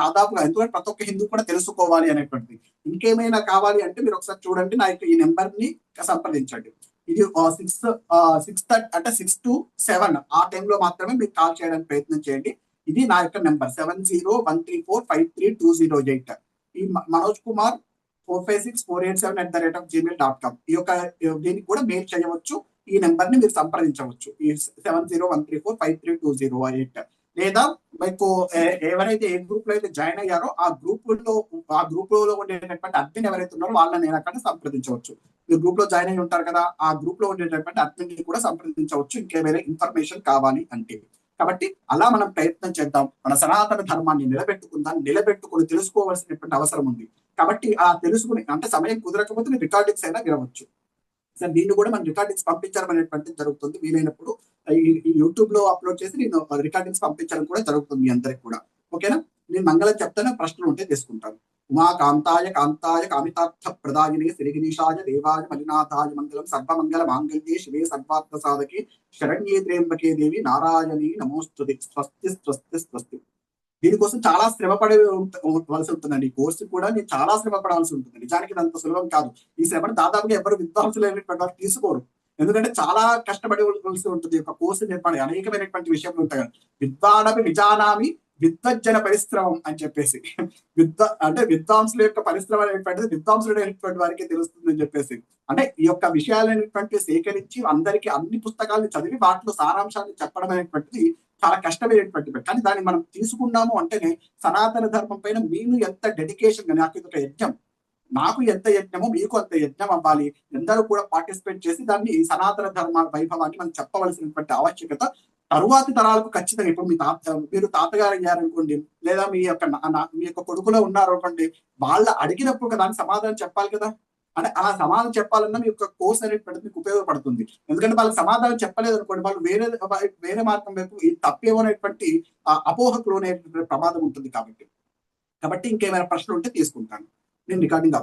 [SPEAKER 1] దాదాపుగా ఎందుకంటే ప్రతి ఒక్క హిందూ కూడా తెలుసుకోవాలి అనేటువంటిది. ఇంకేమైనా కావాలి అంటే మీరు ఒకసారి చూడండి, నా యొక్క ఈ నెంబర్ ని సంప్రదించండి. ఇది 6 అంటే 6 to 7 ఆ టైంలో మాత్రమే మీరు కాల్ చేయడానికి ప్రయత్నం చేయండి. ఇది నా యొక్క నెంబర్ 7013453208. ఈ మనోజ్ కుమార్ 456487@gmail.com. ఈ యొక్క దీనికి కూడా మెయిల్ చేయవచ్చు. ఈ నెంబర్ ని మీరు సంప్రదించవచ్చు. ఈ 7013453208. లేదా మీకు ఎవరైతే ఏ గ్రూప్ లో అయితే జాయిన్ అయ్యారో ఆ గ్రూప్ లో ఉండేటటువంటి అడ్మిన్ ఎవరైతే ఉన్నారో వాళ్ళని నేను అక్కడ సంప్రదించవచ్చు. మీరు గ్రూప్ లో జాయిన్ అయి ఉంటారు కదా, ఆ గ్రూప్ లో ఉండేటటువంటి అడ్మిన్ ని కూడా సంప్రదించవచ్చు ఇంకేమైనా ఇన్ఫర్మేషన్ కావాలి అంటే. కాబట్టి అలా మనం ప్రయత్నం చేద్దాం. మన సనాతన ధర్మాన్ని నిలబెట్టుకుని తెలుసుకోవాల్సినటువంటి అవసరం ఉంది. కాబట్టి ఆ తెలుసుకుని, అంటే సమయం కుదరకపోతే మీరు రికార్డింగ్స్ అయినా వినవచ్చు. సార్ దీన్ని కూడా మనం రికార్డింగ్స్ పంపించడం అనేటువంటిది జరుగుతుంది. వీలైనప్పుడు ఈ యూట్యూబ్ లో అప్లోడ్ చేసి నేను రికార్డింగ్స్ పంపించడం కూడా జరుగుతుంది మీ అందరికి కూడా. ఓకేనా? నేను మంగళం చెప్తానే, ప్రశ్నలు ఉంటే తీసుకుంటాను. ఉమా కాంతాయ కామితార్థ ప్రదాయిని శ్రీగిరీషాయ దేవాయ మలినాథాయ మంగళం సర్వమంగళ మాంగళ్యే శివే సర్వార్థ సాధకే శరణ్యే త్ర్యంబకే దేవి నారాయణీ నమోస్తుతే. స్వస్తి స్వస్తి స్వస్తి. దీనికోసం చాలా శ్రమపడవలసి ఉంటుందండి. ఈ కోర్సు కూడా నేను చాలా శ్రమ పడాల్సి ఉంటుంది. నిజానికి ఇది అంత సులభం కాదు. ఈ శ్రమను దాదాపుగా ఎవరు విద్వాంసులు అయినటువంటి వారు తీసుకోరు. ఎందుకంటే చాలా కష్టపడవలసి ఉంటుంది. ఒక కోర్సు నేర్పడి అనేకమైనటువంటి విషయాలు ఉంటాయి. విద్వానమి విజానామి విద్వజ్జన పరిశ్రమం అని చెప్పేసి, అంటే విద్వాంసుల యొక్క పరిశ్రమ అనేటువంటిది విద్వాంసులు అయినటువంటి వారికి తెలుస్తుంది అని చెప్పేసి, అంటే ఈ యొక్క విషయాలనేటువంటి సేకరించి అందరికీ అన్ని పుస్తకాలను చదివి వాటిలో సారాంశాన్ని చెప్పడం అనేటువంటిది చాలా కష్టమైనటువంటి. కానీ దాన్ని మనం తీసుకున్నాము అంటేనే సనాతన ధర్మం పైన మేము ఎంత డెడికేషన్, నాకు ఇది ఒక యజ్ఞం, నాకు ఎంత యజ్ఞమో మీకు అంత యజ్ఞం అవ్వాలి. అందరూ కూడా పార్టిసిపేట్ చేసి దాన్ని సనాతన ధర్మ వైభవాన్ని మనం చెప్పవలసినటువంటి ఆవశ్యకత తరువాతి తరాలకు ఖచ్చితంగా. ఇప్పుడు మీరు తాతగారు అయ్యారనుకోండి, లేదా మీ యొక్క కొడుకులో ఉన్నారనుకోండి, వాళ్ళ అడిగినప్పుడు దానికి సమాధానం చెప్పాలి కదా. అంటే అలా సమాధానం చెప్పాలన్నా మీ యొక్క కోర్స్ అనేటువంటిది మీకు ఉపయోగపడుతుంది. ఎందుకంటే వాళ్ళకి సమాధానం చెప్పలేదు అనుకోండి, వాళ్ళు వేరే మార్గం వైపు తప్పేమో అనేటువంటి అపోహకు లోనేటువంటి ప్రమాదం ఉంటుంది కాబట్టి. కాబట్టి ఇంకేమైనా ప్రశ్నలు ఉంటే తీసుకుంటాను. నేను రికార్డింగ్